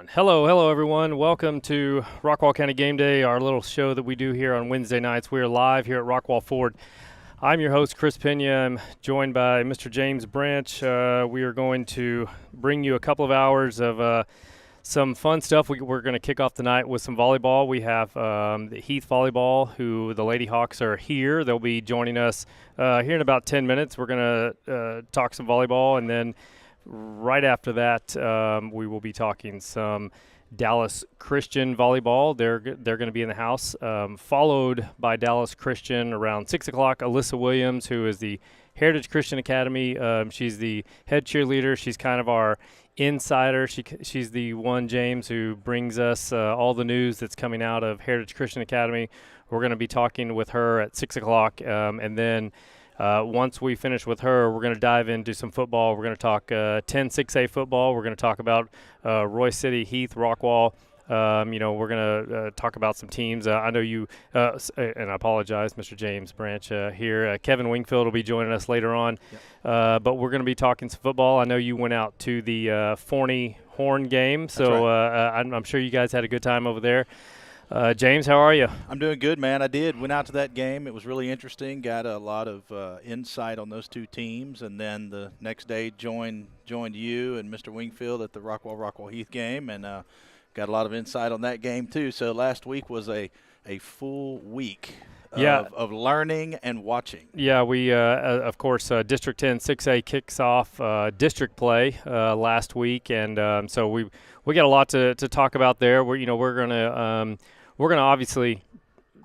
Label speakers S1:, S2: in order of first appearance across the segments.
S1: 1. Hello, everyone. Welcome to Rockwall County Game Day, our little show that we do here on Wednesday nights. We are live here at Rockwall Ford. I'm your host, Chris Pena. I'm joined by Mr. James Branch. We are going to bring you a couple of hours of some fun stuff. We're going to kick off the night with some volleyball. We have the Heath Volleyball, who the Lady Hawks are here. They'll be joining us here in about 10 minutes. We're going to talk some volleyball, and then right after that, we will be talking some Dallas Christian volleyball. They're going to be in the house, followed by Dallas Christian around 6 o'clock. Alyssa Williams, who is the Heritage Christian Academy. She's the head cheerleader. She's kind of our insider. She's the one, James, who brings us all the news that's coming out of Heritage Christian Academy. We're going to be talking with her at 6 o'clock, and then once we finish with her, we're going to dive into some football. We're going to talk 10-6A football. We're going to talk about Roy City, Heath, Rockwall. We're going to talk about some teams. I know you, and I apologize, Mr. James Branch here. Kevin Wingfield will be joining us later on. Yep. But we're going to be talking some football. I know you went out to the Forney Horn game, so right. I'm sure you guys had a good time over there. James, how are you?
S2: I'm doing good, man. I did. Went out to that game. It was really interesting. Got a lot of insight on those two teams. And then the next day joined you and Mr. Wingfield at the Rockwall Heath game, and got a lot of insight on that game too. So last week was a full week of learning and watching. Yeah,
S1: we, of course, District 10 6A kicks off district play last week. And so we got a lot to talk about there. We're going to obviously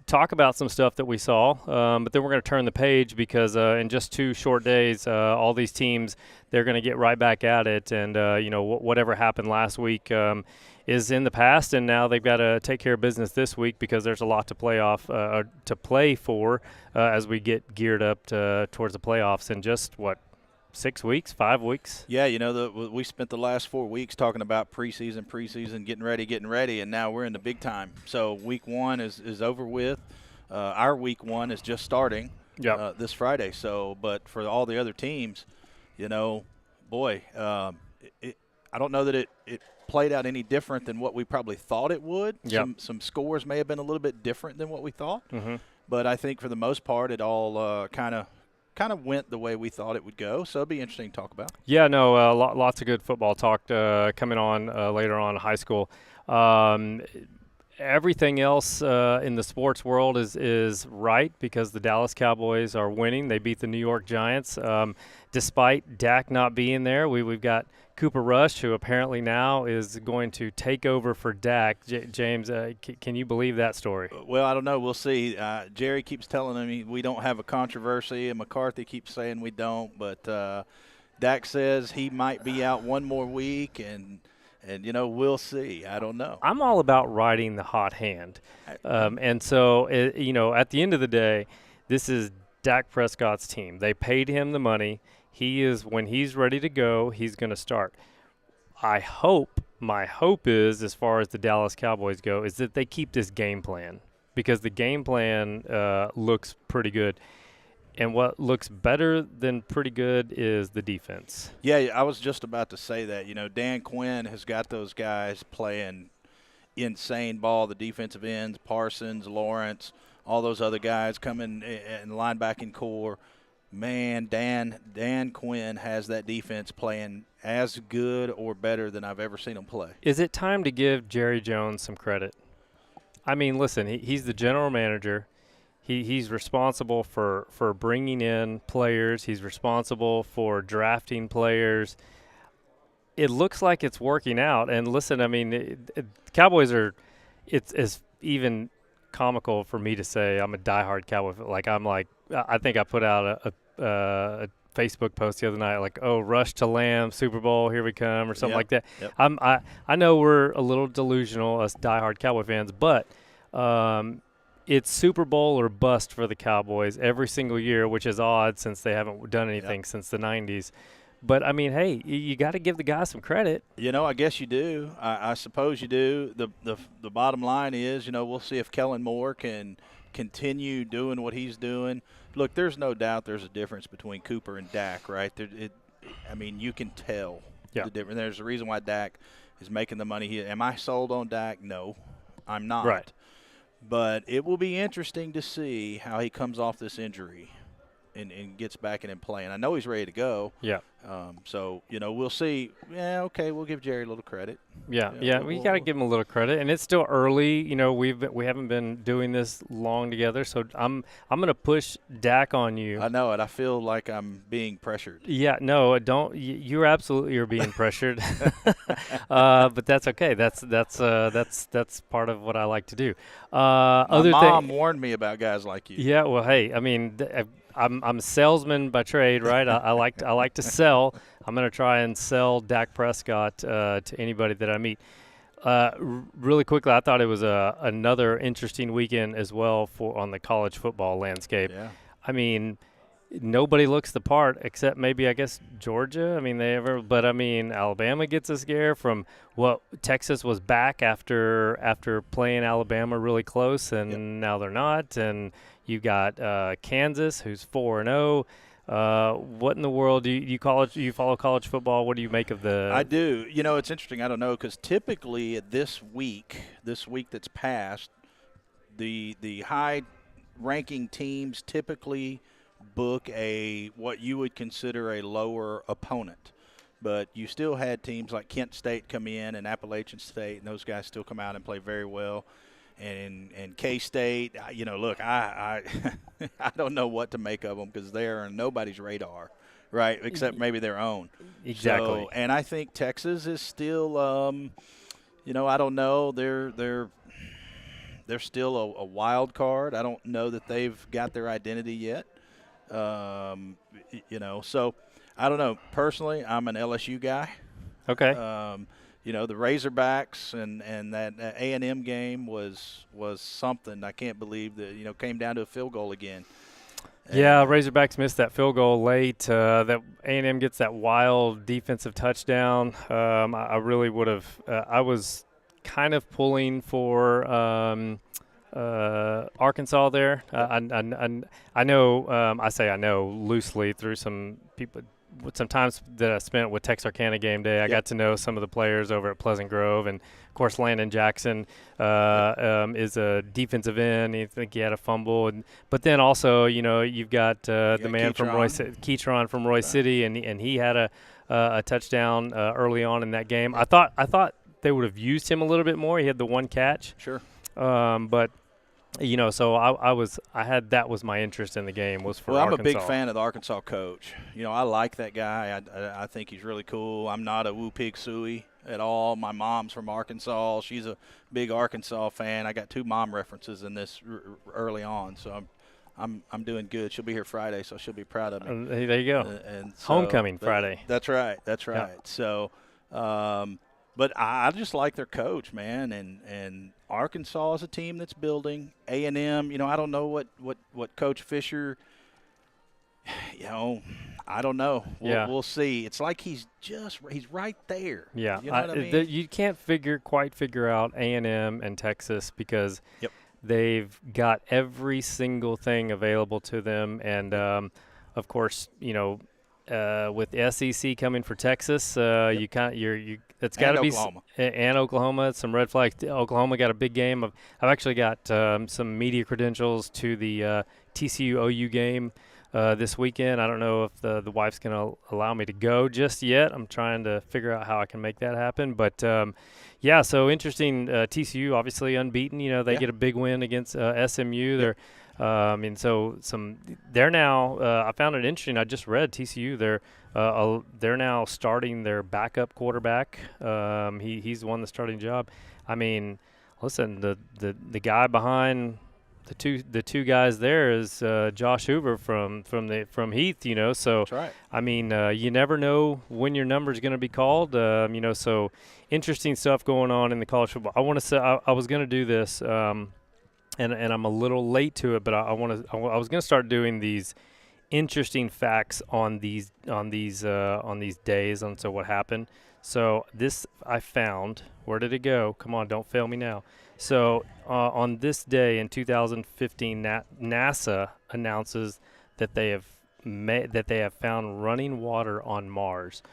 S1: talk about some stuff that we saw, but then we're going to turn the page because in just 2 short days, all these teams, they're going to get right back at it. And, whatever happened last week is in the past, and now they've got to take care of business this week because there's a lot to play for as we get geared up towards the playoffs in just, 6 weeks, 5 weeks?
S2: Yeah, we spent the last 4 weeks talking about preseason, getting ready, and now we're in the big time. So week 1 is over with. Our week 1 is just starting this Friday. So, but for all the other teams, I don't know that it played out any different than what we probably thought it would.
S1: Yep.
S2: Some scores may have been a little bit different than what we thought.
S1: Mm-hmm.
S2: But I think for the most part it all kind of went the way we thought it would go, so it'll be interesting to talk about.
S1: Yeah, no, lots of good football talk coming on later on in high school. Everything else in the sports world is right because the Dallas Cowboys are winning. They beat the New York Giants. Despite Dak not being there, we've got Cooper Rush, who apparently now is going to take over for Dak. James, can you believe that story?
S2: Well, I don't know. We'll see. Jerry keeps telling me we don't have a controversy, and McCarthy keeps saying we don't. But Dak says he might be out one more week, and we'll see. I don't know.
S1: I'm all about riding the hot hand. And so, at the end of the day, this is Dak Prescott's team. They paid him the money. When he's ready to go, he's going to start. My hope is, as far as the Dallas Cowboys go, is that they keep this game plan because the game plan looks pretty good. And what looks better than pretty good is the defense.
S2: Yeah, I was just about to say that. Dan Quinn has got those guys playing insane ball, the defensive ends, Parsons, Lawrence, all those other guys coming in linebacking core. Man, Dan Quinn has that defense playing as good or better than I've ever seen them play.
S1: Is it time to give Jerry Jones some credit? I mean, listen, he's the general manager. He's responsible for bringing in players. He's responsible for drafting players. It looks like it's working out. And listen, I mean, Cowboys are – it's even comical for me to say I'm a diehard Cowboy. I think I put out a Facebook post the other night like, oh, rush to Lamb, Super Bowl, here we come, or something like that.
S2: Yep.
S1: I know we're a little delusional, us diehard Cowboy fans, but it's Super Bowl or bust for the Cowboys every single year, which is odd since they haven't done anything since the 90s. But, I mean, hey, you got to give the guy some credit.
S2: I guess you do. I suppose you do. The bottom line is, we'll see if Kellen Moore can continue doing what he's doing. Look, there's no doubt there's a difference between Cooper and Dak, right? You can tell the difference. There's a reason why Dak is making the money. Am I sold on Dak? No, I'm not.
S1: Right.
S2: But it will be interesting to see how he comes off this injury and gets back in and playing. I know he's ready to go.
S1: Yeah.
S2: So, we'll see. Yeah, okay, we'll give Jerry a little credit.
S1: Yeah. We got to give him a little credit, and it's still early. We haven't been doing this long together, so I'm going to push Dak on you.
S2: I know it. I feel like I'm being pressured.
S1: Yeah, no, don't. You're absolutely being pressured, but that's okay. That's part of what I like to do.
S2: My mom warned me about guys like you.
S1: Yeah, well, hey, I mean, I'm a salesman by trade, right? I like to sell. I'm going to try and sell Dak Prescott to anybody that I meet. Really quickly, I thought it was another interesting weekend as well on the college football landscape.
S2: Yeah.
S1: I mean, nobody looks the part except maybe, I guess, Georgia. I mean, Alabama gets a scare from what Texas was back after playing Alabama really close, and now they're not. And you got Kansas, who's 4-0. What in the world do you follow college football? What do you make of the?
S2: I do. It's interesting. I don't know, because typically this week that's passed, the high-ranking teams typically book what you would consider a lower opponent. But you still had teams like Kent State come in and Appalachian State, and those guys still come out and play very well. And K-State, look, I I don't know what to make of them, because they're on nobody's radar, right, except maybe their own.
S1: Exactly.
S2: So, and I think Texas is still, I don't know, they're still a wild card. I don't know that they've got their identity yet. So I don't know. Personally, I'm an LSU guy.
S1: Okay.
S2: The Razorbacks and that A&M game was something. I can't believe that, came down to a field goal again.
S1: Yeah, Razorbacks missed that field goal late. That A&M gets that wild defensive touchdown. I really would have. I was kind of pulling for Arkansas there. I know. I say I know loosely through some people. Some times that I spent with Texarkana game day, I got to know some of the players over at Pleasant Grove, and of course Landon Jackson is a defensive end. I think he had a fumble, but then also you've got the man from Keytron from Roy City, and he had a touchdown early on in that game. I thought they would have used him a little bit more. He had the one catch.
S2: Sure.
S1: But so that was my interest in the game, was for
S2: Arkansas.
S1: I'm
S2: a big fan of the Arkansas coach. I like that guy. I think he's really cool. I'm not a Woo Pig Suey at all. My mom's from Arkansas. She's a big Arkansas fan. I got 2 mom references in this early on, so I'm doing good. She'll be here Friday, so she'll be proud of me.
S1: There you go.
S2: And so,
S1: homecoming Friday.
S2: That's right.
S1: Yeah.
S2: So, but I just like their coach, man, and Arkansas is a team that's building. A&M, I don't know what Coach Fisher, I don't know. We'll see. It's like he's right there.
S1: Yeah,
S2: you know what I mean?
S1: You can't quite figure out A&M and Texas, because they've got every single thing available to them, and of course, with the SEC coming for Texas, it's got to be
S2: Oklahoma.
S1: And Oklahoma, some red flags. Oklahoma got a big game. I've actually got some media credentials to the TCU OU game this weekend. I don't know if the wife's going to allow me to go just yet. I'm trying to figure out how I can make that happen. But so interesting. TCU obviously unbeaten. They get a big win against SMU. They're they're now. I found it interesting. I just read TCU. They're now starting their backup quarterback. He's won the starting job. I mean, listen, the guy behind the two guys there is Josh Hoover from Heath. So
S2: that's right.
S1: I mean, you never know when your number is going to be called. So interesting stuff going on in the college football. I want to say I was going to do this. And I'm a little late to it, but I was going to start doing these interesting facts on these days, on so what happened. So this I found. Where did it go? Come on, don't fail me now. So on this day in 2015, NASA announces that they have found running water on Mars.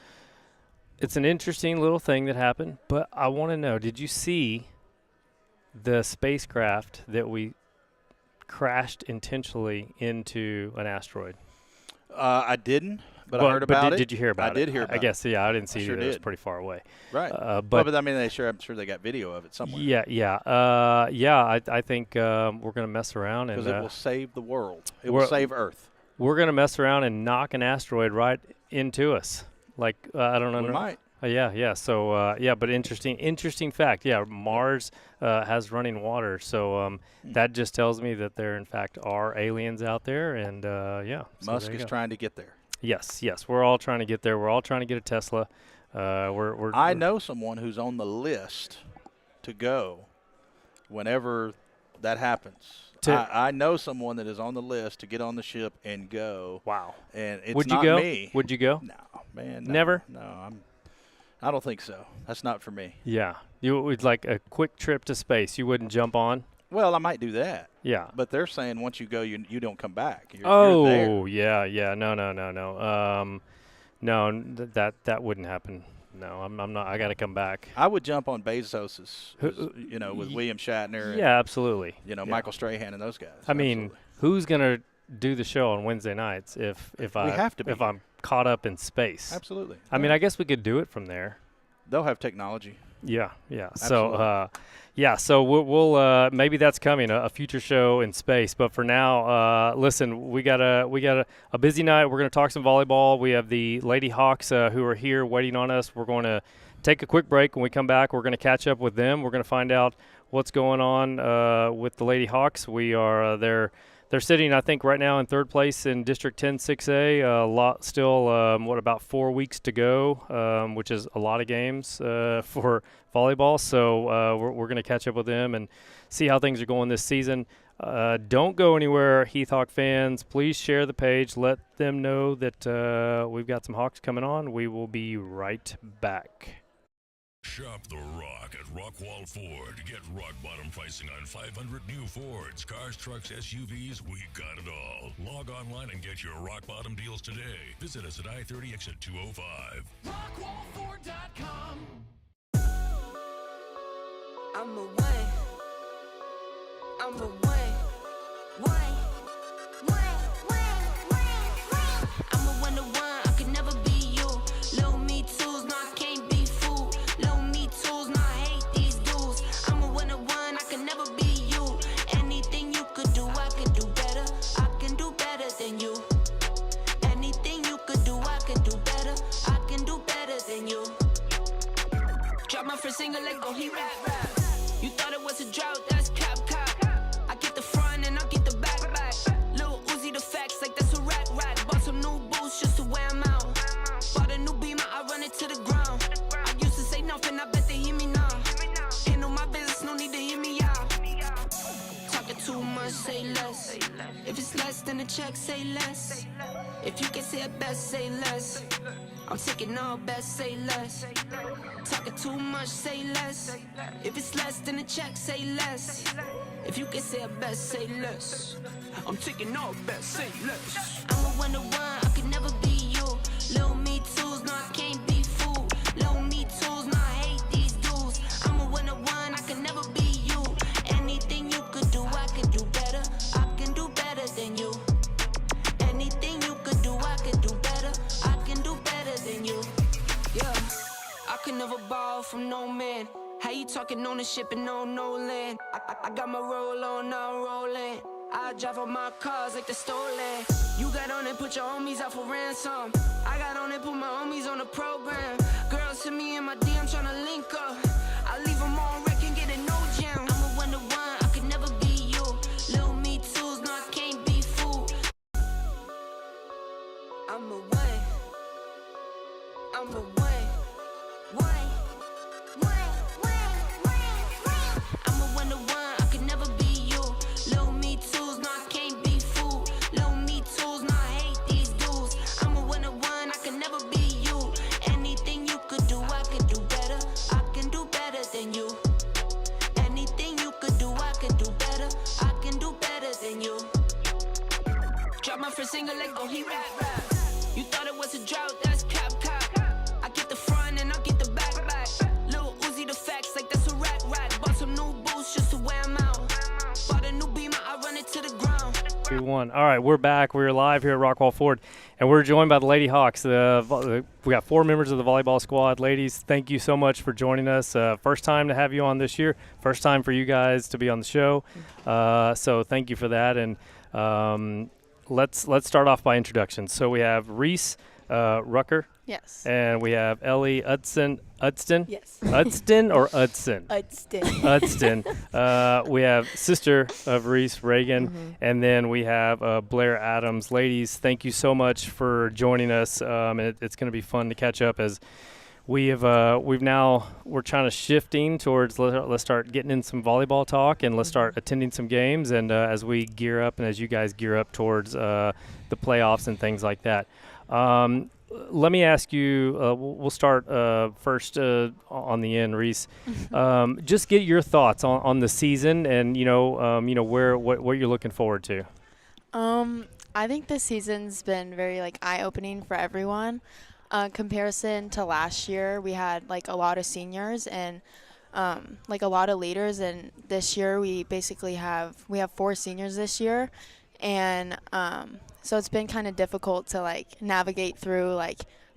S1: it's an interesting little thing that happened, but I want to know, did you see the spacecraft that we crashed intentionally into an asteroid?
S2: I didn't, but I heard about it.
S1: Did you hear about it?
S2: I did hear about it.
S1: I guess, yeah, I didn't see it.
S2: Sure
S1: It was
S2: did.
S1: pretty far away.
S2: Right.
S1: But
S2: I mean, I'm sure they got video of it somewhere.
S1: Yeah. I think we're going to mess around.
S2: Because it will save the world. It
S1: will
S2: will save Earth.
S1: We're going to mess around and knock an asteroid right into us. Like, I don't know.
S2: We might.
S1: Yeah. So, but interesting fact. Yeah, Mars has running water. So that just tells me that there, in fact, are aliens out there. And, yeah.
S2: Musk is trying to get there.
S1: Yes. We're all trying to get there. We're all trying to get a Tesla.
S2: I know someone who's on the list to go whenever that happens. I know someone that is on the list to get on the ship and go.
S1: Wow.
S2: And it's
S1: Would you
S2: not
S1: go?
S2: me.
S1: Would you go?
S2: No, man. No,
S1: Never?
S2: No, I don't think so. That's not for me.
S1: Yeah. You would like a quick trip to space. You wouldn't jump on?
S2: Well, I might do that.
S1: Yeah.
S2: But they're saying once you go, you don't come back. You're
S1: Oh,
S2: there.
S1: yeah. No. That wouldn't happen. No, I'm not. I got to come back.
S2: I would jump on Bezos's, with William Shatner.
S1: Yeah, absolutely.
S2: Michael Strahan and those guys.
S1: I mean, who's gonna do the show on Wednesday nights if I'm caught up in space?
S2: Absolutely.
S1: I mean, I guess we could do it from there.
S2: They'll have technology.
S1: Yeah.
S2: Absolutely.
S1: So we'll maybe that's coming, a future show in space. But for now, listen, we got a busy night. We're going to talk some volleyball. We have the Lady Hawks who are here waiting on us. We're going to take a quick break. When we come back, we're going to catch up with them. We're going to find out what's going on with the Lady Hawks. We are They're sitting, I think, right now in third place in District 10 6A. A lot still, about 4 weeks to go, which is a lot of games for volleyball. So we're going to catch up with them and see how things are going this season. Don't go anywhere, Heath Hawk fans. Please share the page. Let them know that we've got some Hawks coming on. We will be right back.
S3: Shop the Rock at Rockwall Ford. Get rock bottom pricing on 500 new Fords, cars, trucks, SUVs. We got it all. Log online and get your rock bottom deals today. Visit us at I-30 exit 205.
S4: Rockwallford.com. I'm away. I'm a one-to-one. I could never be you. Low me tools, no, I can't be fooled. Low me tools, no, I hate these dudes. I'm a one-to-one. I could never be you. Anything you could do, I could do better. I can do better than you. Anything you could do, I can do better. I can do better than you. Drop my first single, let go, he rap. You thought it was a drought, that's cap. I get the front and I get the back. Lil Uzi the facts, like that's a rack. Bought some new boots just to wear them out. Bought a new Beamer, I run it to the ground. I used to say nothing, I bet they hear me now. Handle my business, no need to hear me out. Talking too much, say less. If it's less than a check, say less. If you can say it best, say less. I'm taking all best, say less. Talking too much, say less. If it's less than a check, say less. If you can say it best, say less. I'm taking all best, say less. I'm a one-to-one, I could never be you. Little me tools, no, I can't be fooled. Little me tools, no, I hate these dudes. I'm a one-to-one, I could never be you. Anything you could do, I could do better. I can do better than you. Anything you could do, I could do better. I can do better than you. Yeah, I could never borrow from no man. How you talking ownership and no land? I got my roll on, now I'm rolling. I drive on my cars like they're stolen. You got on and put your homies out for ransom. I got on and put my homies on the program. Girls hit me in my DM tryna link up. I leave them on wreck and get a no jam. I'm a one-to-one, I could never be you. Little me tools, no, I can't be fooled. I'm away. I'm away. I'm a one-to-one, I could never be you. Little me tools, no, I can't be fooled. Little me tools, no, I hate these dudes. I'm a one-to-one, I could never be you. Anything you could do, I could do better. I can do better than you. Anything you could do, I can do better. I can do better than you. Drop my first single, let go, he rap. You thought it was a drought, that's cap. I get the
S1: 2, 1. All right, we're back. We're live here at Rockwall Ford, and we're joined by the Lady Hawks. We got 4 members of the volleyball squad. Ladies, thank you so much for joining us. First time to have you on this year. First time for you guys to be on the show. So thank you for that. And let's start off by introductions. So we have Reese Rucker.
S5: Yes.
S1: And we have Ellie Udston.
S5: Yes.
S1: Udston or Udson?
S5: Udston.
S1: Udston. We have sister of Reese, Reagan, and then we have Blair Adams. Ladies, thank you so much for joining us. And it's going to be fun to catch up as we're trying to shifting towards let's start getting in some volleyball talk and let's start attending some games. And as we gear up and as you guys gear up towards the playoffs and things like that. Let me ask you, we'll start first on the end, Reese. Just get your thoughts on the season and, what you're looking forward to.
S5: I think this season's been very, eye-opening for everyone. Comparison to last year, we had, a lot of seniors and, a lot of leaders. And this year, we have 4 seniors this year. And so it's been kind of difficult to navigate through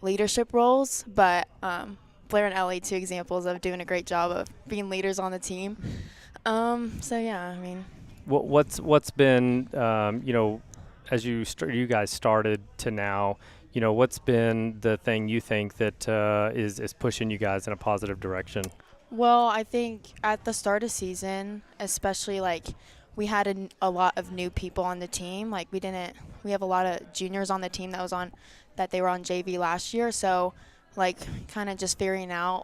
S5: leadership roles, but Blair and Ellie, 2 examples of doing a great job of being leaders on the team. So yeah, I mean,
S1: what's been as you guys started to now, what's been the thing you think that is pushing you guys in a positive direction?
S5: Well, I think at the start of season, especially we had a lot of new people on the team. We have a lot of juniors on the team that they were on JV last year. So, kind of just figuring out,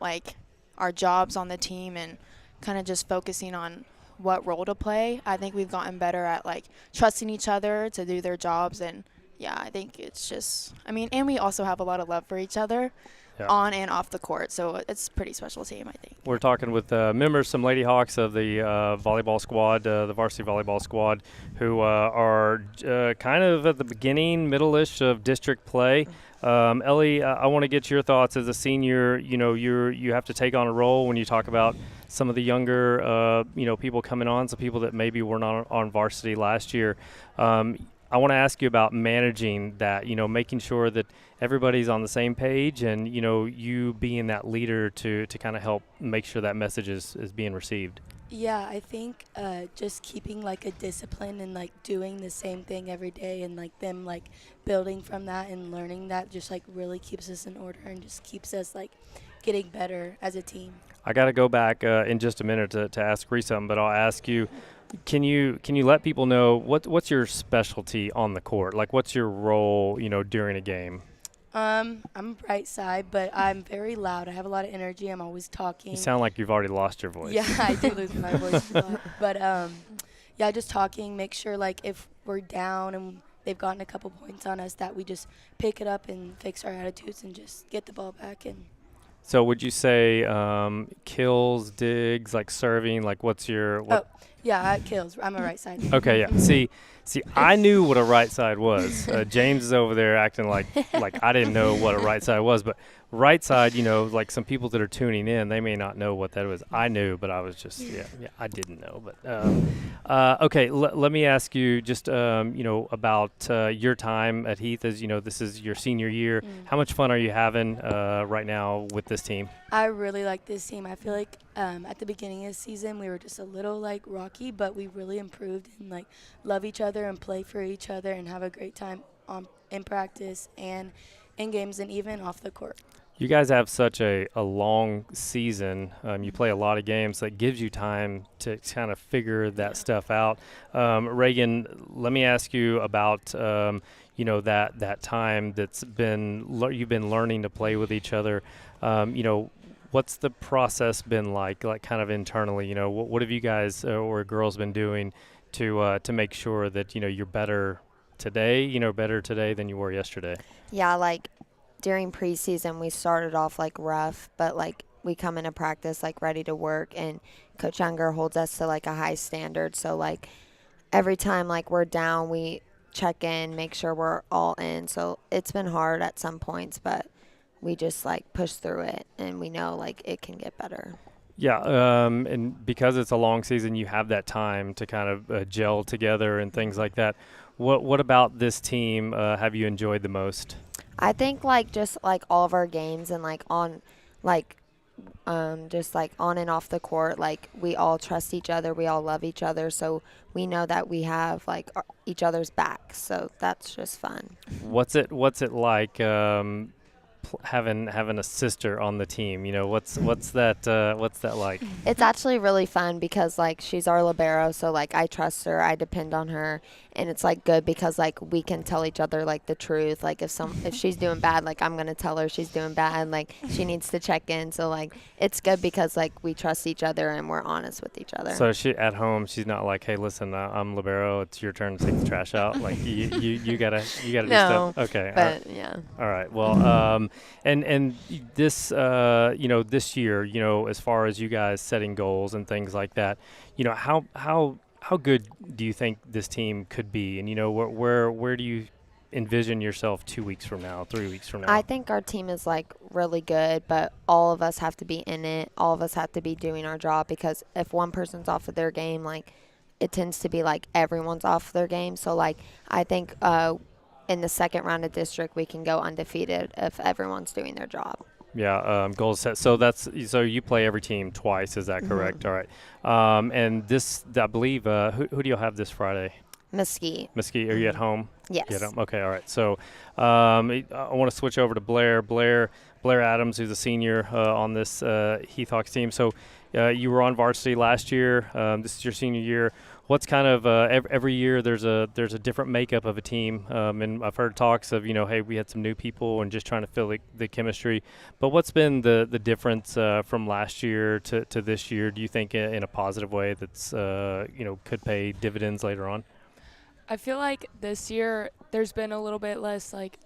S5: our jobs on the team and kind of just focusing on what role to play. I think we've gotten better at, trusting each other to do their jobs. And, yeah, I think it's just – and we also have a lot of love for each other. Yeah. On and off the court, so it's a pretty special team, I think.
S1: We're talking with members, some Lady Hawks of the volleyball squad, the varsity volleyball squad, who are kind of at the beginning, middle-ish of district play. Ellie, I want to get your thoughts as a senior. You have to take on a role when you talk about some of the younger, people coming on, some people that maybe were not on varsity last year. I want to ask you about managing that, making sure that everybody's on the same page and, you being that leader to kind of help make sure that message is being received.
S6: Yeah, I think just keeping a discipline and doing the same thing every day and them building from that and learning that just really keeps us in order and just keeps us getting better as a team.
S1: I got to go back in just a minute to ask Reese something, but I'll ask you. Can you let people know what's your specialty on the court? What's your role, during a game?
S6: I'm right side, but I'm very loud. I have a lot of energy. I'm always talking.
S1: You sound like you've already lost your voice.
S6: Yeah, I do lose my voice a lot. But yeah, just talking. Make sure if we're down and they've gotten a couple points on us, that we just pick it up and fix our attitudes and just get the ball back. And
S1: so, would you say kills, digs, serving? What's your what?
S6: Oh. Yeah, kills. I'm a right side.
S1: Okay, yeah. See, I knew what a right side was. James is over there acting like I didn't know what a right side was. But right side, some people that are tuning in, they may not know what that was. I knew, but I was just, I didn't know. But okay, let me ask you just, about your time at Heath. As this is your senior year. How much fun are you having right now with this team?
S6: I really like this team. I feel at the beginning of the season we were just a little rocky, but we really improved and love each other and play for each other and have a great time in practice and in games and even off the court.
S1: You guys have such a long season. You play a lot of games that gives you time to kind of figure that stuff out. Reagan, let me ask you about that time that's you've been learning to play with each other. What's the process been like kind of internally? What have you guys or girls been doing to make sure that you're better today? Better today than you were yesterday.
S7: Yeah, during preseason we started off rough, but we come into practice ready to work, and Coach Younger holds us to a high standard. So every time we're down, we check in, make sure we're all in. So it's been hard at some points, but we just push through it, and we know it can get better.
S1: Yeah, and because it's a long season, you have that time to kind of gel together and things like that. What about this team have you enjoyed the most?
S7: I think like just like all of our games and like on like just like on and off the court, like we all trust each other, we all love each other, so we know that we have like each other's back, so that's just fun.
S1: What's it like having a sister on the team? You know, what's that like?
S7: It's actually really fun because like she's our libero, so like I trust her, I depend on her, and it's like good because like we can tell each other like the truth. Like if she's doing bad, like I'm gonna tell her she's doing bad, like she needs to check in. So like it's good because like we trust each other and we're honest with each other.
S1: So she at home, she's not like, hey, listen, I'm libero. It's your turn to take the trash out. Like you gotta do
S7: No,
S1: stuff. Okay,
S7: but yeah.
S1: all right. Well, and this this year, as far as you guys setting goals and things like that, how good do you think this team could be? And where do you envision yourself 2 weeks from now, 3 weeks from now?
S7: I think our team is like really good, but all of us have to be in it. All of us have to be doing our job because if one person's off of their game, like it tends to be like everyone's off their game. So like I think in the second round of district we can go undefeated if everyone's doing their job.
S1: Yeah, goals set. So you play every team twice. Is that correct? All right. And this, I believe, who do you have this Friday?
S7: Mesquite.
S1: Mesquite. Are you at home?
S7: Yes.
S1: You at home? Okay. All right. So I want to switch over to Blair. Blair Adams, who's a senior on this Heath Hawks team. So you were on varsity last year. This is your senior year. What's kind of every year there's a different makeup of a team, and I've heard talks of hey, we had some new people and just trying to fill the chemistry. But what's been the difference from last year to this year? Do you think in a positive way that's could pay dividends later on?
S8: I feel like this year there's been a little bit less like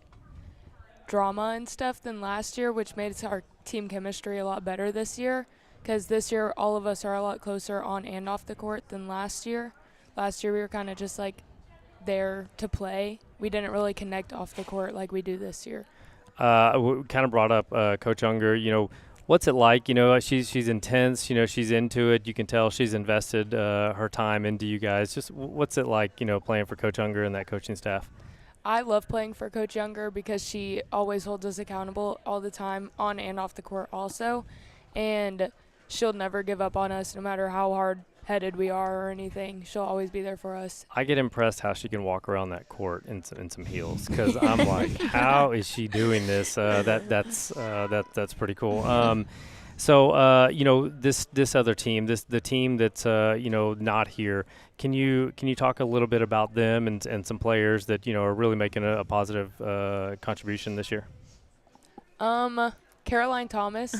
S8: drama and stuff than last year, which made our team chemistry a lot better this year. Because this year all of us are a lot closer on and off the court than last year. Last year we were kind of just like there to play. We didn't really connect off the court like we do this year.
S1: We kind of brought up Coach Unger. What's it like? She's intense. She's into it. You can tell she's invested her time into you guys. Just what's it like? Playing for Coach Unger and that coaching staff.
S8: I love playing for Coach Unger because she always holds us accountable all the time on and off the court also. And she'll never give up on us no matter how hard-headed we are or anything. She'll always be there for us.
S1: I get impressed how she can walk around that court in some heels because I'm like, how is she doing this? That's pretty cool. This other team, the team that's not here. Can you talk a little bit about them and some players that are really making a positive contribution this year?
S8: Caroline Thomas,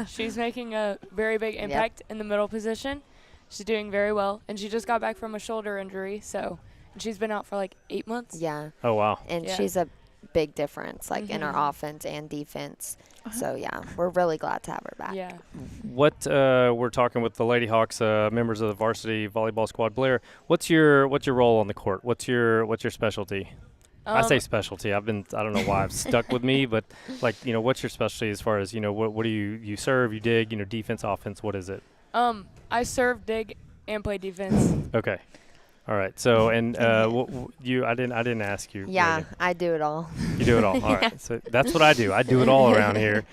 S8: she's making a very big impact in the middle position. She's doing very well, and she just got back from a shoulder injury, and she's been out for like 8 months.
S7: Yeah.
S1: Oh, wow.
S7: And she's a big difference, like in our offense and defense. So, yeah, we're really glad to have her back.
S8: Yeah.
S1: What we're talking with the Lady Hawks, members of the varsity volleyball squad. Blair, what's your role on the court? What's your specialty? I say specialty. I don't know why I've stuck with me, but what's your specialty as far as what do you serve, you dig, defense, offense? What is it?
S8: I serve, dig, and play defense.
S1: Okay, all right. So and I didn't ask you.
S7: Yeah,
S1: Megan.
S7: I do it all.
S1: You do it all. All right. So that's what I do. I do it all around here.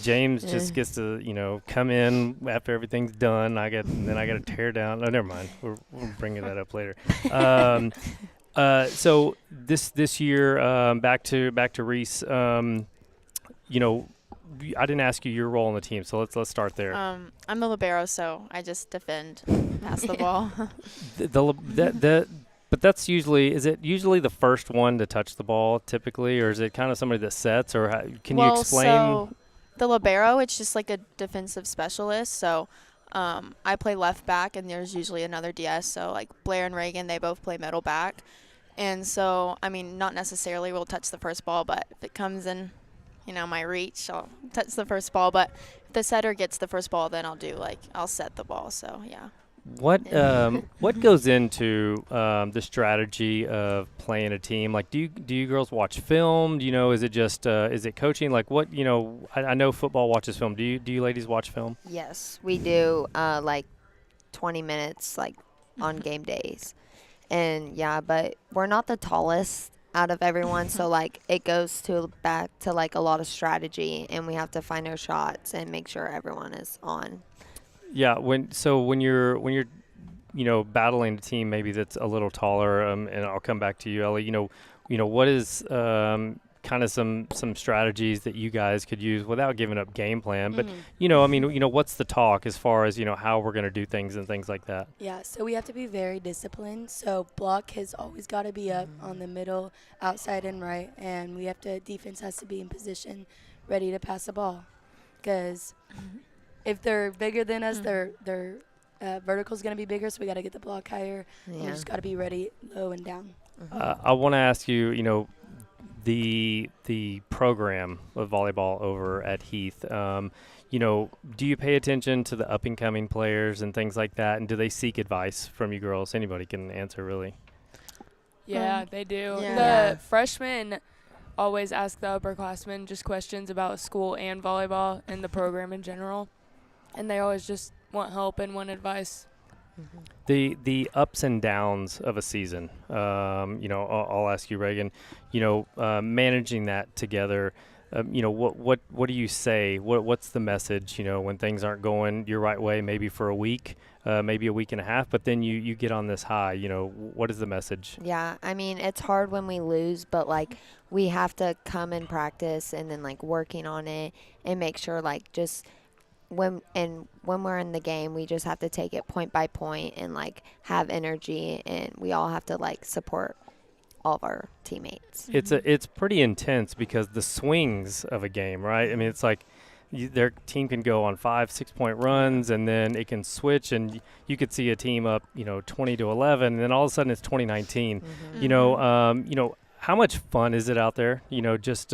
S1: James just gets to come in after everything's done. Then I got to tear down. Oh, never mind. We're bringing that up later. So this year, back to Reese. I didn't ask you your role on the team, so let's start there.
S5: I'm a libero, so I just defend, pass the ball.
S1: But that's is it usually the first one to touch the ball typically, or is it kind of somebody that sets, or can you explain?
S5: So the libero, it's just like a defensive specialist. So I play left back, and there's usually another DS. So like Blair and Reagan, they both play middle back. And so, not necessarily will touch the first ball, but if it comes in, my reach, I'll touch the first ball. But if the setter gets the first ball, then I'll set the ball. So, yeah.
S1: What goes into the strategy of playing a team? Like, do you girls watch film? Is it just is it coaching? Like, what I know football watches film. Do you ladies watch film?
S7: Yes, we do. Like 20 minutes, like on game days. And yeah, but we're not the tallest out of everyone, so like it goes to back to like a lot of strategy, and we have to find our shots and make sure everyone is on.
S1: Yeah. When you're battling a team maybe that's a little taller, and I'll come back to you, Ellie. What is kind of some strategies that you guys could use without giving up game plan, but what's the talk as far as how we're going to do things and things like that?
S6: Yeah, so we have to be very disciplined. So block has always got to be up on the middle, outside, and right, and defense has to be in position, ready to pass the ball. Because if they're bigger than us, their vertical is going to be bigger, so we got to get the block higher. And we just got to be ready, low and down.
S1: I want to ask you, the program of volleyball over at Heath. Do you pay attention to the up and coming players and things like that, and do they seek advice from you girls? Anybody can answer, really.
S8: Yeah, they do.
S5: Yeah.
S8: The freshmen always ask the upperclassmen just questions about school and volleyball and the program in general, and they always just want help and want advice.
S1: The ups and downs of a season. I'll ask you, Reagan. Managing that together. What do you say? What's the message? When things aren't going your right way, maybe for a week, maybe a week and a half, but then you get on this high. What is the message?
S7: Yeah, I mean, it's hard when we lose, but like we have to come and practice and then like working on it and make sure like just when we're in the game, we just have to take it point by point and like have energy, and we all have to like support all of our teammates.
S1: It's pretty intense because the swings of a game, right? I mean, it's like their team can go on 5-6 point runs, and then it can switch, and you could see a team up 20-11, and then all of a sudden it's 2019. How much fun is it out there? Just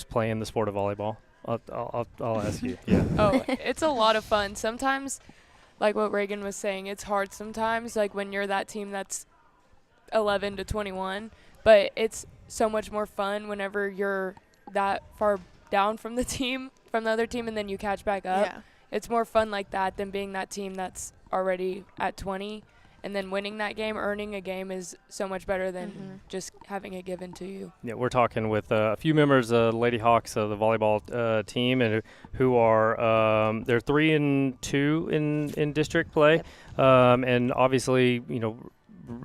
S1: playing the sport of volleyball. I'll ask you. Yeah.
S8: Oh, it's a lot of fun. Sometimes, like what Reagan was saying, it's hard sometimes, like when you're that team that's 11-21, but it's so much more fun whenever you're that far down from the other team, and then you catch back up.
S5: Yeah.
S8: It's more fun like that than being that team that's already at 20, and then winning that game, earning a game is so much better than just having it given to you.
S1: Yeah, we're talking with a few members of Lady Hawks of the volleyball team, and who are they're 3-2 in district play, and obviously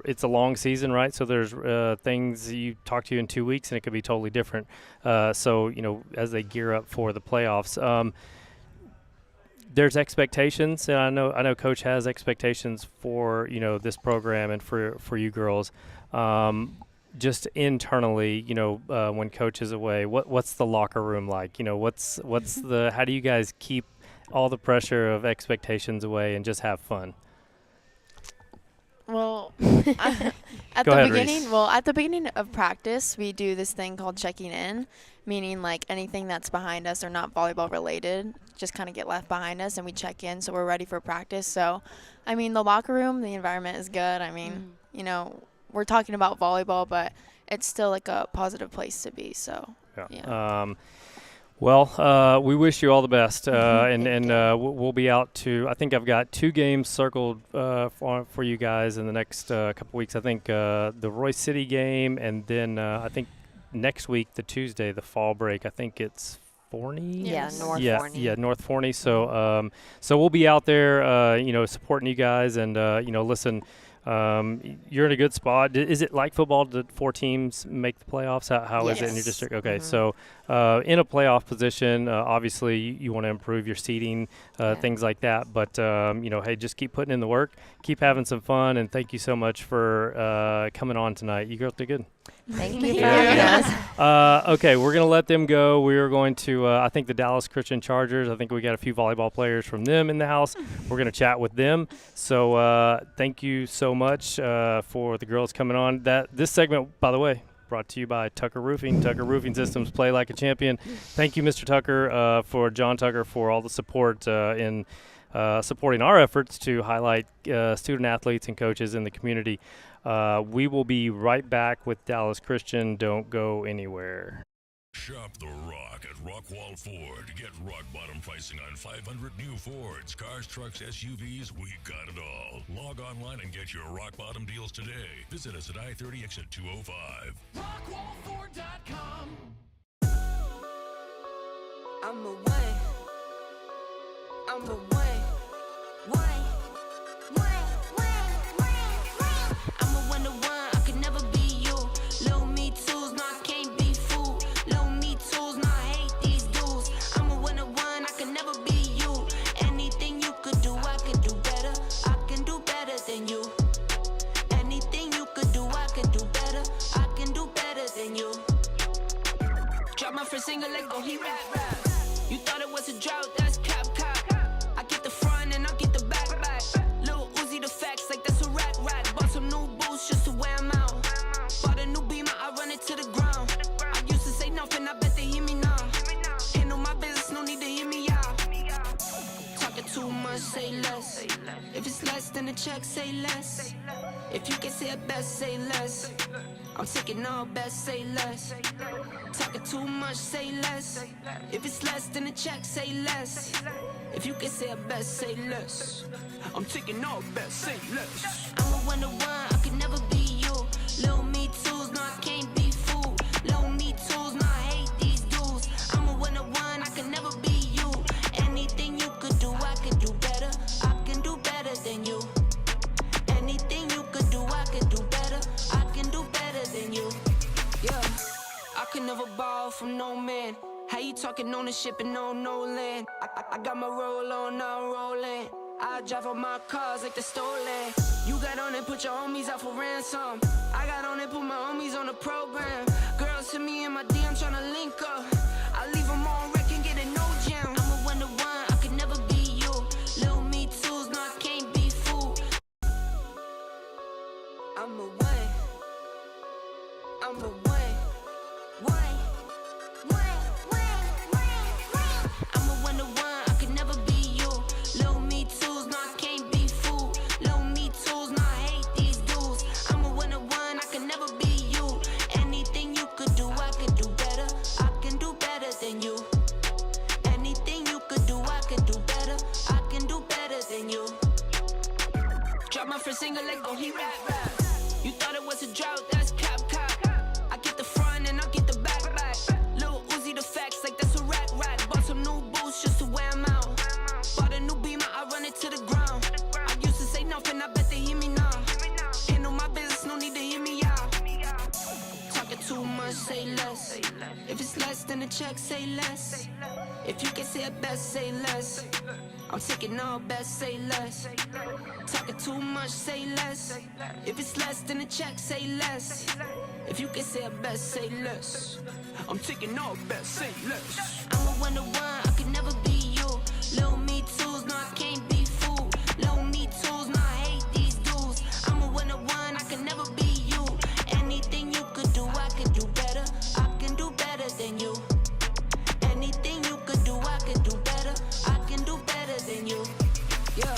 S1: it's a long season, right? So there's things you talk to you in 2 weeks, and it could be totally different. So as they gear up for the playoffs. There's expectations, and I know Coach has expectations for this program and for you girls. Just internally, when Coach is away, what's the locker room like? What's the how do you guys keep all the pressure of expectations away and just have fun?
S5: Well, at
S1: Go
S5: the
S1: ahead,
S5: beginning,
S1: Reese.
S5: at the beginning of practice, we do this thing called checking in, meaning like anything that's behind us or not volleyball related, just kind of get left behind us, and we check in so we're ready for practice. So, I mean, the locker room, the environment is good. I mean, we're talking about volleyball, but it's still like a positive place to be. So, yeah.
S1: Well, we wish you all the best, and we'll be out to. I think I've got 2 games circled for you guys in the next couple weeks. I think the Royce City game, and then I think next week, the Tuesday, the fall break. I think it's Forney.
S7: Yeah, North Forney.
S1: Yeah, North Forney. So we'll be out there, supporting you guys, and listen. You're in a good spot. Is it like football? Did 4 teams make the playoffs? How is it in your district? Okay, so in a playoff position, obviously you want to improve your seating, things like that. But hey, just keep putting in the work, keep having some fun, and thank you so much for coming on tonight. You girls did good.
S7: Thank you for having us.
S1: Okay, we're going to let them go. We are going to, I think, the Dallas Christian Chargers. I think we got a few volleyball players from them in the house. We're going to chat with them. So thank you so much for the girls coming on. This segment, by the way, brought to you by Tucker Roofing. Tucker Roofing Systems, play like a champion. Thank you, Mr. Tucker, for John Tucker, for all the support in supporting our efforts to highlight student athletes and coaches in the community. We will be right back with Dallas Christian. Don't go anywhere.
S3: Shop the Rock at Rockwall Ford. Get rock bottom pricing on 500 new Fords, cars, trucks, SUVs. We got it all. Log online and get your rock bottom deals today. Visit us at I-30 exit 205.
S4: RockwallFord.com. I'm a one. I'm a one. One. I'm a 1 to 1. I could never be you. Low me twos, no, I can't be fooled. Low me twos, no, I hate these dudes. I'm a 1 to 1. I could never be you. Anything you could do, I could do better. I can do better than you. Anything you could do, I could do better. I can do better than you. Drop my first single, let go, he rap. You thought it was a drought, that's cap. I get the front and I get the back. Lil Uzi the facts, like that's a rack. Bought some new boots just to wear 'em out. Bought a new Beamer, I run it to the ground. I used to say nothing, I bet they hear me now. Handle my business, no need to hear me out. Talking too much, say less. If it's less than a check, say less. If you can say it best, say less. I'm taking all best, say less. Talking too much, say less. If it's less than a check, say less. If you can say it best, say less. I'm taking all best, say less. I'm a 1 to 1, I could never be you. Low me twos, no, I can't be fooled. Low me twos, no, I hate these dudes. I'm a 1 to 1, I could never be you. Anything you could do, I could do better. I can do better than you. Anything you could do, I could do better. I can do better than you. Yeah, I could never borrow from no man. How you talking ownership and no land? I got my roll on, now I'm rolling. I drive on my cars like they're stolen. You got on and put your homies out for ransom. I got on and put my homies on the program. Girls hit me in my DM tryna link up. I leave them on wreck and get a no jam. I'm a 1 to 1, I could never be you. Lil me twos, no, I can't be fooled. I'm a one. I'm a one. I'm a 1 to 1, I could never be you. Low me twos, no, I can't be fooled. Low me twos, no, I hate these dudes. I'm a 1 to 1, I could never be you. Anything you could do, I could do better. I can do better than you. Anything you could do, I could do better. I can do better than you. Drop my first single, let go, he rap. You thought it was a drought, that's cap. I get the front and I get the back. Lil Uzi the facts, like that's a rack. Bought some new boots just to wear 'em out. Bought a new Beamer, I run it to the ground. I used to say nothing, I bet they hear me now. Handle my business, no need to hear me out. Talking too much, say less. If it's less than a check, say less. If you can say it best, say less. I'm taking all best, say less. Talking too much, say less. If it's less than a check, say less. If you can say it best, say less. I'm taking all best, say less. I'm a 1 to 1, I could never be you. Low me twos, no, I can't be fooled. Low me twos, no, I hate these dudes. I'm a 1 to 1, I could never be you. Anything you could do, I could do better. I can do better than you. Anything you could do, I could do better. I can do better than you. Yeah,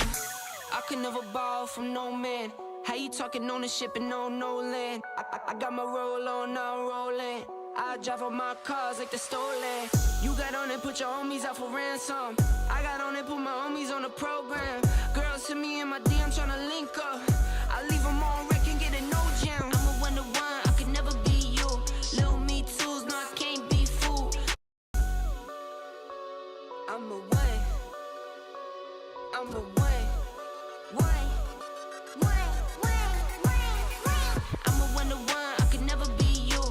S4: I could never borrow from no man. How you talking ownership and no land? I got my roll on, now I'm rolling. I drive on my cars like they're stolen. You got on and put your homies out for ransom. I got on and put my homies on the program. Girls hit me in my DM tryna link up. I leave them on wreck and get a no jam. I'm a 1 to 1, I could never be you. Lil me twos, no, I can't be fooled. I'm a one. I'm a one. I'm a 1 to 1, I could never be you.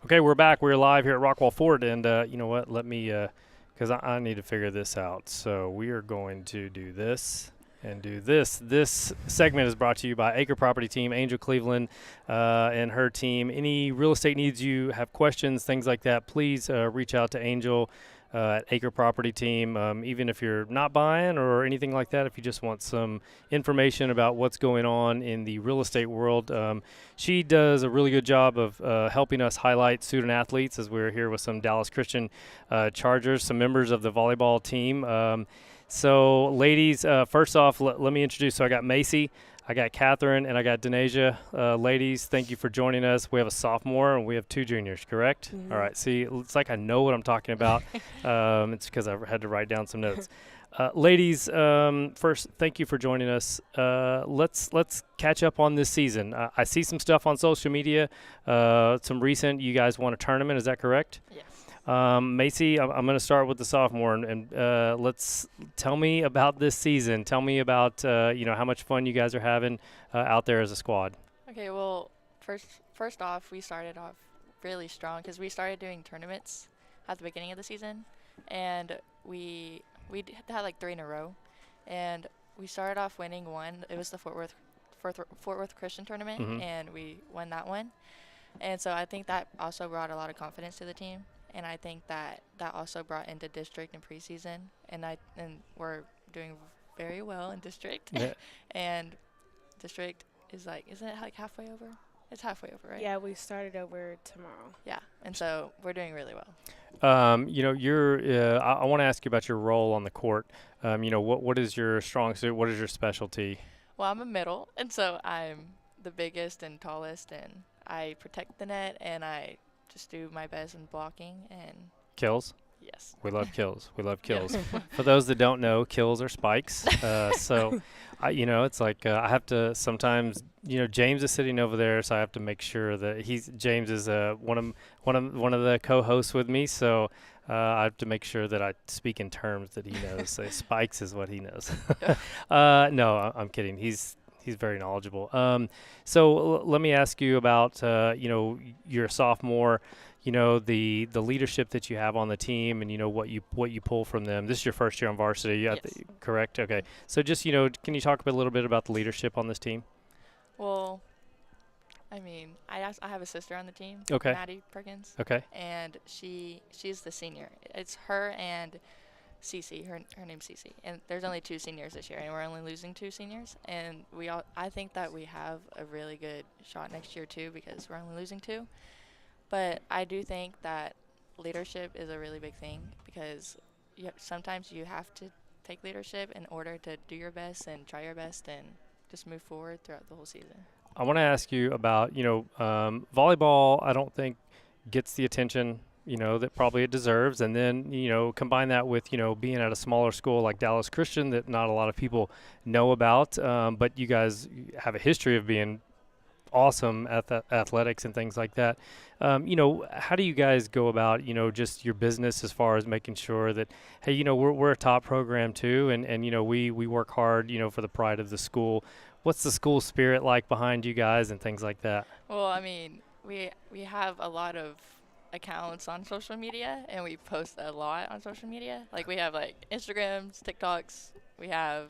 S1: Okay, we're back. We're live here at Rockwall Ford, and you know what? Let me, because I need to figure this out. So we are going to do this and do this. This segment is brought to you by Acre Property Team, Angel Cleveland, and her team. Any real estate needs, you have questions, things like that, please reach out to Angel at Acre Property Team. Even if you're not buying or anything like that, if you just want some information about what's going on in the real estate world, she does a really good job of helping us highlight student athletes, as we're here with some Dallas Christian Chargers, some members of the volleyball team. So ladies, first off, let me introduce. So I got Macy. I got Catherine and I got Denasia. Ladies, thank you for joining us. We have a sophomore and we have 2 juniors, correct?
S9: Mm-hmm.
S1: All right. See, it's like I know what I'm talking about. It's because I had to write down some notes. Ladies, first, thank you for joining us. Let's catch up on this season. I see some stuff on social media. Some recent. You guys won a tournament. Is that correct?
S9: Yes.
S1: Macy, I'm going to start with the sophomore, and let's tell me about this season. Tell me about how much fun you guys are having out there as a squad.
S9: Okay, well, first off, we started off really strong because we started doing tournaments at the beginning of the season, and we had like 3 in a row, and we started off winning one. It was the Fort Worth Christian tournament, and we won that one. And so I think that also brought a lot of confidence to the team. And I think that also brought into district and preseason, and we're doing very well in district.
S1: Yeah.
S9: And district isn't it like halfway over? It's halfway over, right?
S10: Yeah, we started over tomorrow.
S9: Yeah, and so we're doing really well.
S1: You're. I want to ask you about your role on the court. What is your strong suit? What is your specialty?
S9: Well, I'm a middle, and so I'm the biggest and tallest, and I protect the net, and I just do my best in blocking and
S1: Kills.
S9: yes.
S1: We love kills. We love kills. For those that don't know, kills are spikes. So, it's like I have to sometimes. James is sitting over there, so I have to make sure that James is one of the co-hosts with me. So I have to make sure that I speak in terms that he knows. So spikes is what he knows. No, I'm kidding. He's very knowledgeable. So let me ask you about you're a sophomore. The leadership that you have on the team, and what you pull from them. This is your first year on varsity,
S9: Yes.
S1: Correct? Okay. So just can you talk a little bit about the leadership on this team?
S9: Well, I mean, I have a sister on the team.
S1: Okay.
S9: Maddie Perkins.
S1: Okay.
S9: And she's the senior. It's her and Cece. Her name's Cece. And there's only 2 seniors this year, and we're only losing 2 seniors. And I think that we have a really good shot next year too, because we're only losing 2. But I do think that leadership is a really big thing, because sometimes you have to take leadership in order to do your best and try your best and just move forward throughout the whole season.
S1: I want to ask you about volleyball. I don't think gets the attention that probably it deserves, and then combine that with being at a smaller school like Dallas Christian that not a lot of people know about, but you guys have a history of being awesome at athletics and things like that. How do you guys go about just your business as far as making sure that hey we're a top program too, and we work hard for the pride of the school. What's the school spirit like behind you guys and things like that?
S9: Well, I mean, we have a lot of accounts on social media, and we post a lot on social media. Like we have like Instagrams, TikToks, we have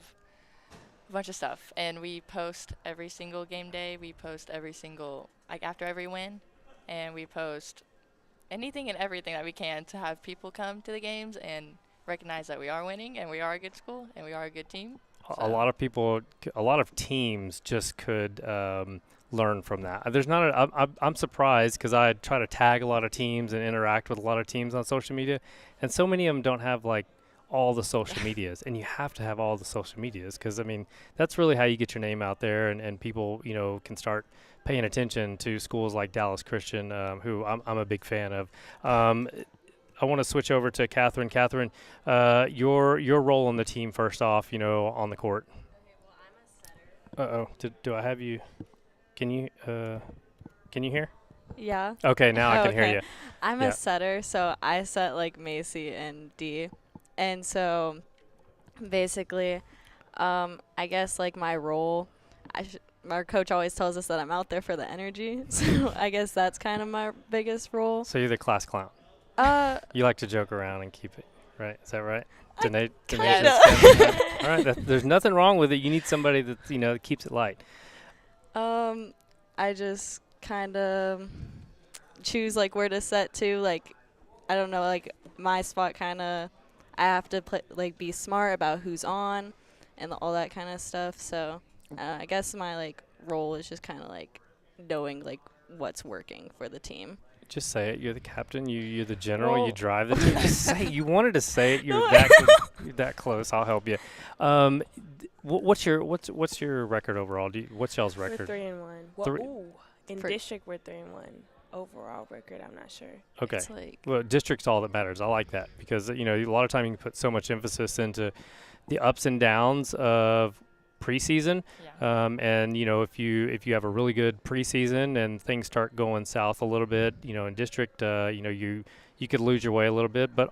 S9: a bunch of stuff, and we post every single game day. We post every single after every win, and we post anything and everything that we can to have people come to the games and recognize that we are winning and we are a good school and we are a good team.
S1: A lot of teams just could learn from that. There's not I'm surprised because I try to tag a lot of teams and interact with a lot of teams on social media, and so many of them don't have like all the social medias, and you have to have all the social medias because I mean that's really how you get your name out there, and people can start paying attention to schools like Dallas Christian, who I'm a big fan of. I want to switch over to Catherine. Catherine, your role on the team first off, on the court. Okay, well, I'm a setter. Do I have you? Can you hear?
S11: Yeah.
S1: Okay, now I can hear you.
S11: I'm
S1: Yeah.
S11: a setter, so I set like Macy and D, and so basically, I guess like my role, our coach always tells us that I'm out there for the energy, so I guess that's kind of my biggest role.
S1: So you're the class clown. You like to joke around and keep it, right? Is that right?
S11: Kinda.
S1: All right. There's nothing wrong with it. You need somebody that that keeps it light.
S11: I just kind of choose like where to set to. Like, I don't know. Like my spot, kind of, I have to be smart about who's on, and all that kind of stuff. So I guess my like role is just kind of like knowing like what's working for the team.
S1: Just say it. You're the captain. You're the general.
S11: Well,
S1: you drive the team. Just say it. You wanted to say it. You're that close. I'll help you. What's your record overall? What's y'all's
S10: We're
S1: record?
S10: 3-1.
S1: Three-
S10: Ooh, in
S11: For-
S10: district we're 3-1. Overall record, I'm not sure.
S1: Okay.
S11: It's like
S1: Well, district's all that matters. I like that because a lot of time you can put so much emphasis into the ups and downs of preseason.
S9: Yeah.
S1: And if you have a really good preseason and things start going south a little bit, in district, you could lose your way a little bit. But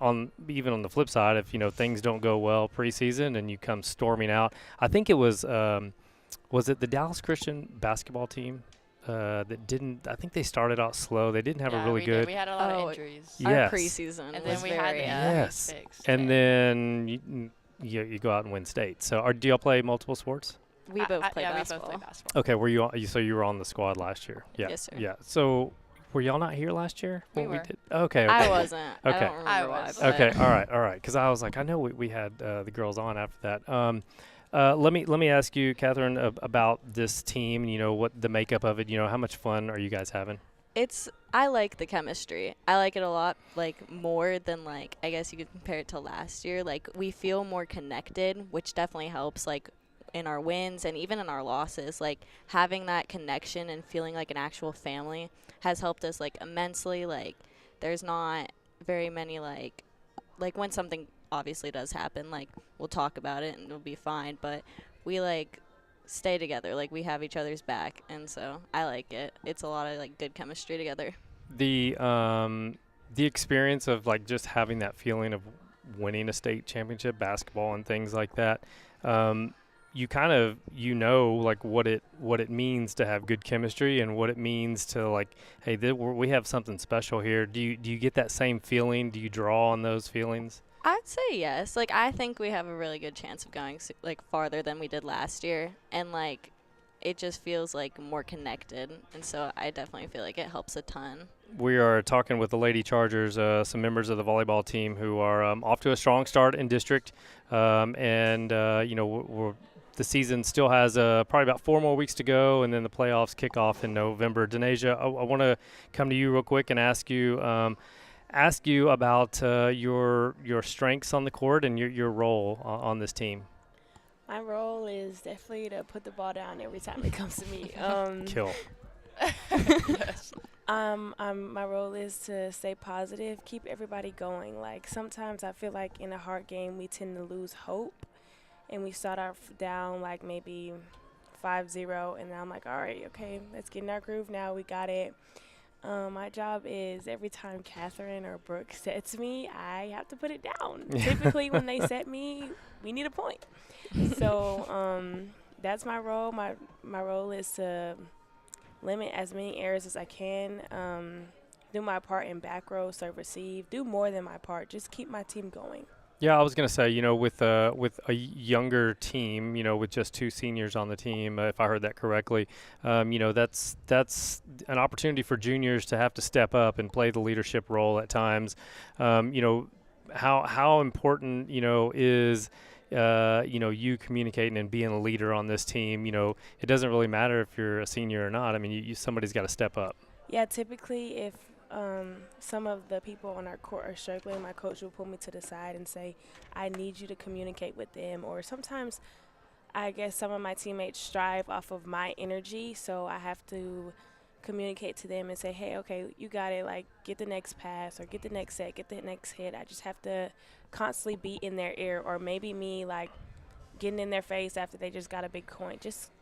S1: even on the flip side, if things don't go well preseason and you come storming out, I think it was it the Dallas Christian basketball team that didn't? I think they started out slow. They didn't have a really
S9: we
S1: good.
S9: Did. We had a lot
S11: Oh,
S9: of injuries.
S1: Yeah.
S11: our
S1: Yes.
S11: preseason
S9: And
S11: was
S9: then we had
S11: very
S9: the
S1: Yes.
S9: fixed.
S1: And then you go out and win state. So do y'all play multiple sports?
S11: we both play
S9: yeah,
S11: basketball.
S9: we both play basketball.
S1: Okay, were you? So you were on the squad last year? Yeah.
S11: Yes, sir.
S1: Yeah. So were y'all not here last year?
S9: We
S1: when
S9: were.
S1: did? Okay.
S11: I
S1: Okay.
S11: wasn't. I
S1: Okay.
S11: don't remember
S9: I
S11: why.
S9: was.
S11: but-
S1: Okay. All right. Because I was like, I know we had the girls on after that. Let me ask you, Catherine, about this team. What the makeup of it. How much fun are you guys having?
S11: I like the chemistry. I like it a lot, like more than like I guess you could compare it to last year. Like we feel more connected, which definitely helps like in our wins and even in our losses. Like having that connection and feeling like an actual family has helped us like immensely. Like there's not very many like when something obviously does happen, like we'll talk about it and it'll be fine, but we like stay together, like we have each other's back, and so I like it. It's a lot of like good chemistry together.
S1: The experience of like just having that feeling of winning a state championship basketball and things like that. You kind of like what it means to have good chemistry and what it means to like, hey, we have something special here. Do you get that same feeling? Do you draw on those feelings?
S11: I'd say yes. Like I think we have a really good chance of going like farther than we did last year, and like it just feels like more connected, and so I definitely feel like it helps a ton.
S1: We are talking with the Lady Chargers, some members of the volleyball team who are off to a strong start in district, and the season still has probably about 4 more weeks to go, and then the playoffs kick off in November. Denasia, I want to come to you real quick and ask you about your strengths on the court and your role on this team.
S10: My role is definitely to put the ball down every time it comes to me.
S1: Kill.
S10: My role is to stay positive, keep everybody going. Like sometimes I feel like in a hard game we tend to lose hope, and we start off down like maybe 5-0, and I'm like, all right, okay, let's get in our groove now. We got it. My job is every time Catherine or Brooke sets me, I have to put it down. Typically when they set me, we need a point. So that's my role. My role is to limit as many errors as I can, do my part in back row, serve, receive, do more than my part, just keep my team going.
S1: Yeah, I was going to say, with a younger team, with just 2 seniors on the team, if I heard that correctly, that's an opportunity for juniors to have to step up and play the leadership role at times. How important, is you communicating and being a leader on this team. It doesn't really matter if you're a senior or not. I mean, somebody's got to step up.
S10: Yeah, typically if some of the people on our court are struggling, my coach will pull me to the side and say, I need you to communicate with them. Or sometimes I guess some of my teammates strive off of my energy, so I have to communicate to them and say, hey, okay, you got it, like get the next pass or get the next set, get the next hit. I just have to constantly be in their ear, or maybe me like getting in their face after they just got a big point. Just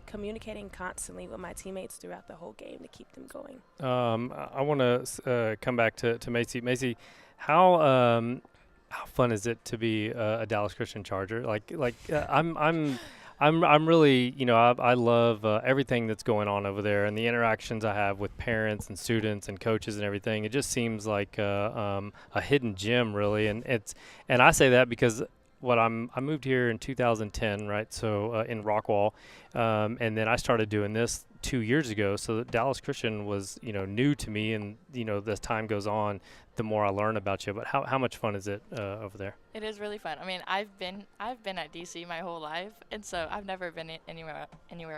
S10: communicating constantly with my teammates throughout the whole game to keep them going.
S1: I want to come back to Macy. Macy, how fun is it to be a Dallas Christian Charger? I'm really, I love everything that's going on over there and the interactions I have with parents and students and coaches and everything. It just seems like a hidden gem, really, and I say that because I moved here in 2010, right? So in Rockwall, and then I started doing this 2 years ago. So Dallas Christian was, new to me, and as time goes on, the more I learn about you. But how much fun is it over there?
S9: It is really fun. I mean, I've been at DC my whole life, and so I've never been anywhere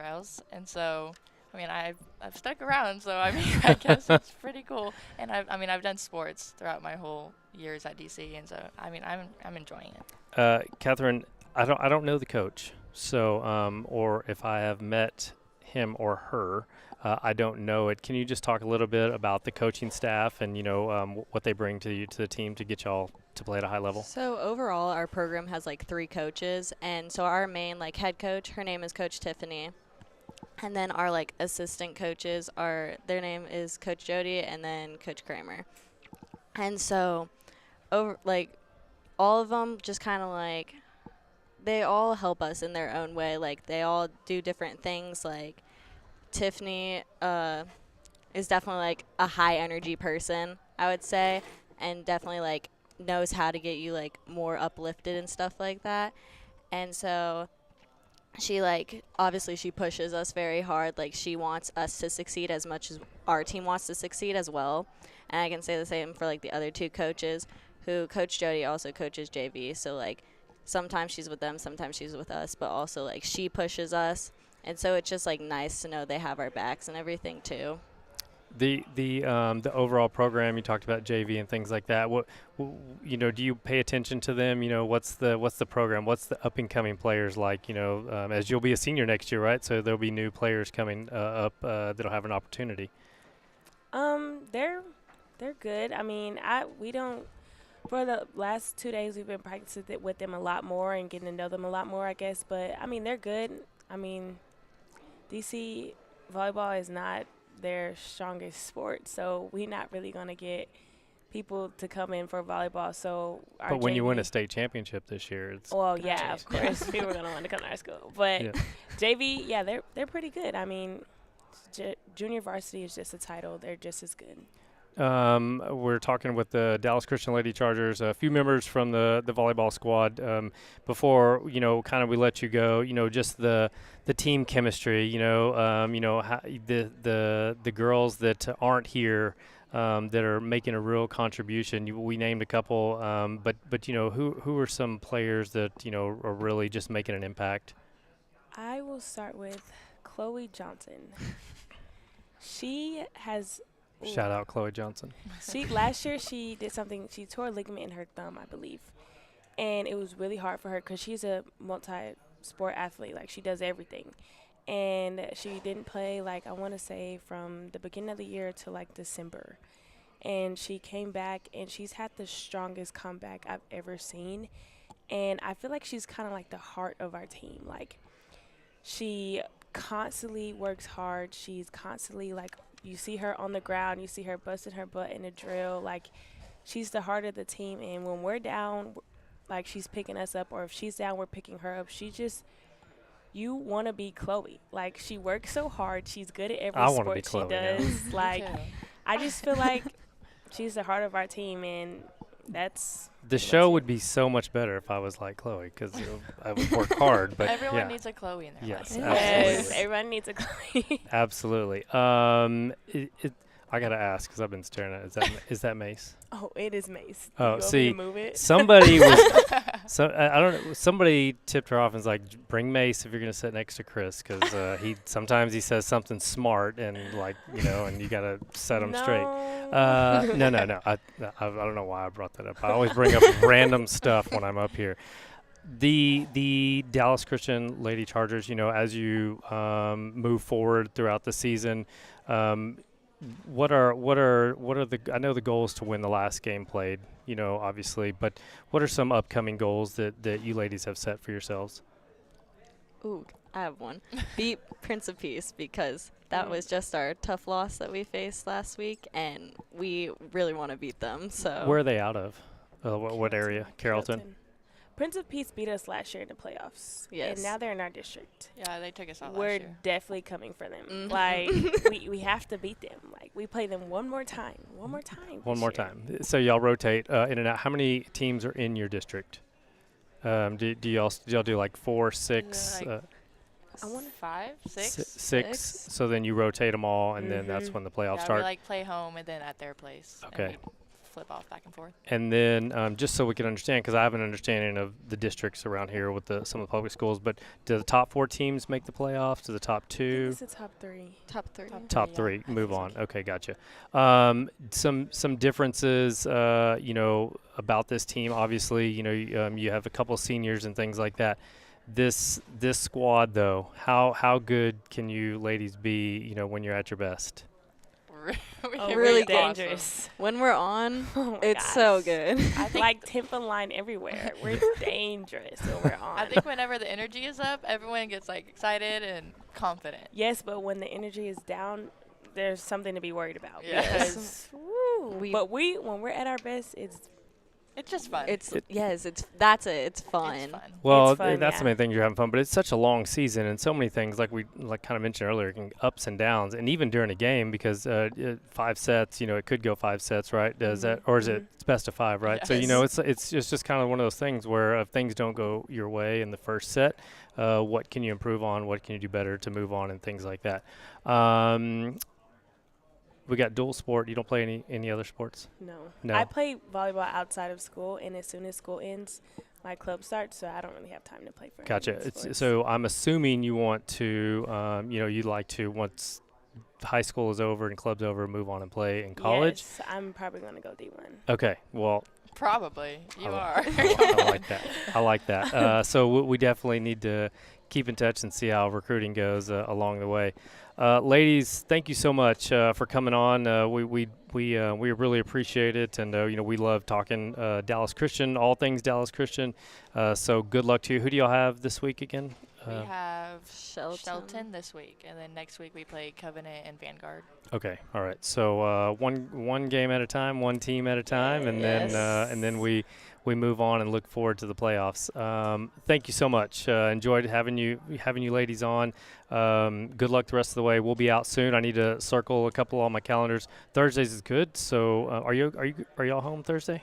S9: else. And so, I mean, I've stuck around. So I mean, I guess it's pretty cool. And I've done sports throughout my whole years at DC, and so I mean, I'm enjoying it.
S1: Catherine, I don't know the coach. So, or if I have met him or her, I don't know it. Can you just talk a little bit about the coaching staff and what they bring to the team to get y'all to play at a high level?
S11: So overall, our program has like 3 coaches, and so our main like head coach, her name is Coach Tiffany, and then our like assistant coaches their name is Coach Jody and then Coach Kramer, and so over like all of them just kind of like they all help us in their own way. Like they all do different things. Like Tiffany is definitely like a high energy person, I would say, and definitely like knows how to get you like more uplifted and stuff like that. And so she like obviously she pushes us very hard. Like she wants us to succeed as much as our team wants to succeed as well. And I can say the same for like the other 2 coaches, who Coach Jody also coaches JV. So like sometimes she's with them, sometimes she's with us, but also like she pushes us. And so it's just like nice to know they have our backs and everything too.
S1: The overall program, you talked about JV and things like that. Do you pay attention to them? What's the program? What's the up and coming players like? As you'll be a senior next year, right? So there'll be new players coming up that'll have an opportunity.
S10: They're good. I mean, we don't. For the last 2 days, we've been practicing with them a lot more and getting to know them a lot more, I guess. But I mean, they're good. I mean, DC volleyball is not their strongest sport, so we're not really going to get people to come in for volleyball. So
S1: but when you win a state championship this year, it's
S10: yeah, of course people are going to want to come to our school. But
S1: yeah.
S10: JV, yeah, they're pretty good. I mean, junior varsity is just a title. They're just as good.
S1: We're talking with the Dallas Christian Lady Chargers, a few members from the volleyball squad. Before kind of we let you go, just the team chemistry. How, the girls that aren't here that are making a real contribution. We named a couple, but who are some players that are really just making an impact?
S10: I will start with Chloe Johnson. She has.
S1: Shout out Chloe Johnson.
S10: Last year she did something. She tore a ligament in her thumb, I believe, and it was really hard for her because she's a multi-sport athlete. Like she does everything, and she didn't play like I want to say from the beginning of the year to like December, and she came back and she's had the strongest comeback I've ever seen, and I feel like she's kind of like the heart of our team. Like she constantly works hard. She's constantly like. You see her on the ground. You see her busting her butt in a drill. Like, she's the heart of the team. And when we're down, like, she's picking us up. Or if she's down, we're picking her up. You want to be Chloe. Like, she works so hard. She's good at every sport she does.
S1: Yeah.
S10: Like, I just feel like she's the heart of our team. And that's
S1: the show would be so much better if I was like Chloe because I would work hard. But
S9: everyone needs a Chloe in their life.
S1: Absolutely.
S10: Yes, everyone needs a Chloe.
S1: Absolutely. I gotta ask because I've been staring at it. Is that Mace?
S10: Oh, it is Mace.
S1: Oh, see,
S10: move it?
S1: somebody was. I don't know. Somebody tipped her off and was like, "Bring Mace if you're gonna sit next to Chris because he sometimes he says something smart and and you gotta set him straight." No. I don't know why I brought that up. I always bring up random stuff when I'm up here. The Dallas Christian Lady Chargers, as you move forward throughout the season, what are the I know the goals to win the last game played, obviously, but what are some upcoming goals that you ladies have set for yourselves?
S11: Ooh, I have one. Beat Prince of Peace because that was just our tough loss that we faced last week, and we really want to beat them. So
S1: where are they out of? What area? Carrollton.
S10: Prince of Peace beat us last year in the playoffs.
S11: Yes.
S10: And now they're in our district.
S9: Yeah, they took us out
S10: We're
S9: last year.
S10: definitely coming for them.
S11: Mm-hmm.
S10: Like, we have to beat them. Like, we play them one more time. One more time.
S1: So y'all rotate in and out. How many teams are in your district? Do y'all do like 4, 6?
S9: I want 5, 6.
S1: Six. So then you rotate them all, and then that's when the playoffs start.
S9: We like play home and then at their place.
S1: Okay.
S9: And we flip off back and forth.
S1: And then just so we can understand, because I have an understanding of the districts around here with some of the public schools, but do the top 4 teams make the playoffs? Do the top 2?
S10: It's the top 3.
S1: Top 3. Move on. Okay, gotcha. Some differences, about this team. Obviously, you have a couple seniors and things like that. This squad though, how good can you ladies be? You know, when you're at your best.
S11: Really
S10: dangerous.
S11: When we're on,
S10: Oh my
S11: it's so
S10: gosh.
S11: good.
S10: I think like Timpa line everywhere. We're dangerous when we're on.
S9: I think whenever the energy is up, everyone gets like excited and confident.
S10: Yes, but when the energy is down, there's something to be worried about.
S9: Yes.
S10: Because, but when we're at our best,
S9: It's just fun.
S11: It's that's it. It's fun.
S9: It's fun.
S1: Well,
S10: It's fun,
S1: that's
S10: yeah.
S1: the main thing. You're having fun, but it's such a long season, and so many things, like we kind of mentioned earlier, can ups and downs, and even during a game, because 5 sets, you know, it could go 5 sets, right? Does that, or is it? It's best of 5, right? So you know, it's just kind of one of those things where if things don't go your way in the first set, what can you improve on? What can you do better to move on, and things like that. We got dual sport. You don't play any other sports?
S10: No. I play volleyball outside of school, and as soon as school ends, my club starts, so I don't really have time to play for any
S1: Gotcha.
S10: sports.
S1: So I'm assuming you want to, you know, you'd like to, once high school is over and club's over, move on and play in college?
S10: Yes, I'm probably going to go D1.
S1: Okay. Well,
S9: Probably. You are.
S1: I like that. I like that. So we definitely need to keep in touch and see how recruiting goes along the way. Ladies, thank you so much for coming on. We really appreciate it, and you know, we love talking Dallas Christian, all things Dallas Christian. So good luck to you. Who do y'all have this week again?
S9: We have
S11: Shelton.
S9: Shelton this week, and then next week we play Covenant and Vanguard.
S1: Okay, all right. So one game at a time, one team at a time, and then we move on and look forward to the playoffs. Thank you so much. Enjoyed having you ladies on. Good luck the rest of the way. We'll be out soon. I need to circle a couple on my calendars. Thursdays is good. So are y'all home Thursday?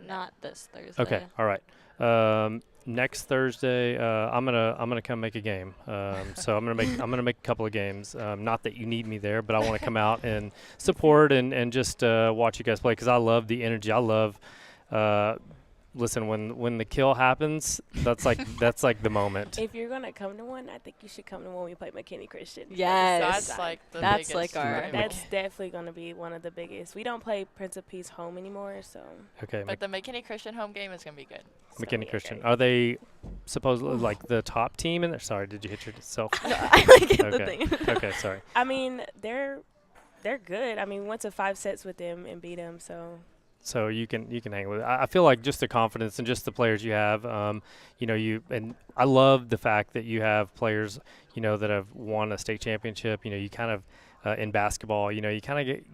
S11: Not this Thursday.
S1: Okay, all right. Next Thursday, I'm gonna come make a game. So I'm gonna make a couple of games. Not that you need me there, but I want to come out and support and just watch you guys play, because I love the energy. I love. Listen, when the kill happens, that's like the moment.
S10: If you're gonna come to one, I think you should come to one we play McKinney Christian.
S11: Yes,
S9: That's like the
S11: that's
S9: biggest.
S11: like our.
S9: rivalry.
S10: That's definitely gonna be one of the biggest. We don't play Prince of Peace home anymore, so.
S1: Okay,
S9: But the McKinney Christian home game is gonna be good.
S1: McKinney Christian. Are they supposedly like the top team in there? Sorry, did you hit yourself?
S11: No, I like it, the
S1: Okay.
S11: thing.
S1: Okay, sorry.
S10: I mean, they're good. I mean, we went to 5 sets with them and beat them, so.
S1: So you can hang with it. I feel like just the confidence and just the players you have, you know, and I love the fact that you have players, you know, that have won a state championship. You know, you kind of in basketball, you know,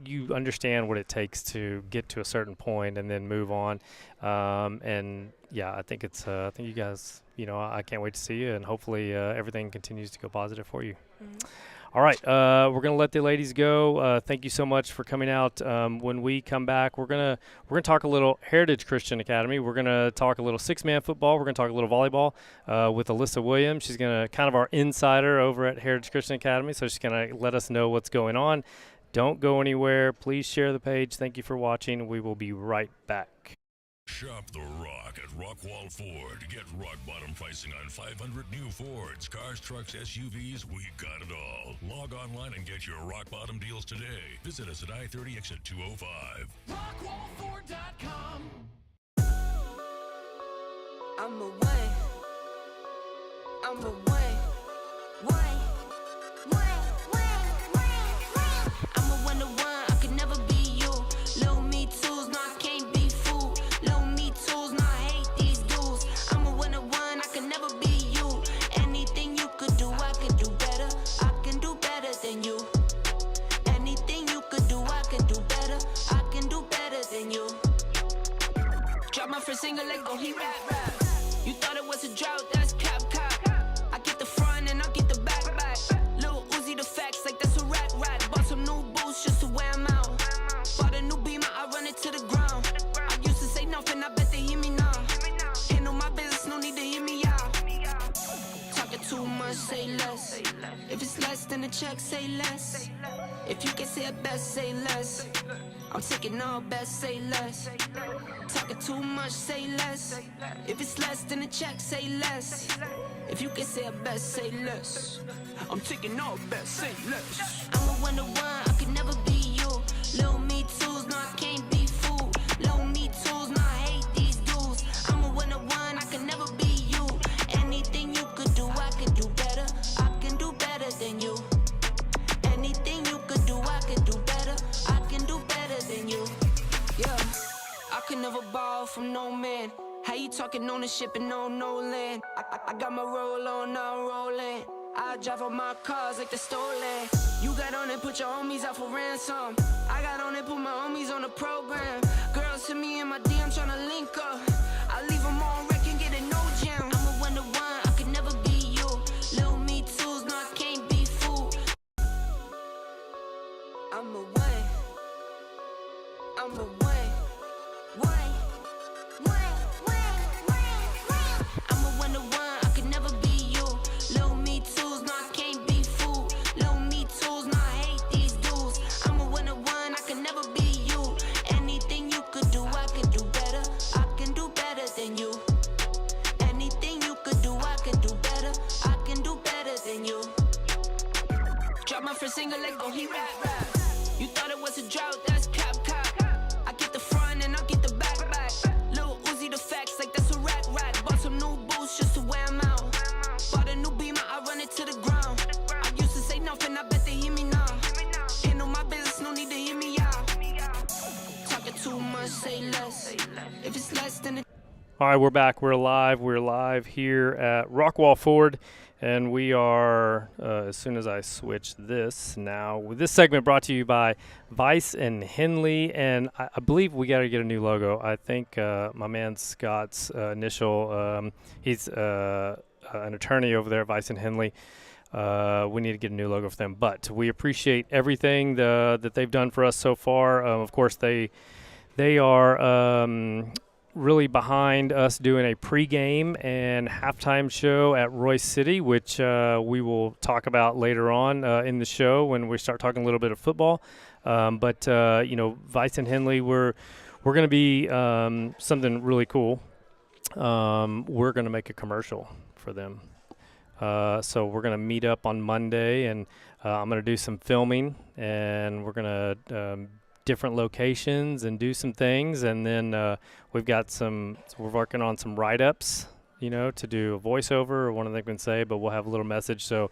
S1: you understand what it takes to get to a certain point and then move on. And yeah, I think I think you guys, you know, I can't wait to see you, and hopefully everything continues to go positive for you.
S10: Mm-hmm.
S1: All right, we're gonna let the ladies go. Thank you so much for coming out. When we come back, we're gonna talk a little Heritage Christian Academy. We're gonna talk a little 6-man football. We're gonna talk a little volleyball with Alyssa Williams. She's gonna kind of our insider over at Heritage Christian Academy, so she's gonna let us know what's going on. Don't go anywhere. Please share the page. Thank you for watching. We will be right back.
S3: Shop the Rock at Rockwall Ford. Get rock bottom pricing on 500 new Fords, cars, trucks, SUVs. We got it all. Log online and get your rock bottom deals today. Visit us at I-30 exit 205.
S4: RockwallFord.com. I'm a one to one. I could never be you. Little me tools, no, I can't be fooled. Little me tools, no, I hate these dudes. I'm a one to one. I could never be you. Anything you could do, I could do better. I can do better than you. Anything you could do, I can do better. I can do better than you. Drop my first single, let go, he rap. You thought it was a drought, that's cap. I get the front and I get the back. Lil Uzi the facts, like that's a rat. Bought some new boots just to wear 'em out. Bought a new beamer, I run it to the ground. I used to say nothing, I bet they hear me now. Handle my business, no need to hear me out. Talking too much, say less. If it's less than the check, say less. If you can say it best, say less. I'm taking all best, say less. Talking too much, say less. If it's less than the check, say less. If you can say it best, say less. I'm taking all best, say less. I'm a one to one, I could never be you. Little me tools, no, I can't be fooled. Little me tools, no, I hate these dudes. I'm a one to one, I could never be you. Anything you could ownership and no land. I got my roll on, now I'm rolling. I drive all my cars like they're stolen. You got on and put your homies out for ransom. I got on and put my homies on the program. Girls hit me in my DM tryna link up. I leave them on wreck and get a no jam. I'm a one-to-one, I could never be you. Little me tools, no, I can't be fooled. I'm a one. I'm a one. I'm a one-to-one, I could never be you. Little me tools, no, I can't be fooled. Little me tools, no, I hate these dudes. I'm a one-to-one, I could never be you. Anything you could do, I could do better. I can do better than you. Anything you could do, I can do better. I can do better than you. Drop my first single, let go, he rap. You thought it was a drought, that's cap. I get the front and I get the back. Lil Uzi the facts, like that's a rack. Bought some new boots just to wear 'em out. Bought a new beamer, I run it to the ground. I used to say nothing, I bet they hear me now. Handle my business, no need to hear me out. Talking too much, say less. If it's less than a
S1: All right, we're back. We're live. We're live here at Rockwall Ford, and we are, as soon as I switch this now, with this segment brought to you by Vice and Henley, and I believe we got to get a new logo. I think my man Scott's initial, he's an attorney over there at Vice and Henley. We need to get a new logo for them, but we appreciate everything that they've done for us so far. Of course, they are really behind us doing a pregame and halftime show at Royce City, which we will talk about later on in the show when we start talking a little bit of football. But Vice and Henley, we're going to be something really cool. We're going to make a commercial for them. So we're going to meet up on Monday, and I'm going to do some filming, and we're going to different locations and do some things, and then we're working on some write-ups, to do a voiceover or one of them can say, but we'll have a little message. So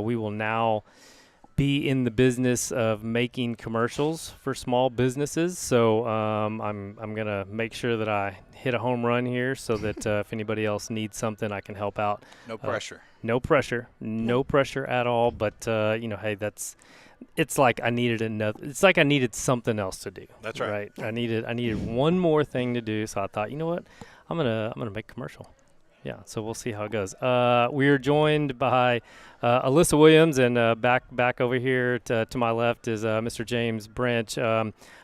S1: we will now be in the business of making commercials for small businesses. So I'm gonna make sure that I hit a home run here, so that if anybody else needs something, I can help out.
S2: No pressure.
S1: No pressure at all. But hey, it's like I needed something else to do.
S2: That's right.
S1: I needed one more thing to do. So I thought, you know what, I'm gonna make a commercial. Yeah, so we'll see how it goes. We are joined by Alyssa Williams, and back over here to my left is Mr. James Branch.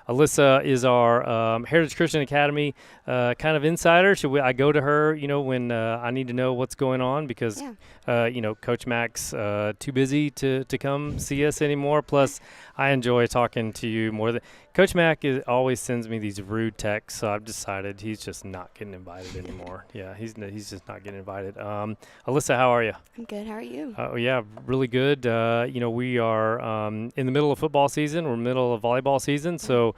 S1: Alyssa is our Heritage Christian Academy kind of insider. I go to her, when I need to know what's going on, because, Coach Mac's too busy to come see us anymore. Plus, I enjoy talking to you more than Coach Mac always sends me these rude texts, so I've decided he's just not getting invited anymore. Yeah, he's just not getting invited. Alyssa, how are you?
S12: I'm good. How are you?
S1: Yeah, really good. We are in the middle of football season. We're in the middle of volleyball season, so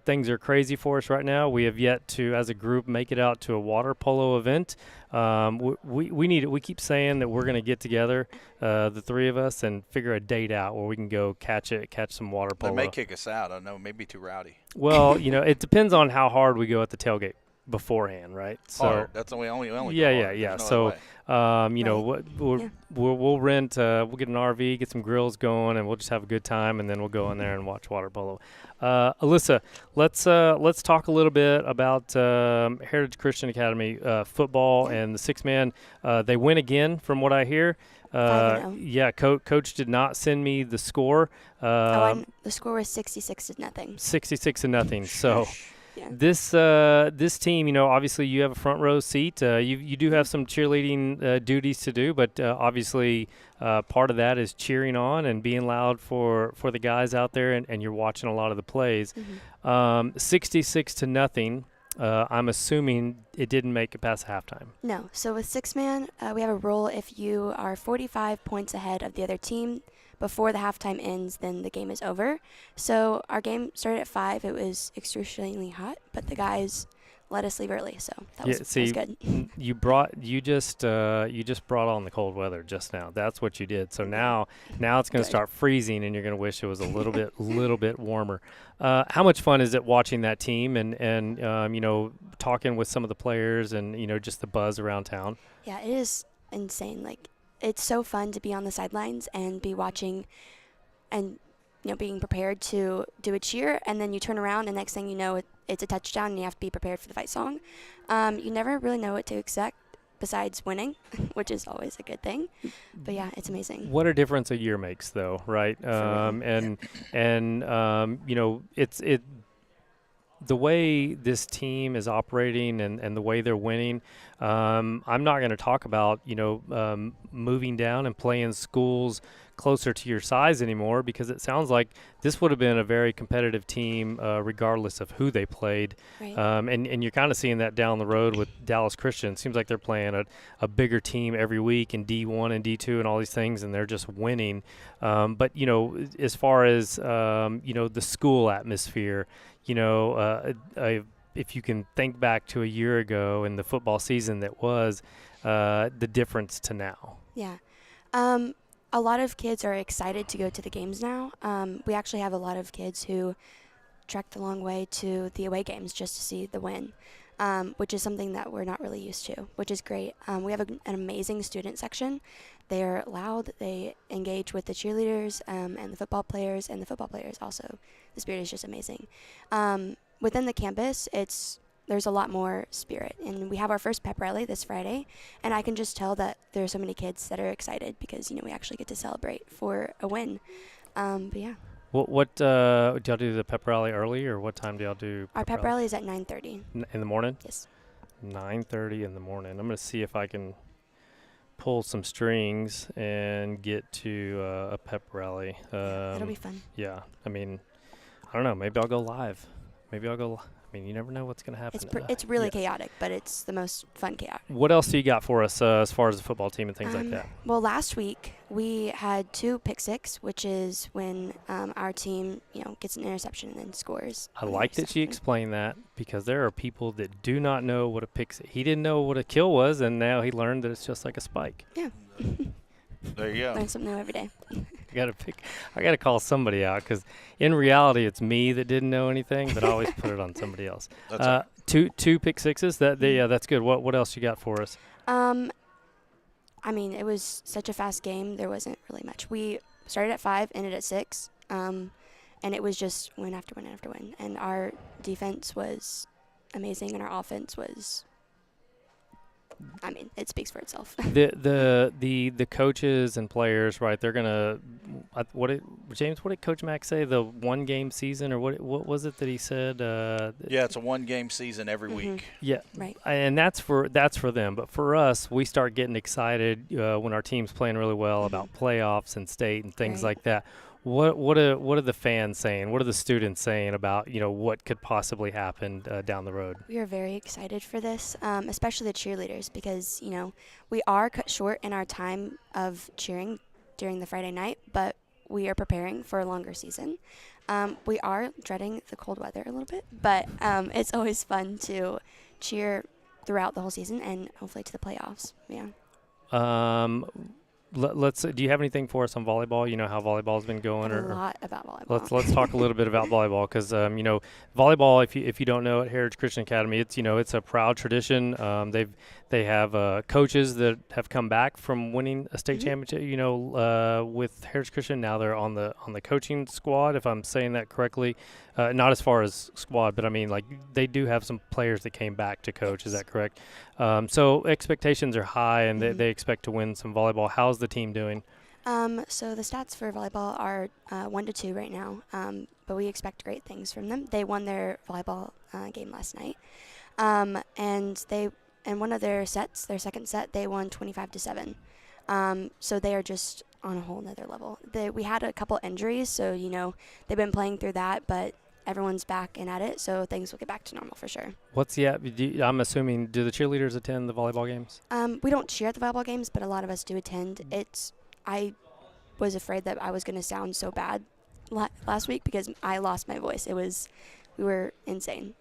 S1: things are crazy for us right now. We have yet to, as a group, make it out to a water polo event. We keep saying that we're going to get together, the three of us, and figure a date out where we can go catch some water polo.
S2: They may kick us out. I don't know, maybe too rowdy.
S1: Well, it depends on how hard we go at the tailgate beforehand, right? So
S2: that's only
S1: yeah. So we'll rent, we'll get an RV, get some grills going, and we'll just have a good time, and then we'll go in there and watch water polo. Alyssa, let's talk a little bit about Heritage Christian Academy football and the six-man. They win again, from what I hear.
S12: 5-0.
S1: Yeah, Coach did not send me the score.
S12: The score was 66-0.
S1: 66-0. So.
S12: Yeah.
S1: This team, obviously you have a front row seat. You do have some cheerleading duties to do, but obviously part of that is cheering on and being loud for the guys out there, and you're watching a lot of the plays. 66-0. I'm assuming it didn't make it past halftime.
S12: No. So with six-man, we have a rule: if you are 45 points ahead of the other team before the halftime ends, then the game is over. So our game started at 5. It was extremely hot, but the guys let us leave early, so that
S1: Yeah,
S12: was good.
S1: you just brought on the cold weather just now. That's what you did. So now it's going to
S12: Good.
S1: start freezing, and you're going to wish it was a little bit warmer. How much fun is it watching that team and talking with some of the players and just the buzz around town?
S12: Yeah, it is insane. Like, it's so fun to be on the sidelines and be watching and being prepared to do a cheer, and then you turn around and next thing you know it's a touchdown and you have to be prepared for the fight song. You never really know what to expect besides winning, which is always a good thing. But yeah, it's amazing.
S1: What a difference a year makes, though, right? It's the way this team is operating and the way they're winning. I'm not going to talk about moving down and playing schools closer to your size anymore, because it sounds like this would have been a very competitive team regardless of who they played.
S12: Right.
S1: And you're kind of seeing that down the road with Dallas Christian. It seems like they're playing a bigger team every week in D1 and D2 and all these things, and they're just winning. But as far as the school atmosphere, if you can think back to a year ago in the football season that was, the difference to now.
S12: Yeah. A lot of kids are excited to go to the games now. We actually have a lot of kids who trekked a long way to the away games just to see the win, which is something that we're not really used to, which is great. We have an amazing student section. They're loud. They engage with the cheerleaders and the football players, and the football players also. The spirit is just amazing. Within the campus, there's a lot more spirit, and we have our first pep rally this Friday, and I can just tell that there are so many kids that are excited because we actually get to celebrate for a win. But yeah.
S1: What do y'all do the pep rally early, or what time do y'all do?
S12: Our pep rally is at 9:30.
S1: In the morning?
S12: Yes.
S1: 9:30 in the morning. I'm going to see if I can pull some strings and get to a pep rally.
S12: That'll be fun.
S1: Yeah. I mean, I don't know. Maybe I'll go live. You never know what's going to happen.
S12: It's really chaotic, but it's the most fun chaotic.
S1: What else do you got for us as far as the football team and things like that?
S12: Well, last week we had 2 pick six, which is when our team, gets an interception and then scores.
S1: I like that she explained that, because there are people that do not know what a pick six. He didn't know what a kill was, and now he learned that it's just like a spike.
S12: Yeah.
S2: There you go.
S12: Learn something new every day.
S1: I got to call somebody out, because in reality it's me that didn't know anything, but I always put it on somebody else.
S2: That's
S1: two pick sixes. That's good. What else you got for us?
S12: It was such a fast game. There wasn't really much. We started at 5, ended at 6, and it was just win after win after win. And our defense was amazing, and our offense was. It speaks for itself.
S1: The coaches and players, right? They're gonna James? What did Coach Mack say? The 1 game season, or what was it that he said?
S2: Yeah, it's a 1 game season every week.
S1: Yeah,
S12: right.
S1: And that's for them. But for us, we start getting excited when our team's playing really well about playoffs and state and things like that. What are the fans saying? What are the students saying about what could possibly happen down the road?
S12: We are very excited for this, especially the cheerleaders, because we are cut short in our time of cheering during the Friday night, but we are preparing for a longer season. We are dreading the cold weather a little bit, but it's always fun to cheer throughout the whole season and hopefully to the playoffs. Yeah.
S1: Do you have anything for us on volleyball? You know how volleyball's been going,
S12: a lot about volleyball.
S1: Let's talk a little bit about volleyball, because volleyball, if you don't know, at Heritage Christian Academy, it's a proud tradition. They have coaches that have come back from winning a state championship. With Heritage Christian, now they're on the coaching squad, if I'm saying that correctly. Not as far as squad, but they do have some players that came back to coach. Is that correct? So expectations are high, and they expect to win some volleyball. How's the team doing?
S12: So the stats for volleyball are 1-2 right now, but we expect great things from them. They won their volleyball game last night, and in one of their sets, their second set, they won 25-7. So they are just on a whole nother level. We had a couple injuries, so they've been playing through that, but everyone's back and at it, so things will get back to normal for sure.
S1: I'm assuming, do the cheerleaders attend the volleyball games?
S12: We don't cheer at the volleyball games, but a lot of us do attend. I was afraid that I was going to sound so bad last week because I lost my voice. We were insane.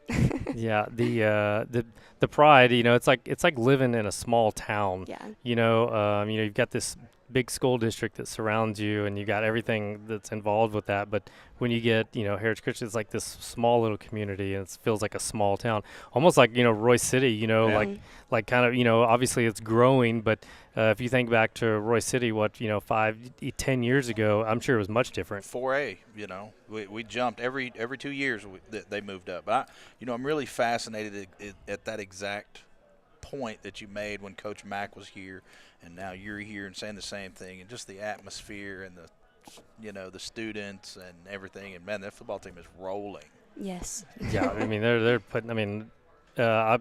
S1: Yeah, the pride, it's like living in a small town.
S12: Yeah.
S1: You've got this big school district that surrounds you, and you got everything that's involved with that. But when you get, Heritage Christian, it's like this small little community, and it feels like a small town, almost like Royce City. Like kind of, obviously it's growing, but if you think back to Royce City, 10 years ago, I'm sure it was much different.
S2: 4A, we jumped every 2 years they moved up. But I'm really fascinated at that exact point that you made when Coach Mack was here, and now you're here and saying the same thing, and just the atmosphere and the students and everything. And man, that football team is rolling.
S12: Yes.
S1: Yeah, I mean they're putting. I mean, I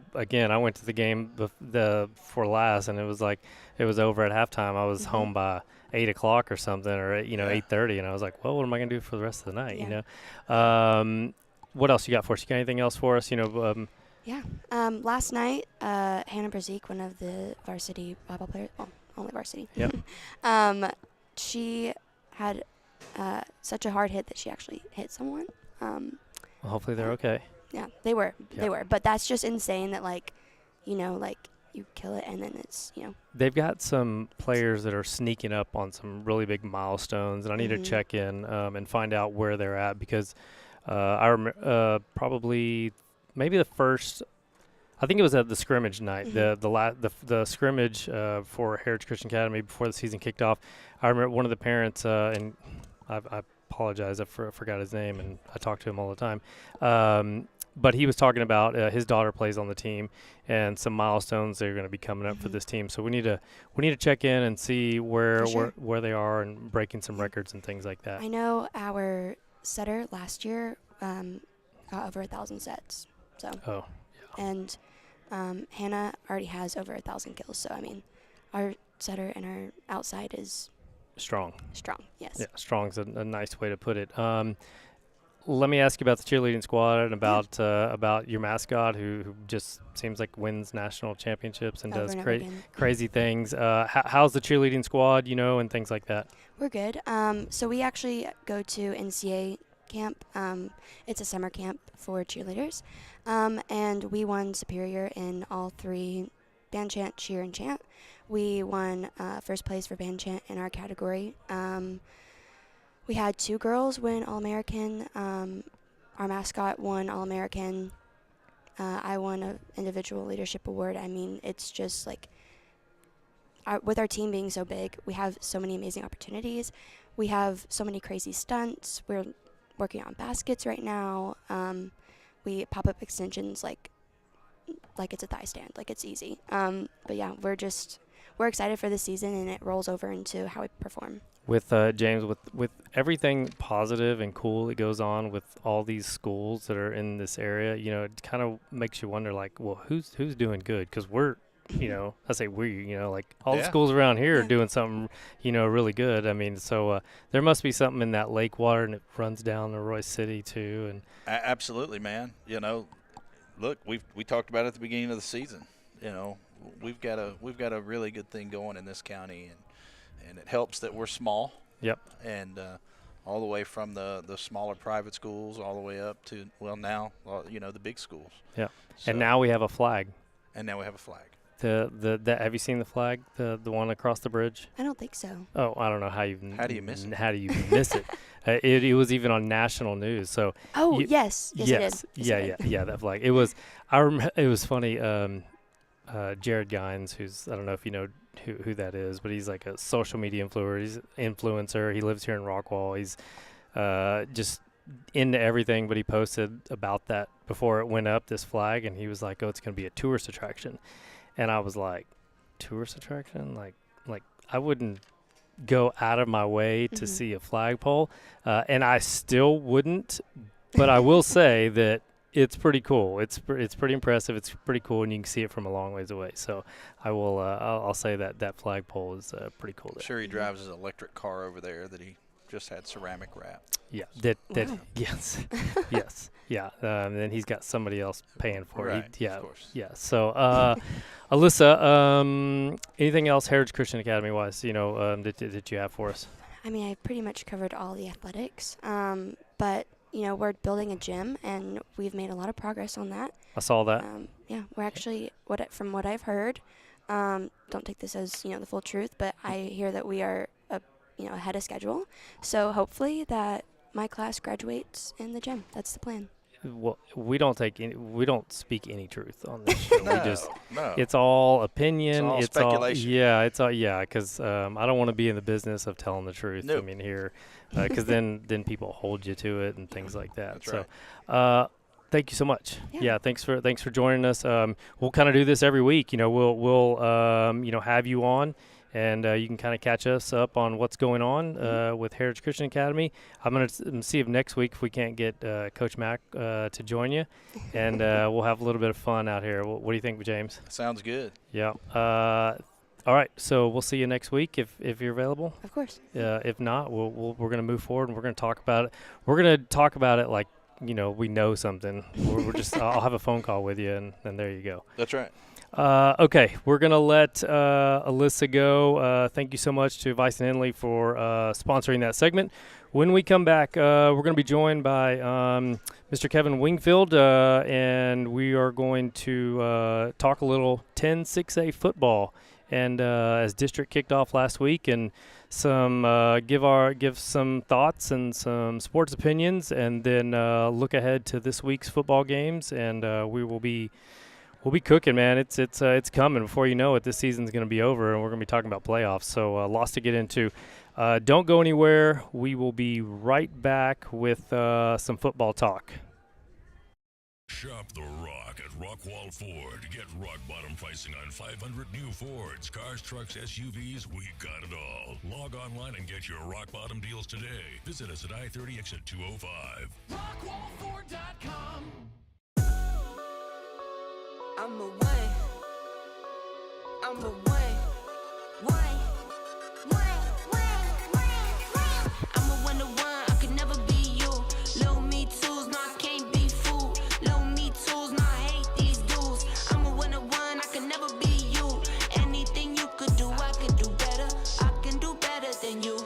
S1: went to the game before last, and it was over at halftime. I was home by 8 o'clock or something, or 8:30, and I was like, well, what am I gonna do for the rest of the night? What else you got for us? You got anything else for us?
S12: Yeah. Last night, Hannah Brazik, one of the varsity volleyball players, well, only varsity.
S1: Yep.
S12: She had such a hard hit that she actually hit someone.
S1: Well, hopefully they're okay.
S12: Yeah, they were.
S1: Yep.
S12: They were. But that's just insane that, you kill it and then it's,
S1: They've got some players that are sneaking up on some really big milestones, and I need to check in and find out where they're at, because I remember probably maybe the first, I think it was at the scrimmage night, the scrimmage for Heritage Christian Academy before the season kicked off. I remember one of the parents, and I apologize, I forgot his name, and I talk to him all the time. But he was talking about his daughter plays on the team, and some milestones that are going to be coming up for this team. So we need to check in and see where they are, and breaking some records and things like that.
S12: I know our setter last year got over 1,000 sets. So.
S1: Oh. Yeah.
S12: And Hannah already has over 1,000 kills. So I mean, our setter and our outside is
S1: strong.
S12: Strong, yes.
S1: Yeah, strong's a nice way to put it. Let me ask you about the cheerleading squad and about your mascot, who just seems like wins national championships and does crazy things. How's the cheerleading squad, and things like that?
S12: We're good. So we actually go to NCA camp. It's a summer camp for cheerleaders. And we won Superior in all 3, band, chant, cheer, and chant. We won first place for band chant in our category. We had 2 girls win All-American. Our mascot won All-American. I won an individual leadership award. I mean, it's just like, with our team being so big, we have so many amazing opportunities. We have so many crazy stunts. We're working on baskets right now. We pop-up extensions like it's a thigh stand, like it's easy. But yeah, we're excited for this season, and it rolls over into how we perform.
S1: With James, with everything positive and cool that goes on with all these schools that are in this area, it kind of makes you wonder, like, well, who's doing good? Because we're, I say we, like all the schools around here are doing something, really good. I mean, so there must be something in that lake water, and it runs down to Royce City too. And
S2: absolutely, man. Look, we talked about it at the beginning of the season. We've got a really good thing going in this county, and it helps that we're small.
S1: Yep.
S2: And all the way from the smaller private schools all the way up to now the big schools.
S1: Yeah.
S2: So,
S1: and now we have a flag. Have you seen the flag, the one across the bridge?
S12: I don't think so.
S1: Oh, I don't know how
S2: do you miss it?
S1: How do you miss it? It was even on national news. So.
S12: Oh yes, it is.
S1: Yeah, that flag. It was. It was funny. Jared Gines, who's, I don't know if you know who that is, but he's like a social media influencer. He lives here in Rockwall. He's just into everything, but he posted about that before it went up, this flag, and he was like, oh, it's going to be a tourist attraction. And I was like, tourist attraction? Like I wouldn't go out of my way to see a flagpole, and I still wouldn't, but I will say that it's pretty cool. It's pretty impressive. It's pretty cool, and you can see it from a long ways away. So I will. I'll say that flagpole is pretty cool.
S2: I'm sure he drives his electric car over there that he just had ceramic wrapped.
S1: Yeah. Yes. Yes. Yeah. And then he's got somebody else paying for it.
S2: Right.
S1: Yeah.
S2: Of course.
S1: Yeah. So, Alyssa, anything else Heritage Christian Academy wise, that you have for us?
S12: I mean, I pretty much covered all the athletics, but we're building a gym, and we've made a lot of progress on that.
S1: I saw that.
S12: Yeah, we're actually, from what I've heard, don't take this as, the full truth, but I hear that we are, ahead of schedule. So hopefully that my class graduates in the gym. That's the plan.
S1: Well, we don't speak any truth on this show.
S2: No.
S1: It's all opinion.
S2: It's all speculation.
S1: Because I don't want to be in the business of telling the truth.
S2: Nope.
S1: I mean, here, because then people hold you to it and things like that.
S2: That's
S1: right. Thank you so much.
S12: Yeah.
S1: Thanks for joining us. We'll kind of do this every week. We'll have you on, and you can kind of catch us up on what's going on with Heritage Christian Academy. I'm going to see if next week if we can't get Coach Mack to join you, and we'll have a little bit of fun out here. What do you think, James?
S2: Sounds good.
S1: Yeah. All right. So we'll see you next week if you're available.
S12: Of course.
S1: If not, we're going to move forward and we're going to talk about it. We're going to talk about it like we know something. We're just I'll have a phone call with you, and there you go.
S2: That's right.
S1: Okay, we're going to let Alyssa go. Thank you so much to Vice and Henley for sponsoring that segment. When we come back, we're going to be joined by Mr. Kevin Wingfield, and we are going to talk a little 10-6A football. And as district kicked off last week, and some give some thoughts and some sports opinions, and then look ahead to this week's football games, and we'll be cooking, man. It's coming. Before you know it, this season's going to be over, and we're going to be talking about playoffs. So lots to get into. Don't go anywhere. We will be right back with some football talk.
S3: Shop the Rock at Rockwall Ford. Get rock bottom pricing on 500 new Fords, cars, trucks, SUVs. We got it all. Log online and get your rock bottom deals today. Visit us at I-30 exit 205.
S4: Rockwallford.com. I'm away. I'm a one-to-one, I could never be you. Low me tools, no, I can't be fooled. Low me tools, no, I hate these dudes. I'm a one-to-one, I could never be you. Anything you could do, I could do better. I can do better than you.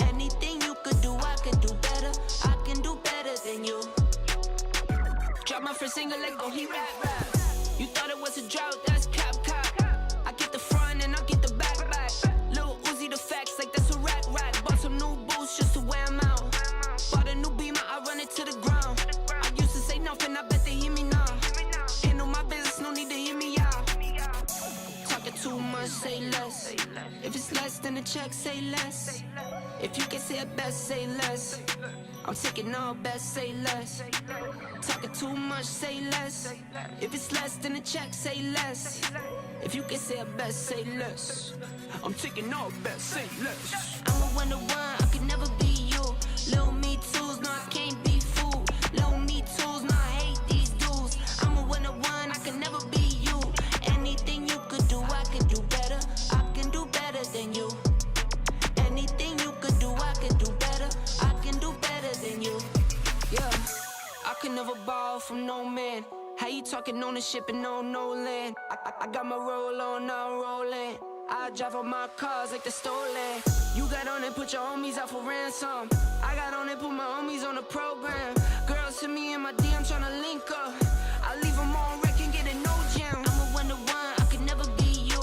S4: Anything you could do, I can do better. I can do better than you. Drop my first single, let go, he rap. You thought it was a drought, that's cap. I get the front and I get the back. Lil Uzi the facts, like that's a rack. Bought some new boots just to wear 'em out. Bought a new Beamer, I run it to the ground. I used to say nothing, I bet they hear me now. Ain't no my business, no need to hear me out. Talking too much, say less. If it's less than the check, say less. If you can say it best, say less. I'm taking all best, say less. Talking too much, say less. If it's less than a check, say less. If you can say it best, say less. I'm taking all best, say less. I'm a one-to-one, I could never be you. Low me tools, no, I can't be fooled. Low me tools, no, I hate these dudes. I'm a one-to-one, I could never be you. Anything you could do, I could do better. I can do better than you. Anything you could do, I can do better. I can do better than you. Yeah, I could never borrow from no man. How you talking ownership and no land? I got my roll on, now I'm rolling. I drive on my cars like they're stolen. You got on and put your homies out for ransom. I got on and put my homies on the program. Girls hit me in my DM tryna link up. I leave them on wreck and get a no jam. I'm a one-to-one, I could never be you.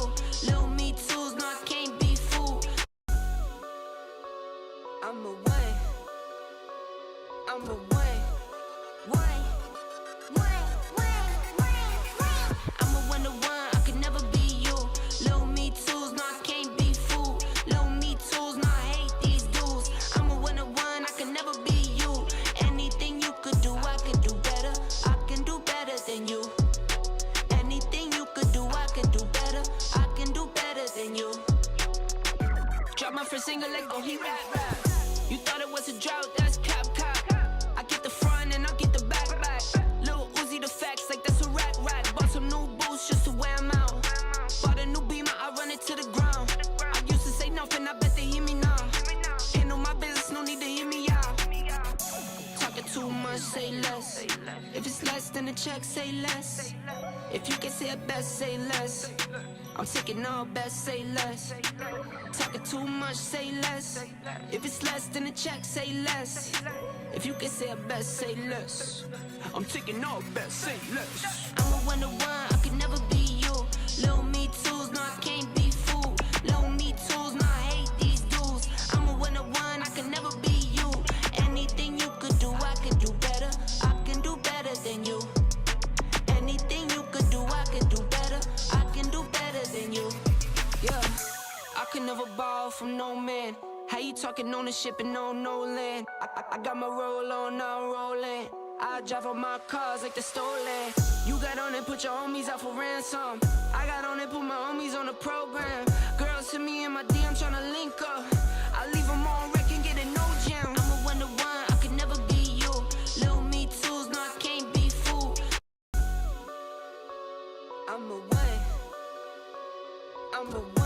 S4: Lil me tools, no, I can't be fooled. I'm away. I'm away. I'm a one-to-one, I could never be you. Low me tools, no, I can't be fooled. Low me tools, no, I hate these dudes. I'm a one-to-one, I could never be you. Anything you could do, I could do better. I can do better than you. Anything you could do, I can do better. I can do better than you. Drop my first single, let go, he rap. You thought it was a drought, that's cap. I get the front and I get the back. Lil Uzi the facts, like that's a rack. Bought some new boots just to wear 'em out. Bought a new Beamer, I run it to the ground. I used to say nothing, I bet they hear me now. Ain't no my business, no need to hear me out. Talking too much, say less. If it's less than a check, say less. If you can say it best, say less. I'm taking all best, say less. Talking too much, say less. If it's less than a check, say less. If you can say a best, say less. I'm taking all bets, say less. I'm a one-to-one, I could never be you. Little me tools, no, I can't be fooled. Little me tools, no, I hate these dudes. I'm a one-to-one, I could never be you. Anything you could do, I could do better. I can do better than you. Anything you could do, I could do better. I can do better than you. Yeah, I could never borrow from no man. How you talking ownership and no land? I got my roll on, now I'm rolling. I drive all my cars like they're stolen. You got on and put your homies out for ransom. I got on and put my homies on the program. Girls hit me in my DM tryna link up. I leave them on wreck and get a no jam. I'm a one-to-one, I could never be you. Little me tools, no, I can't be fooled. I'm a one. I'm a one.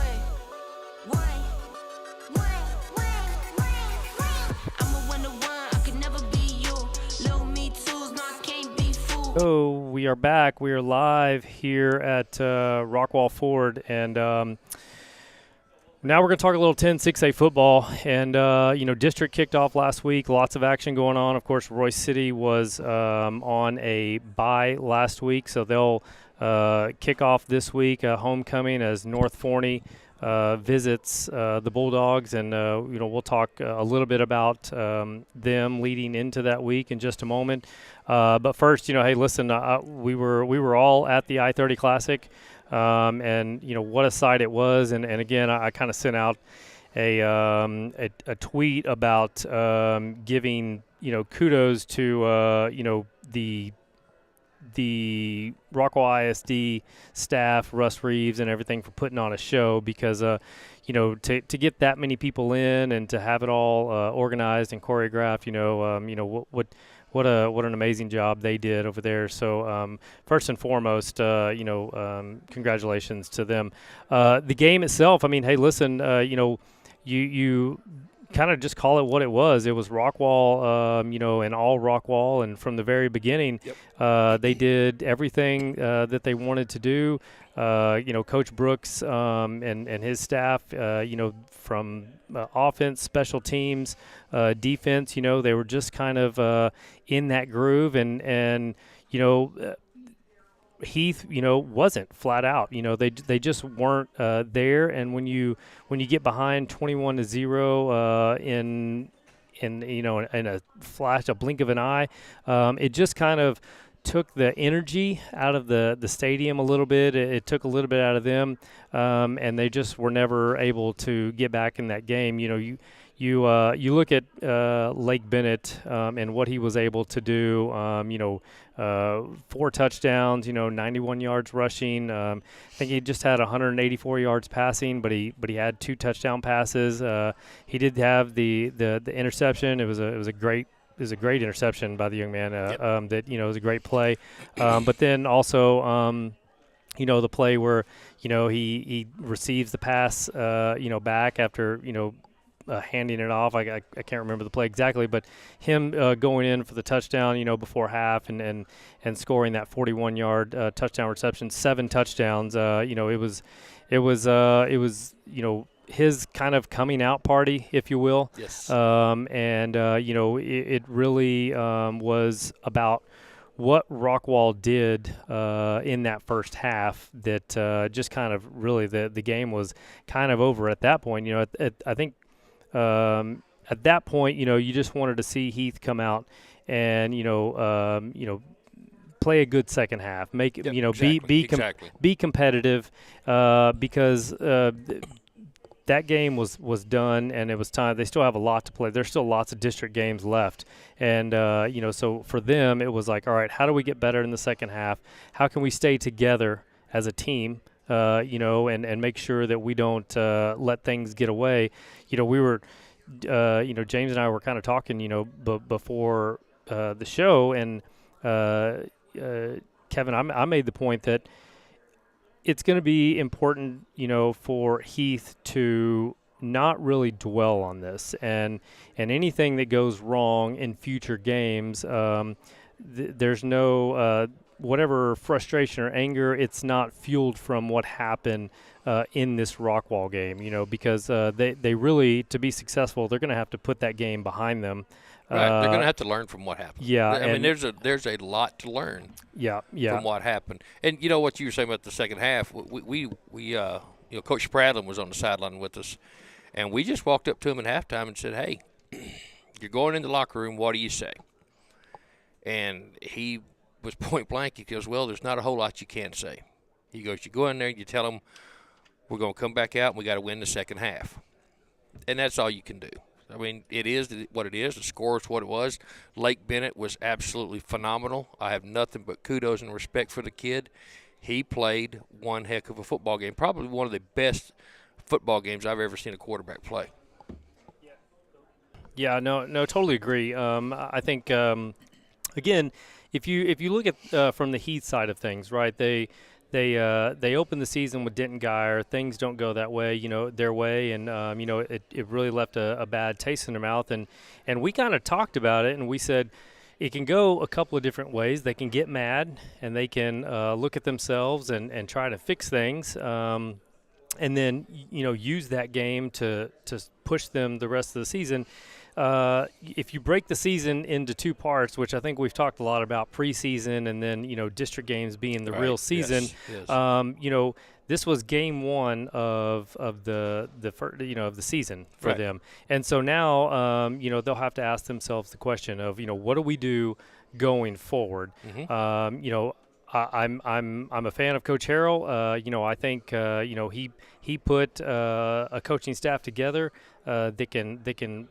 S1: So we are back. We are live here at Rockwall Ford, and now we're going to talk a little 10-6A football. And district kicked off last week. Lots of action going on. Of course, Royce City was on a bye last week, so they'll kick off this week. Homecoming as North Forney visits the Bulldogs, and we'll talk a little bit about them leading into that week in just a moment. But first, hey, listen, we were all at the I-30 Classic, and what a sight it was. And again, I kind of sent out a tweet about giving kudos to the Rockwall ISD staff, Russ Reeves, and everything for putting on a show, because to get that many people in and to have it all organized and choreographed, what an amazing job they did over there. So first and foremost, congratulations to them. The game itself, hey, listen, you kind of just call it what it was. It was Rockwall, and all Rockwall, and from the very beginning, they did everything that they wanted to do. Coach Brooks and his staff, from offense, special teams, defense, they were just kind of in that groove, and Heath, wasn't flat out. They just weren't there. And when you get behind 21-0 in a flash, a blink of an eye, it just kind of took the energy out of the stadium a little bit. It took a little bit out of them, and they just were never able to get back in that game. You look at Lake Bennett and what he was able to do. 4 touchdowns, 91 yards rushing. I think he just had 184 yards passing, but he had 2 touchdown passes. He did have the interception. It was a great interception by the young man. That it was a great play. But then also the play where he receives the pass back after handing it off. I can't remember the play exactly, but him going in for the touchdown, before half and scoring that 41-yard touchdown reception, 7 touchdowns. It was his kind of coming out party, if you will.
S13: Yes.
S1: It really was about what Rockwall did in that first half that just kind of really the game was kind of over at that point. I think at that point, you just wanted to see Heath come out and, play a good second half, make it,
S13: exactly.
S1: be competitive, because that game was done and it was time. They still have a lot to play. There's still lots of district games left. And, so for them, it was like, all right, how do we get better in the second half? How can we stay together as a team? And make sure that we don't let things get away. We were, James and I were kind of talking, before the show, and Kevin, I made the point that it's going to be important, for Heath to not really dwell on this, and anything that goes wrong in future games, there's no whatever frustration or anger, it's not fueled from what happened in this Rockwall game, because they really, to be successful, they're going to have to put that game behind them.
S13: Right, they're going to have to learn from what happened.
S1: Yeah,
S13: I mean, there's a lot to learn.
S1: Yeah.
S13: From what happened, and you know what you were saying about the second half. We Coach Spradlin was on the sideline with us, and we just walked up to him at halftime and said, "Hey, you're going in the locker room. What do you say?" And he was point blank. He goes, "Well, there's not a whole lot you can say." He goes, "You go in there and you tell them we're going to come back out and we got to win the second half," and that's all you can do. I mean, it is what it is. The score is what it was. Lake Bennett was absolutely phenomenal. I have nothing but kudos and respect for the kid. He played one heck of a football game, probably one of the best football games I've ever seen a quarterback play.
S1: Yeah, no, totally agree. I think again, if you look at from the Heath side of things, right? They opened the season with Denton Geyer. Things don't go that way, their way, and it really left a bad taste in their mouth. And we kind of talked about it, and we said it can go a couple of different ways. They can get mad, and they can look at themselves and try to fix things, and then use that game to push them the rest of the season. If you break the season into two parts, which I think we've talked a lot about preseason and then, district games being the real season,
S13: yes.
S1: This was game one of the season for them. And so now, they'll have to ask themselves the question of, what do we do going forward?
S13: Mm-hmm.
S1: I'm a fan of Coach Harrell. I think he put a coaching staff together that can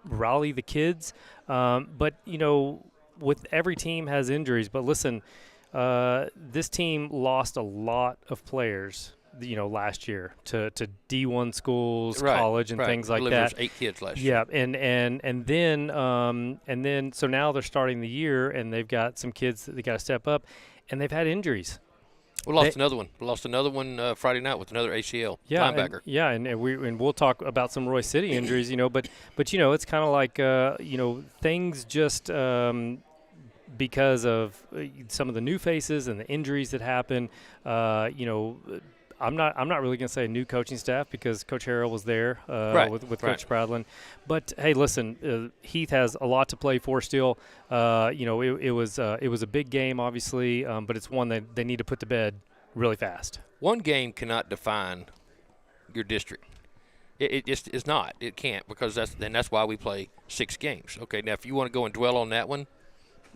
S1: rally the kids. But with every team has injuries. But listen, this team lost a lot of players, last year to D1 schools, college, and things like that.
S13: There was 8 kids last year.
S1: Yeah, and then so now they're starting the year, and they've got some kids that they got to step up, and they've had injuries.
S13: We lost another one. We lost another one Friday night with another ACL linebacker.
S1: And we'll talk about some Roy City injuries, but it's kind of like things just because of some of the new faces and the injuries that happen. I'm not really going to say a new coaching staff because Coach Harrell was there with Coach Spradlin. But hey, listen, Heath has a lot to play for still. It was a big game, obviously, but it's one that they need to put to bed really fast.
S13: One game cannot define your district. It just is not. It can't, because that's why we play 6 games. Okay, now if you want to go and dwell on that one,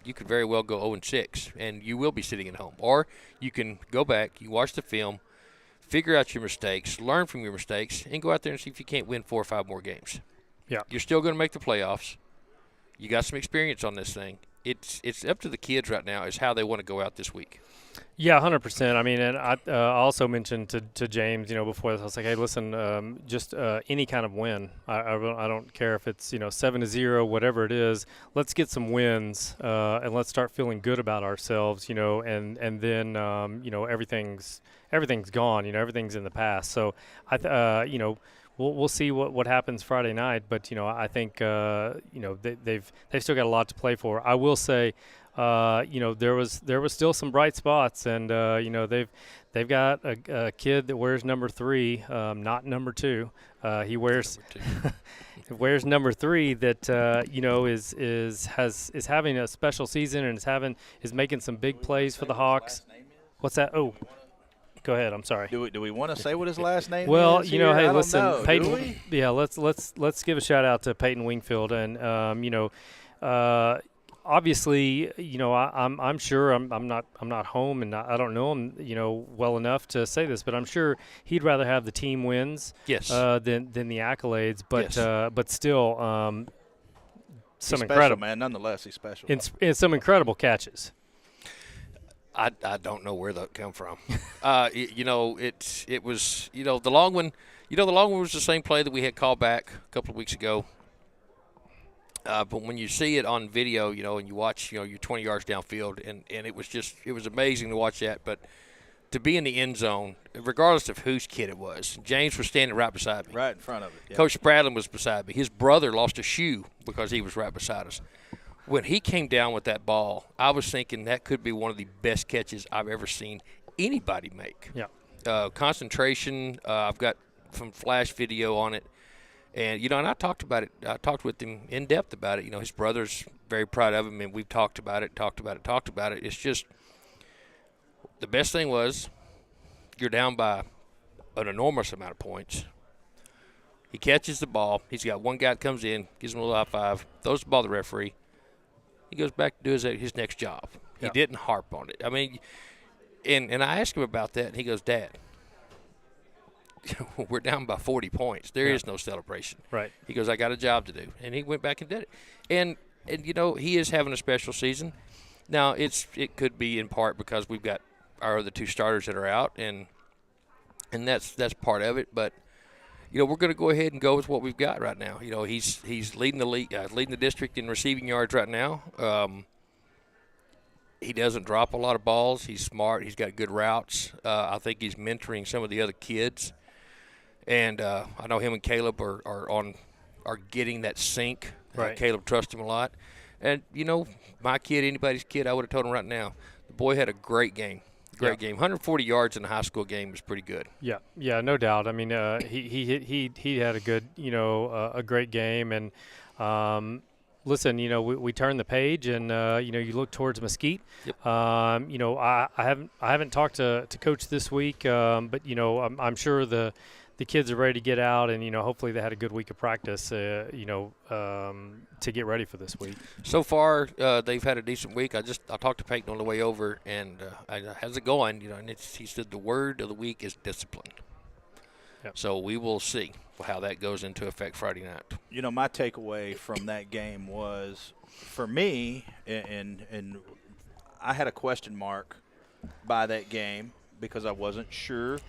S13: you could very well go 0-6, and you will be sitting at home. Or you can go back, you watch the film, figure out your mistakes, learn from your mistakes, and go out there and see if you can't win 4 or 5 more games.
S1: Yeah,
S13: you're still going to make the playoffs. You got some experience on this thing. It's up to the kids right now is how they want to go out this week.
S1: Yeah, 100%. I mean, and I also mentioned to James, before this, I was like, hey, listen, just any kind of win. I don't care if it's 7-0, whatever it is. Let's get some wins and let's start feeling good about ourselves, and then everything's gone. Everything's in the past. So We'll see what happens Friday night, but I think they've still got a lot to play for. I will say, there was still some bright spots, and they've got a kid that wears number 3, not number 2. He wears wears number 3 that is having a special season and is making some big plays for the Hawks. What's that? Oh. Go ahead. I'm sorry.
S2: Do we want to say what his last name
S1: well,
S2: is?
S1: Well, hey,
S2: I
S1: listen,
S2: don't know.
S1: Peyton. Yeah, let's give a shout out to Peyton Wingfield, and obviously, I'm sure I'm not home, and I don't know him, well enough to say this, but I'm sure he'd rather have the team wins,
S13: yes,
S1: than the accolades. But
S13: yes.
S1: But still, some
S2: he's
S1: incredible,
S2: special, man. Nonetheless, he's special.
S1: And some incredible catches.
S13: I don't know where that come from. It was the long one. The long one was the same play that we had called back a couple of weeks ago. But when you see it on video, and you watch, you're 20 yards downfield, and it was amazing to watch that. But to be in the end zone, regardless of whose kid it was, James was standing right beside me.
S2: Right in front of it. Yeah.
S13: Coach Spradlin was beside me. His brother lost a shoe because he was right beside us. When he came down with that ball, I was thinking that could be one of the best catches I've ever seen anybody make.
S1: Yeah.
S13: Concentration, I've got some flash video on it, And, and I talked about it. I talked with him in depth about it. His brother's very proud of him, and we've talked about it. It's just the best thing was you're down by an enormous amount of points. He catches the ball. He's got one guy that comes in, gives him a little high five, throws the ball to the referee. He goes back to do his next job. He didn't harp on it. I mean, and I asked him about that, and he goes, Dad, we're down by 40 points. There is no celebration.
S1: Right.
S13: He goes, I got a job to do. And he went back and did it. And he is having a special season. Now, it could be in part because we've got our other two starters that are out, and that's part of it. But, we're going to go ahead and go with what we've got right now. He's leading the league, leading the district in receiving yards right now. He doesn't drop a lot of balls. He's smart. He's got good routes. I think he's mentoring some of the other kids. And I know him and Caleb are getting that sync.
S1: Right.
S13: Caleb trusts him a lot. And, my kid, anybody's kid, I would have told him right now, the boy had a great game. Great game. 140 yards in a high school game is pretty good.
S1: Yeah, no doubt. I mean, he had a good, a great game. And listen, we turn the page, and you look towards Mesquite.
S13: Yep.
S1: I haven't talked to Coach this week, but I'm sure the kids are ready to get out, and hopefully they had a good week of practice, to get ready for this week.
S13: So far, they've had a decent week. I talked to Peyton on the way over, and how's it going? And he said the word of the week is discipline.
S1: Yep.
S13: So we will see how that goes into effect Friday night.
S2: My takeaway from that game was, for me, and I had a question mark by that game because I wasn't sure.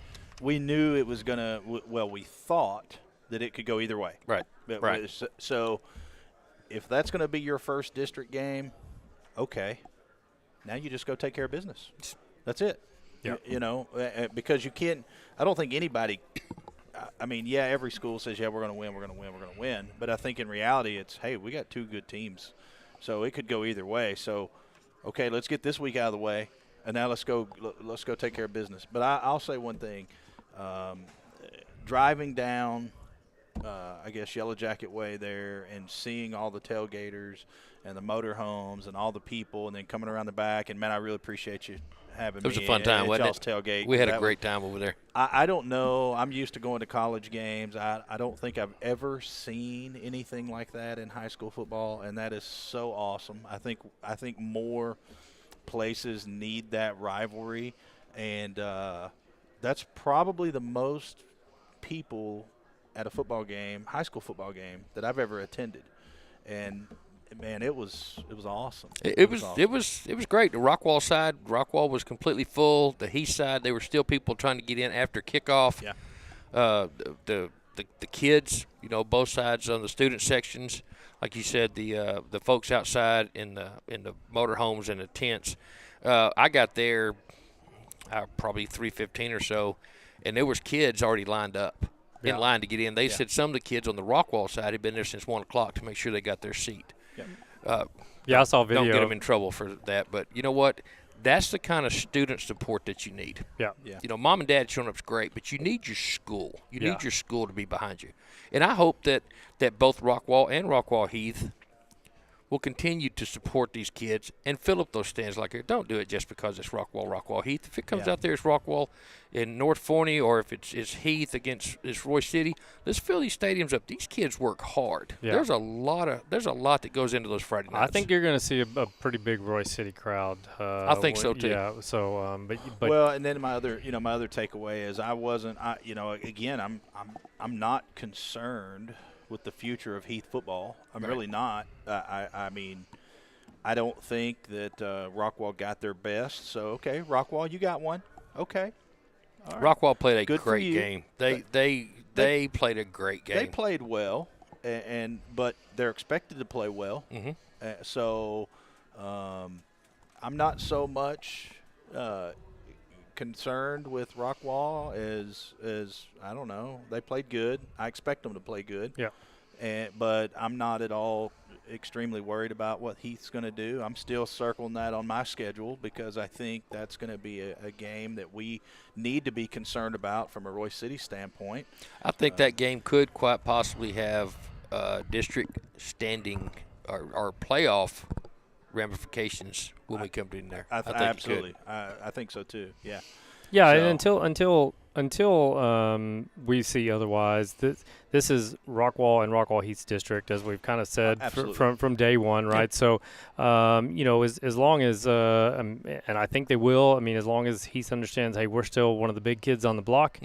S2: We knew it was going to – we thought that it could go either way.
S13: Right. Right.
S2: So if that's going to be your first district game, okay. Now you just go take care of business. That's it.
S1: Yeah.
S2: Because you can't – I don't think anybody – I mean, every school says, we're going to win, we're going to win. But I think in reality it's, hey, we got two good teams. So it could go either way. So, okay, let's get this week out of the way, and now let's go take care of business. But I'll say one thing. Driving down, I guess, Yellow Jacket Way there and seeing all the tailgaters and the motorhomes and all the people and then coming around the back. And, man, I really appreciate you having me.
S13: It was a fun time, wasn't it?
S2: Tailgate.
S13: We had a great time over there.
S2: I don't know. I'm used to going to college games. I don't think I've ever seen anything like that in high school football, and that is so awesome. I think more places need that rivalry, and that's probably the most people at a football game, high school football game, that I've ever attended. And man, it was awesome.
S13: It was great. The Rockwall side, Rockwall was completely full. The Heath side, there were still people trying to get in after kickoff.
S2: Yeah.
S13: The kids, both sides on the student sections, like you said, the folks outside in the motorhomes and the tents. I got there probably 3:15 or so, and there was kids already lined up in line to get in. They said some of the kids on the Rockwall side had been there since 1 o'clock to make sure they got their seat.
S1: Yeah. I saw a video.
S13: Don't get them in trouble for that, but you know what? That's the kind of student support that you need.
S1: Yeah.
S13: Mom and dad showing up is great, but you need your school. You need your school to be behind you. And I hope that both Rockwall and Rockwall Heath will continue to support these kids and fill up those stands like it. Don't do it just because it's Rockwall Heath. If it comes out there as Rockwall in North Forney, or if it's Heath against it's Roy City, let's fill these stadiums up. These kids work hard.
S1: Yeah.
S13: There's a lot that goes into those Friday nights.
S1: I think you're going to see a pretty big Roy City crowd.
S13: I think so too.
S1: Yeah. So, but
S2: well, and then my other takeaway is again, I'm not concerned with the future of Heath football. I'm really not. I mean, I don't think that Rockwall got their best. So, okay, Rockwall, you got one. Okay. All right.
S13: Rockwall played a
S2: Good
S13: great game. They played a great game.
S2: They played well, but they're expected to play well.
S13: Mm-hmm.
S2: So I'm not so much concerned with Rockwall as I don't know. They played good. I expect them to play good.
S1: Yeah.
S2: But I'm not at all extremely worried about what Heath's going to do. I'm still circling that on my schedule because I think that's going to be a game that we need to be concerned about from a Royce City standpoint.
S13: I think that game could quite possibly have district standing or playoff ramifications when we come to in there.
S2: I think absolutely. I think so too. Yeah.
S1: Yeah,
S2: So,
S1: and until we see otherwise, this is Rockwall and Rockwall Heath's district, as we've kind of said from day one, right? So, as long as and I think they will. I mean, as long as Heath understands, hey, we're still one of the big kids on the block.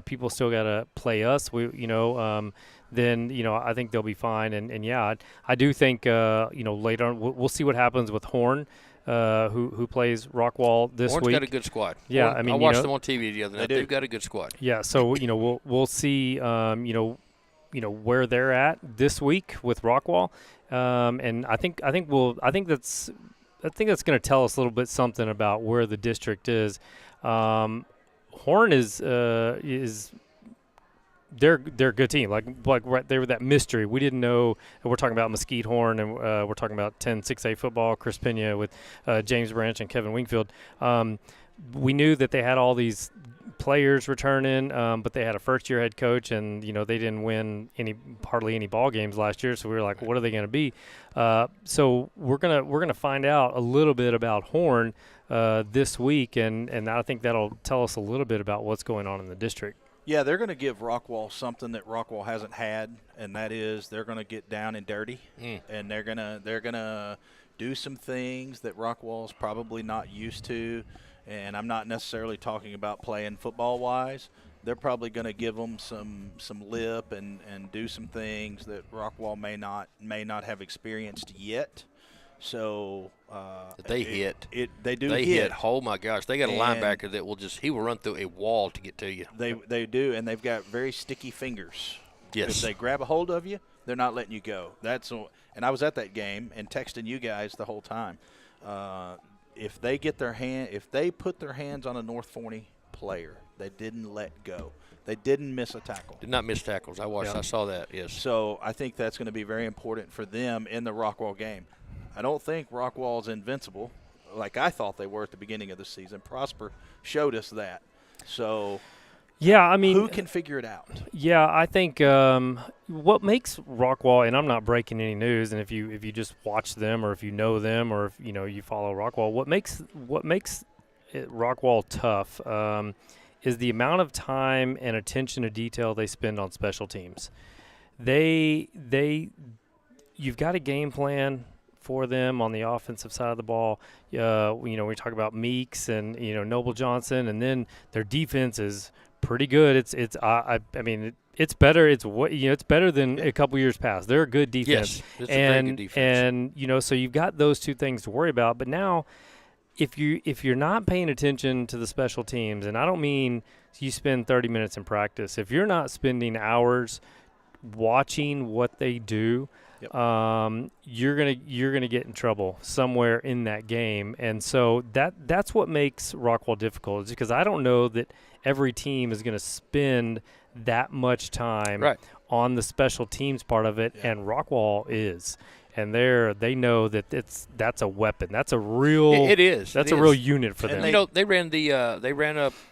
S1: People still got to play us. Then I think they'll be fine. And yeah, I do think later on we'll see what happens with Horn. Who plays Rockwall this
S13: Horn's
S1: week?
S13: Got a good squad.
S1: Yeah,
S13: Horn,
S1: I mean,
S13: I watched them on TV the other night. They've got a good squad.
S1: Yeah, so we'll see where they're at this week with Rockwall, and I think that's going to tell us a little bit something about where the district is. Horn is they're a good team. Like right, they were that mystery. We didn't know. We're talking about Mesquite Horn, and we're talking about 10-6A football. Chris Pena with James Branch and Kevin Wingfield. We knew that they had all these players returning, but they had a first-year head coach, and they didn't win hardly any ball games last year. So we were like, what are they going to be? So we're gonna find out a little bit about Horn this week, and I think that'll tell us a little bit about what's going on in the district.
S2: Yeah, they're going to give Rockwall something that Rockwall hasn't had, and that is they're going to get down and dirty, and they're gonna do some things that Rockwall's probably not used to. And I'm not necessarily talking about playing football-wise. They're probably going to give them some lip and do some things that Rockwall may not have experienced yet. So
S13: they hit.
S2: They do
S13: they
S2: hit.
S13: Oh my gosh, they got a linebacker that he will run through a wall to get to you.
S2: They do, and they've got very sticky fingers.
S13: Yes.
S2: If they grab a hold of you, they're not letting you go. And I was at that game and texting you guys the whole time. If they put their hands on a North Forney player, they didn't let go. They didn't miss a tackle.
S13: Did not miss tackles. I watched.
S2: Yeah.
S13: I saw that. Yes.
S2: So I think that's going to be very important for them in the Rockwall game. I don't think Rockwall's invincible, like I thought they were at the beginning of the season. Prosper showed us that. So,
S1: yeah, I mean,
S2: who can figure it out?
S1: Yeah, I think what makes Rockwall, and I'm not breaking any news, and if you just watch them, or if you know them, or if you follow Rockwall, what makes Rockwall tough is the amount of time and attention to detail they spend on special teams. You've got a game plan for them on the offensive side of the ball. We talk about Meeks and Noble Johnson, and then their defense is pretty good. It's better. It's better than a couple years past. They're a good defense.
S13: Yes, it's a very good defense.
S1: And so you've got those two things to worry about. But now, if you're not paying attention to the special teams, and I don't mean you spend 30 minutes in practice, if you're not spending hours watching what they do,
S2: yep.
S1: You're gonna get in trouble somewhere in that game. And so that's what makes Rockwall difficult, is because I don't know that every team is going to spend that much time on the special teams part of it, and Rockwall is. And they know that that's a weapon. That's a real.
S13: It is.
S1: That's a real unit for them.
S13: They ran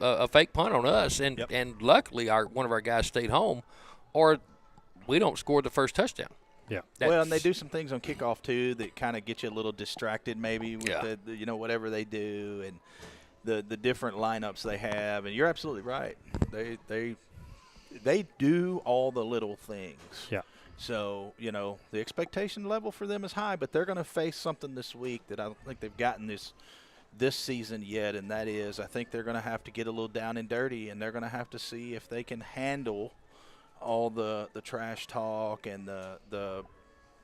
S13: a fake punt on us, and luckily one of our guys stayed home, or we don't score the first touchdown.
S1: Yeah.
S2: Well, and they do some things on kickoff too that kind of get you a little distracted, maybe with the whatever they do and the different lineups they have. And you're absolutely right. They do all the little things.
S1: Yeah.
S2: So, the expectation level for them is high, but they're going to face something this week that I don't think they've gotten this season yet, and that is I think they're going to have to get a little down and dirty, and they're going to have to see if they can handle all the trash talk and the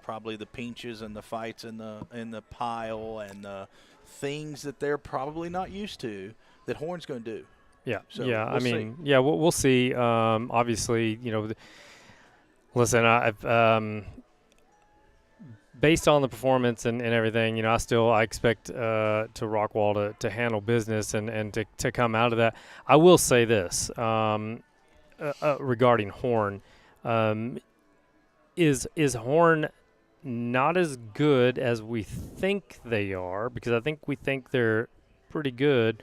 S2: probably the pinches and the fights in the pile and the things that they're probably not used to that Horn's going to do.
S1: Yeah.
S2: So
S1: we'll see. We'll see. Obviously, listen, I've based on the performance and everything, I expect to Rockwall to handle business and to come out of that. I will say this regarding Horn, is Horn not as good as we think they are, because I think we think they're pretty good,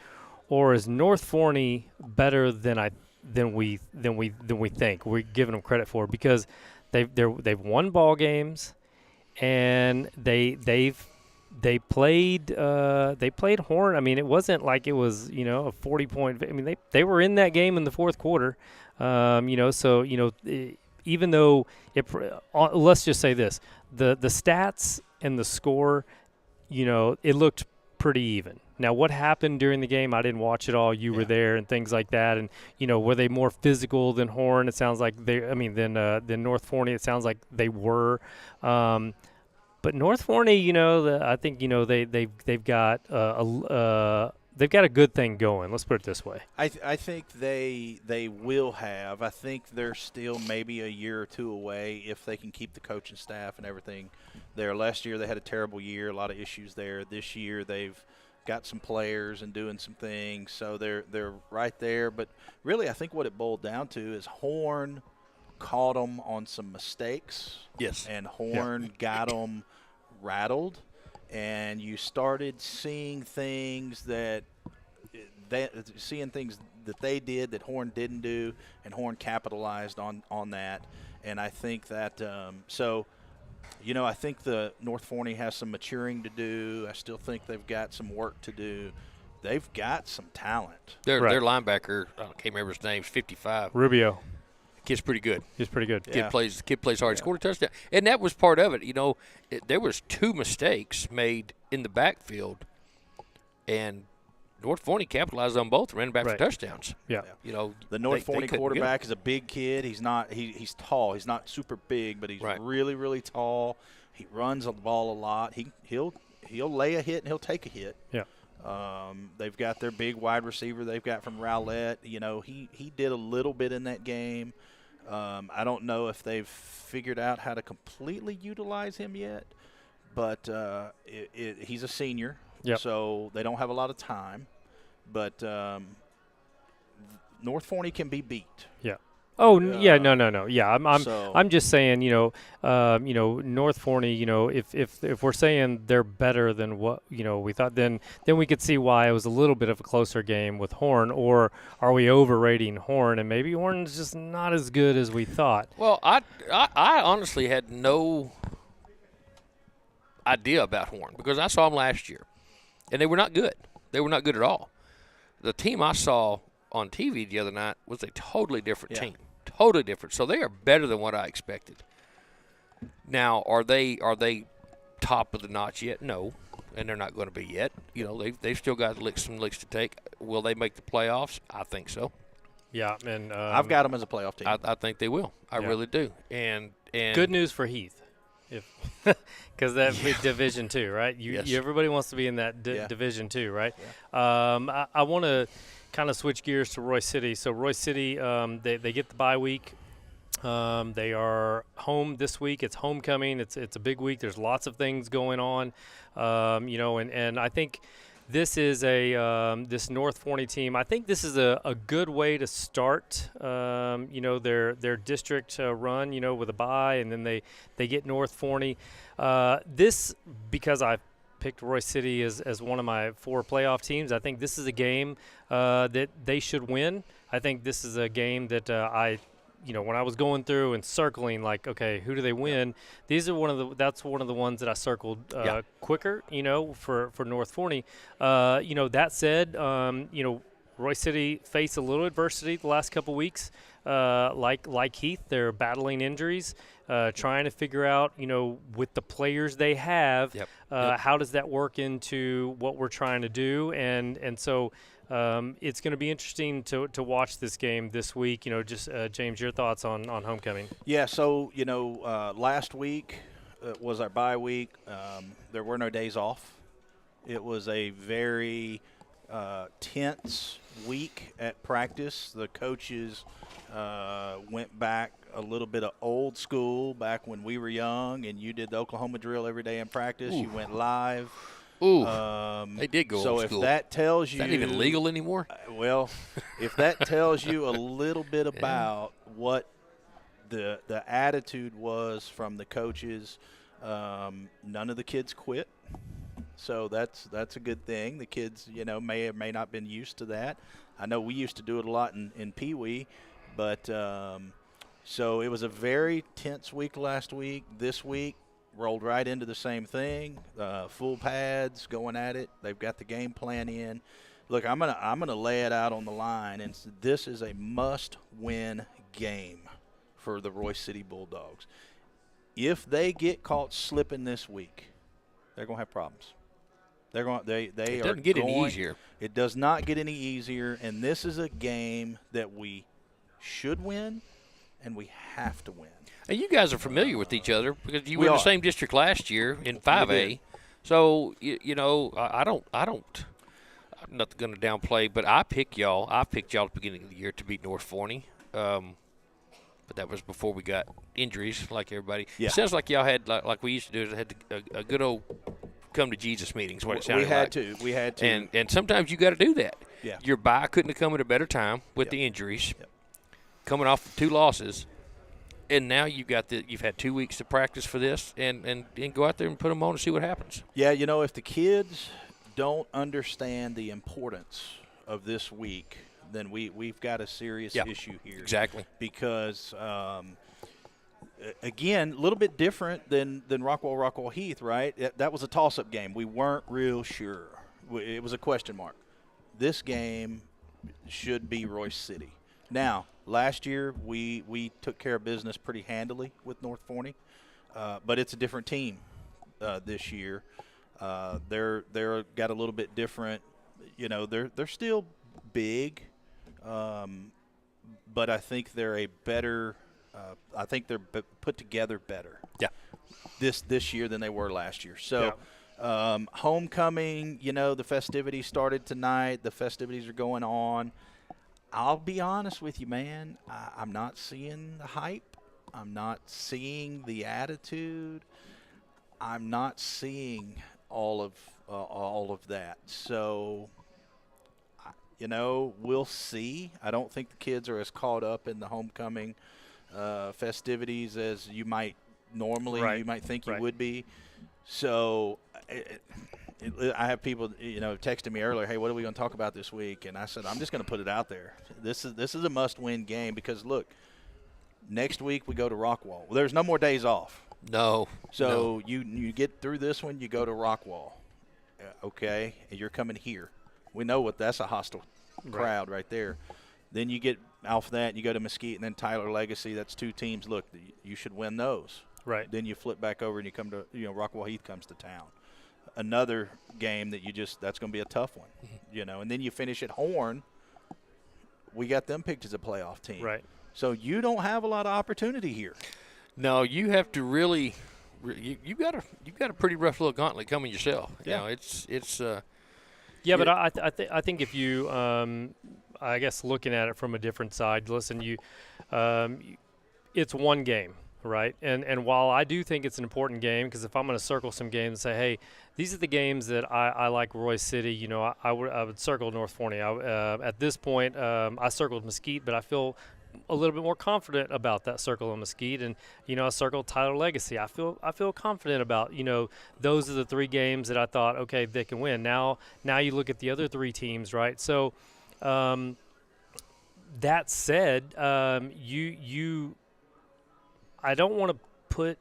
S1: or is North Forney better than we think we're giving them credit for? Because they've won ball games, and they played Horn. I mean, it wasn't like it was a 40-point. I mean, they were in that game in the fourth quarter. So even though let's just say this, the stats and the score, it looked pretty even. Now, what happened during the game, I didn't watch it all. You were there and things like that. And, were they more physical than Horn? It sounds like than North Forney. It sounds like they were. But North Forney, I think, they've got they've got a good thing going. Let's put it this way.
S2: I think they will have. I think they're still maybe a year or two away if they can keep the coaching staff and everything there. Last year they had a terrible year, a lot of issues there. This year they've got some players and doing some things, so they're right there. But really, I think what it boiled down to is Horn caught them on some mistakes.
S13: Yes.
S2: And Horn got them rattled, and you started seeing things that they did that Horn didn't do, and Horn capitalized on that. And I think that I think the North Forney has some maturing to do. I still think they've got some work to do. They've got some talent.
S13: Their linebacker, I can't remember his name, 55.
S1: Rubio.
S13: Kid's pretty good.
S1: He's pretty good.
S13: Kid plays hard. He scored a touchdown, and that was part of it. There was 2 mistakes made in the backfield, and North Forney capitalized on both, ran back for touchdowns.
S1: Yeah.
S2: The North Forney quarterback is a big kid. He's he's tall. He's not super big, but he's really, really tall. He runs the ball a lot. He'll lay a hit and he'll take a hit.
S1: Yeah.
S2: They've got their big wide receiver they've got from Rowlett. He did a little bit in that game. I don't know if they've figured out how to completely utilize him yet, but he's a senior.
S1: Yep.
S2: So they don't have a lot of time, but North Forney can be beat.
S1: Yeah. Oh yeah, no. Yeah, I'm just saying, North Forney, if we're saying they're better than what we thought, then we could see why it was a little bit of a closer game with Horn. Or are we overrating Horn, and maybe Horn's just not as good as we thought?
S13: Well, I honestly had no idea about Horn because I saw them last year, and they were not good. They were not good at all. The team I saw on TV the other night was a totally different team. Totally different. So they are better than what I expected. Now, are they top of the notch yet? No, and they're not going to be yet. They've still got some licks to take. Will they make the playoffs? I think so.
S1: Yeah, and
S2: I've got them as a playoff team.
S13: I think they will. I really do. And
S1: good news for Heath, because that Division 2, right? Everybody wants to be in that Division 2, right? Yeah. I want to kind of switch gears to Royce City. So Royce City, they get the bye week. They are home this week. It's homecoming. It's a big week. There's lots of things going on, and I think this is this North Forney team. I think this is a good way to start, their district run, with a bye, and then they get North Forney. This, because I've picked Royce City as one of my 4 playoff teams, I think this is a game that they should win. I think this is a game that when I was going through and circling, like, okay, who do they win? These are that's one of the ones that I circled quicker, for North Forney. That said, Royce City faced a little adversity the last couple weeks. Like Heath, they're battling injuries, trying to figure out, with the players they have, how does that work into what we're trying to do? And so it's going to be interesting to watch this game this week. James, your thoughts on homecoming?
S2: Yeah, so, last week was our bye week. There were no days off. It was a very tense week at practice. The coaches went back a little bit of old school, back when we were young and you did the Oklahoma drill every day in practice. Ooh. You went live.
S13: Ooh, they did go
S2: so
S13: old
S2: if
S13: school.
S2: that tells you –
S13: is that even legal anymore?
S2: Well, if that tells you a little bit about what the attitude was from the coaches, None of the kids quit, so that's a good thing. The kids, may or may not been used to that. I know we used to do it a lot in Pee Wee, but so it was a very tense week last week. This week rolled right into the same thing. Full pads, going at it. They've got the game plan in. Look, I'm gonna lay it out on the line, and this is a must-win game for the Royce City Bulldogs. If they get caught slipping this week, they're gonna have problems. It
S13: doesn't get any easier.
S2: It does not get any easier, and this is a game that we should win, and we have to win.
S13: And you guys are familiar with each other because you were in the same district last year in 5A. So I'm not going to downplay, but I picked y'all at the beginning of the year to beat North Forney. But that was before we got injuries like everybody.
S2: Yeah.
S13: It sounds like y'all had, like we used to do, had a good old come to Jesus meetings, what it sounded like.
S2: We had to.
S13: And sometimes you got to do that.
S2: Yeah.
S13: Your bye couldn't have come at a better time with the injuries, coming off 2 losses. And now you've had 2 weeks to practice for this and go out there and put them on and see what happens.
S2: Yeah, if the kids don't understand the importance of this week, then we've got a serious issue here.
S13: Exactly.
S2: Because, again, a little bit different than Rockwall Heath, right? That was a toss-up game. We weren't real sure. It was a question mark. This game should be Royce City. Now, last year we took care of business pretty handily with North Forney, but it's a different team this year. They're got a little bit different. They're still big, but I think they're a better. I think they're put together better.
S13: Yeah.
S2: This year than they were last year. So. Yeah. Homecoming, the festivities started tonight. The festivities are going on. I'll be honest with you, man. I'm not seeing the hype. I'm not seeing the attitude. I'm not seeing all of that. So, we'll see. I don't think the kids are as caught up in the homecoming festivities as you might normally.
S1: Right.
S2: You might think you
S1: Right.
S2: would be. So. I have people, texting me earlier, hey, what are we going to talk about this week? And I said, I'm just going to put it out there. This is a must-win game because, look, next week we go to Rockwall. Well, there's no more days off.
S13: No.
S2: So you get through this one, you go to Rockwall, okay, and you're coming here. We know that's a hostile crowd right there. Then you get off that, and you go to Mesquite and then Tyler Legacy. That's 2 teams. Look, you should win those.
S1: Right.
S2: Then you flip back over and you come to, Rockwall Heath comes to town. Another game that that's going to be a tough one, and then you finish at Horn. We got them picked as a playoff team.
S1: Right.
S2: So you don't have a lot of opportunity here.
S13: No, you have to really you got a pretty rough little gauntlet coming yourself.
S2: Yeah.
S13: It's
S1: but I think if you I guess looking at it from a different side, listen, it's one game. Right, and while I do think it's an important game, because if I'm going to circle some games and say, hey, these are the games that I like Royce City, I would circle North Forney. At this point, I circled Mesquite, but I feel a little bit more confident about that circle of Mesquite, and I circled Tyler Legacy. I feel confident about those are the 3 games that I thought, okay, they can win. Now you look at the other 3 teams, right? So that said, I don't want to put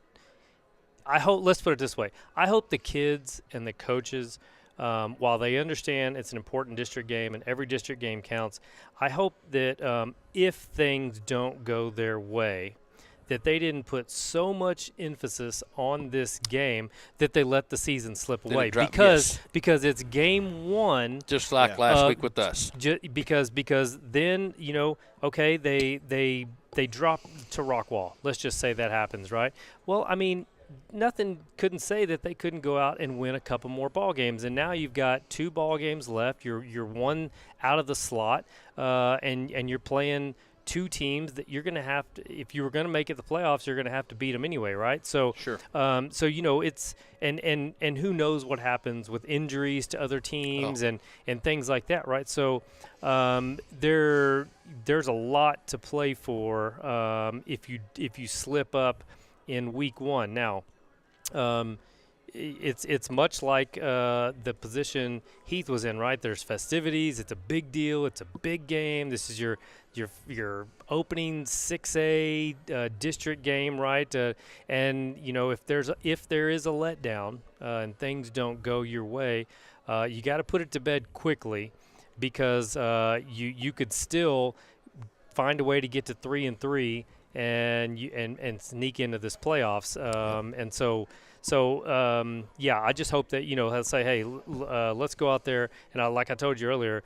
S1: – let's put it this way. I hope the kids and the coaches, while they understand it's an important district game and every district game counts, I hope that if things don't go their way, that they didn't put so much emphasis on this game that they let the season slip away. Because it's game 1.
S13: Just like last week with us.
S1: Because then, okay, they drop to Rockwall. Let's just say that happens, right? Well, I mean, nothing couldn't say that they couldn't go out and win a couple more ball games. And now you've got 2 ball games left. You're 1 out of the slot, and you're playing 2 teams that you're going to have to, if you were going to make it the playoffs, you're going to have to beat them anyway, right? So,
S2: sure.
S1: It's and who knows what happens with injuries to other teams and things like that, right? So, there's a lot to play for if you slip up in week 1. Now, It's much like the position Heath was in, right? There's festivities. It's a big deal. It's a big game. This is your opening 6A district game, right? And if there is a letdown and things don't go your way, you got to put it to bed quickly, because you could still find a way to get to 3-3 and sneak into this playoffs. And so I just hope that they'll say, hey, let's go out there, and like I told you earlier,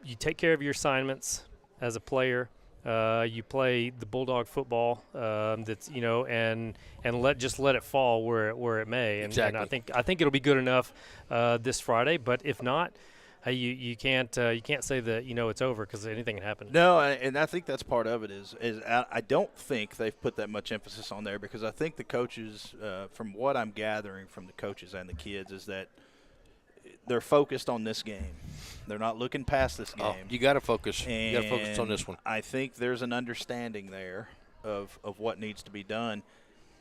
S1: you take care of your assignments as a player. You play the Bulldog football, that's and let it fall where it may. And I think it'll be good enough this Friday. But if not, hey, you can't say that it's over, because anything can happen.
S2: No, and I think that's part of it. Is I don't think they've put that much emphasis on there, because I think the coaches, from what I'm gathering from the coaches and the kids, is that they're focused on this game. They're not looking past this game.
S13: Oh, you got to focus. You got to focus on this one.
S2: I think there's an understanding there of what needs to be done,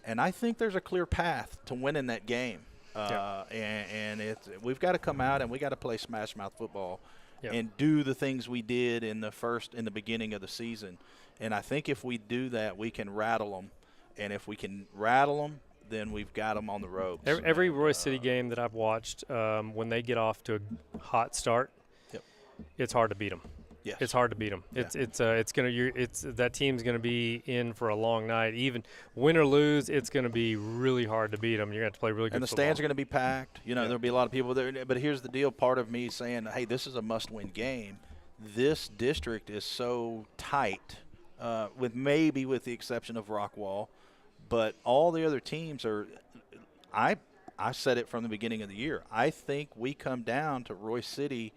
S2: and I think there's a clear path to winning that game. And we've got to come out and we got to play smash mouth football and do the things we did in the beginning of the season. And I think if we do that, we can rattle them. And if we can rattle them, then we've got them on the ropes.
S1: Every Royce City game that I've watched, when they get off to a hot start, it's hard to beat them.
S2: Yes.
S1: It's hard to beat them.
S2: Yeah.
S1: That team's gonna be in for a long night. Even win or lose, it's gonna be really hard to beat them. You're gonna have to play really good.
S2: And the
S1: football.
S2: stands are gonna be packed. There'll be a lot of people there. But here's the deal: part of me saying, "Hey, this is a must-win game." This district is so tight, with the exception of Rockwall, but all the other teams are. I said it from the beginning of the year. I think we come down to Royce City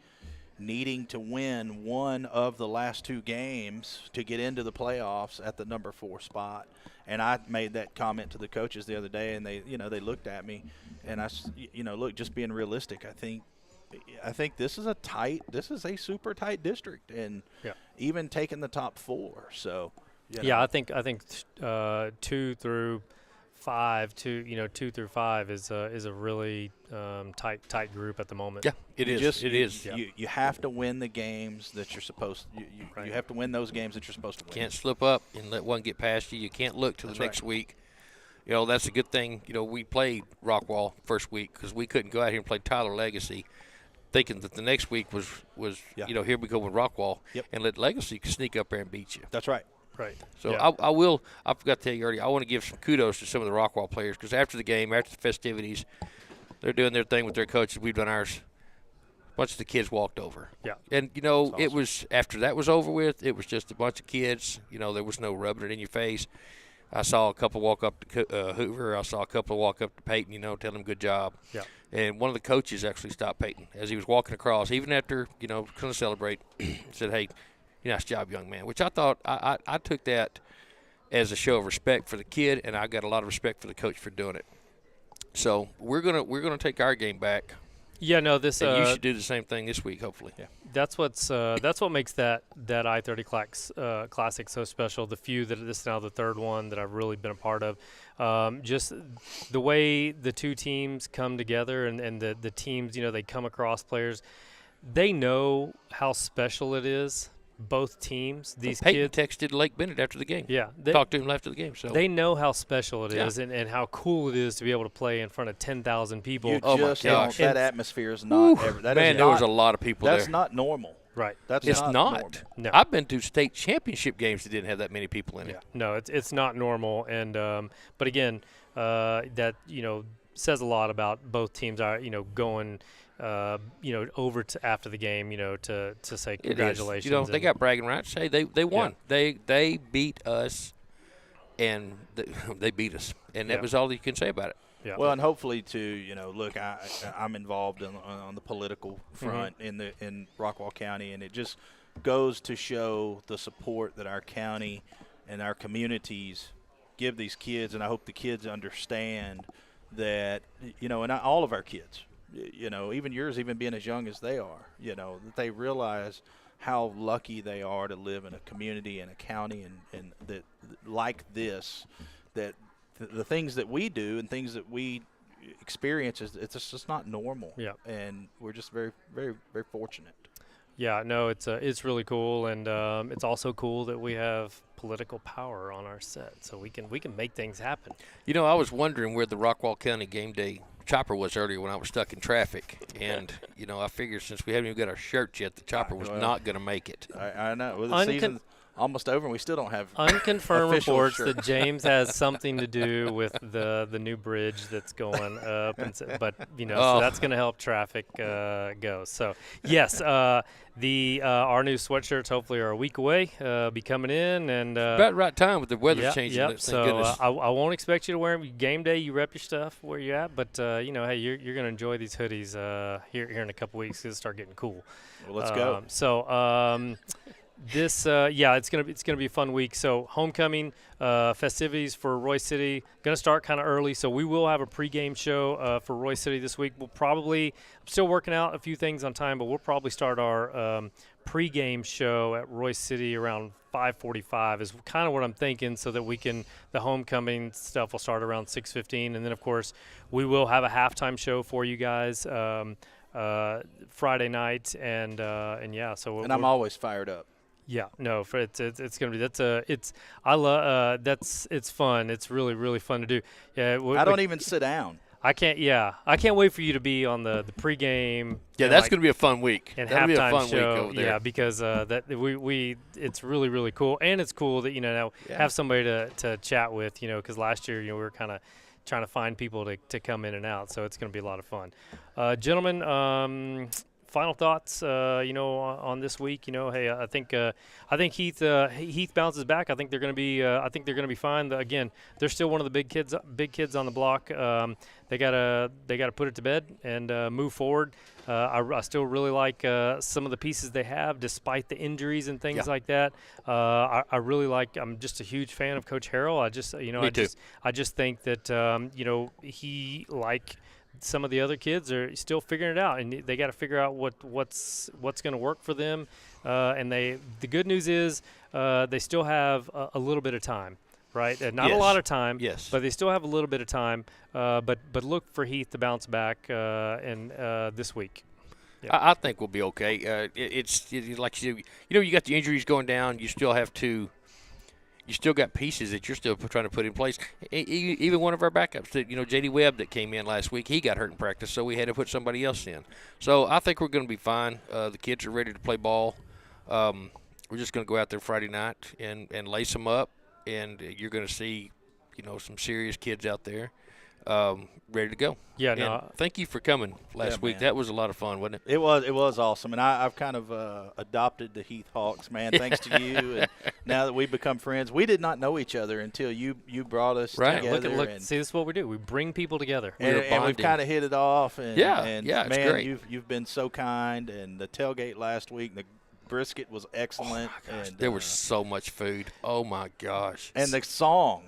S2: needing to win one of the last two games to get into the playoffs at the number 4 spot. And I made that comment to the coaches the other day, and they looked at me, and look, just being realistic, I think this is a super tight district, and even taking the top 4. So
S1: I think 2 through 5 is a really tight group at the moment.
S13: Yeah, it is.
S2: You have to win the games that you're supposed to. You have to win those games that you're supposed to win.
S13: Can't slip up and let one get past you. You can't look to the next week. That's a good thing. We played Rockwall first week because we couldn't go out here and play Tyler Legacy, thinking that the next week was here we go with Rockwall, and let Legacy sneak up there and beat you.
S2: That's right.
S1: Right.
S13: So I forgot to tell you earlier, I want to give some kudos to some of the Rockwall players, because after the game, after the festivities, they're doing their thing with their coaches. We've done ours. A bunch of the kids walked over.
S1: Yeah.
S13: And,
S1: awesome.
S13: It was, after that was over with, it was just a bunch of kids. There was no rubbing it in your face. I saw a couple walk up to Hoover. I saw a couple walk up to Peyton, tell him good job.
S1: Yeah.
S13: And one of the coaches actually stopped Peyton as he was walking across, even after, going to celebrate, said, hey, nice job, young man, which I thought I took that as a show of respect for the kid, and I got a lot of respect for the coach for doing it. So we're gonna take our game back.
S1: Yeah, no,
S13: and you should do the same thing this week, hopefully.
S1: Yeah, that's what makes that I-30 Classic so special. The few that this is now the third one that I've really been a part of. Just the way the two teams come together, and the teams, they come across players. They know how special it is. Both teams, these
S13: Peyton
S1: kids
S13: texted Lake Bennett after the game.
S1: Yeah,
S13: talked to him after the game. So
S1: they know how special it is, and how cool it is to be able to play in front of 10,000 people.
S2: Oh my gosh, that atmosphere is not ever.
S13: There was a lot of people there.
S2: That's not normal.
S1: Right.
S2: It's
S13: not.
S2: Normal.
S13: No. I've been to state championship games that didn't have that many people in it.
S1: No, it's not normal, and but again, that says a lot about both teams are going. Over to after the game, to say congratulations.
S13: They got bragging rights. Hey, they won. Yeah. They beat us, and they beat us, and that was all you can say about it.
S2: Yeah. Well, and hopefully too, look, I'm involved on the political front in Rockwall County, and it just goes to show the support that our county and our communities give these kids, and I hope the kids understand that, and all of our kids. Even yours, even being as young as they are, that they realize how lucky they are to live in a community and a county and that like this, that the things that we do and things that we experience it's just not normal.
S1: Yeah.
S2: And we're just very, very, very fortunate.
S1: Yeah, no, it's really cool, and it's also cool that we have political power on our set, so we can make things happen.
S13: You know, I was wondering where the Rockwall County game day chopper was earlier when I was stuck in traffic, and you know, I figured since we haven't even got our shirts yet, the chopper was not going to make it.
S2: I know. Well, the season's almost over, and we still don't have
S1: unconfirmed reports
S2: shirt.
S1: that James has something to do with the new bridge that's going up, but you know, so that's going to help traffic go. So yes, the our new sweatshirts hopefully are a week away, be coming in, and
S13: about the right time with the weather changing.
S1: Yep.
S13: Thank
S1: So
S13: goodness.
S1: I won't expect you to wear them game day. You rep your stuff where you're at, but you know, hey, you're going to enjoy these hoodies here in a couple weeks. It'll start getting cool.
S2: Well, let's go.
S1: So. This it's gonna be a fun week. So homecoming festivities for Roy City gonna start kind of early. So we will have a pregame show for Roy City this week. I'm still working out a few things on time, but we'll probably start our pregame show at Roy City around 5:45 is kind of what I'm thinking, so that the homecoming stuff will start around 6:15, and then of course we will have a halftime show for you guys Friday night, and yeah. So
S2: I'm always fired up.
S1: Yeah, no, it's gonna be it's fun. It's really, really fun to do. Yeah,
S2: I don't even sit down.
S1: I can't wait for you to be on the pregame.
S13: Yeah, that's gonna be a fun week.
S1: And
S13: that'll be a fun
S1: show,
S13: week over there.
S1: Yeah, because it's really, really cool, and it's cool that now have somebody to chat with. Because last year we were kind of trying to find people to come in and out, so it's gonna be a lot of fun. Gentlemen, final thoughts, on this week. Hey, I think Heath bounces back. I think they're going to be fine. Again, they're still one of the big kids on the block. They gotta put it to bed and move forward. I still really like some of the pieces they have, despite the injuries and things like that. I really like. I'm just a huge fan of Coach Harrell. I just think that he some of the other kids are still figuring it out, and they got to figure out what's going to work for them. And the good news is they still have a little bit of time, right? Not a lot of time, but they still have a little bit of time. But look for Heath to bounce back this week. Yeah.
S13: I think we'll be okay. It's like you got the injuries going down. You still got pieces that you're still trying to put in place. Even one of our backups, J.D. Webb that came in last week, he got hurt in practice, so we had to put somebody else in. So I think we're going to be fine. The kids are ready to play ball. We're just going to go out there Friday night and lace them up, and you're going to see, some serious kids out there ready to go.
S1: Yeah,
S13: and thank you for coming last week.
S2: Man.
S13: That was a lot of fun, wasn't it?
S2: It was awesome, and I've kind of adopted the Heath Hawks, man, thanks to you. And now that we've become friends, we did not know each other until you brought us together.
S1: Look, see, this is what we do. We bring people together.
S2: And we've kind of hit it off. And, and
S13: it's
S2: man,
S13: great.
S2: You've been so kind. And the tailgate last week, the brisket was excellent.
S13: Oh my gosh,
S2: and
S13: there was so much food. Oh my gosh!
S2: And the song.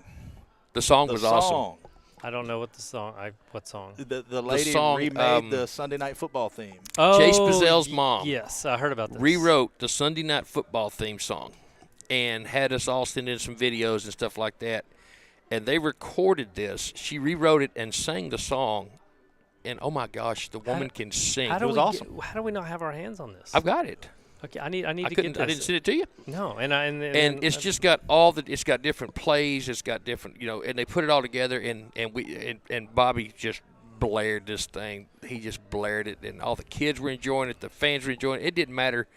S13: The song was awesome.
S1: I don't know what song.
S2: The lady remade the Sunday Night Football theme.
S1: Oh,
S13: Chase Bazzelle's mom.
S1: Yes, I heard about this.
S13: Rewrote the Sunday Night Football theme song and had us all send in some videos and stuff like that. And they recorded this. She rewrote it and sang the song. And, oh, my gosh, the woman can sing.
S1: It was
S2: awesome.
S1: How do we not have our hands on this?
S13: I've got it.
S1: Okay, I need to get this.
S13: I didn't send it to you.
S1: No,
S13: and it's
S1: I,
S13: just got it's got different plays. It's got different, and they put it all together. And Bobby just blared this thing. He just blared it, and all the kids were enjoying it. The fans were enjoying it. It didn't matter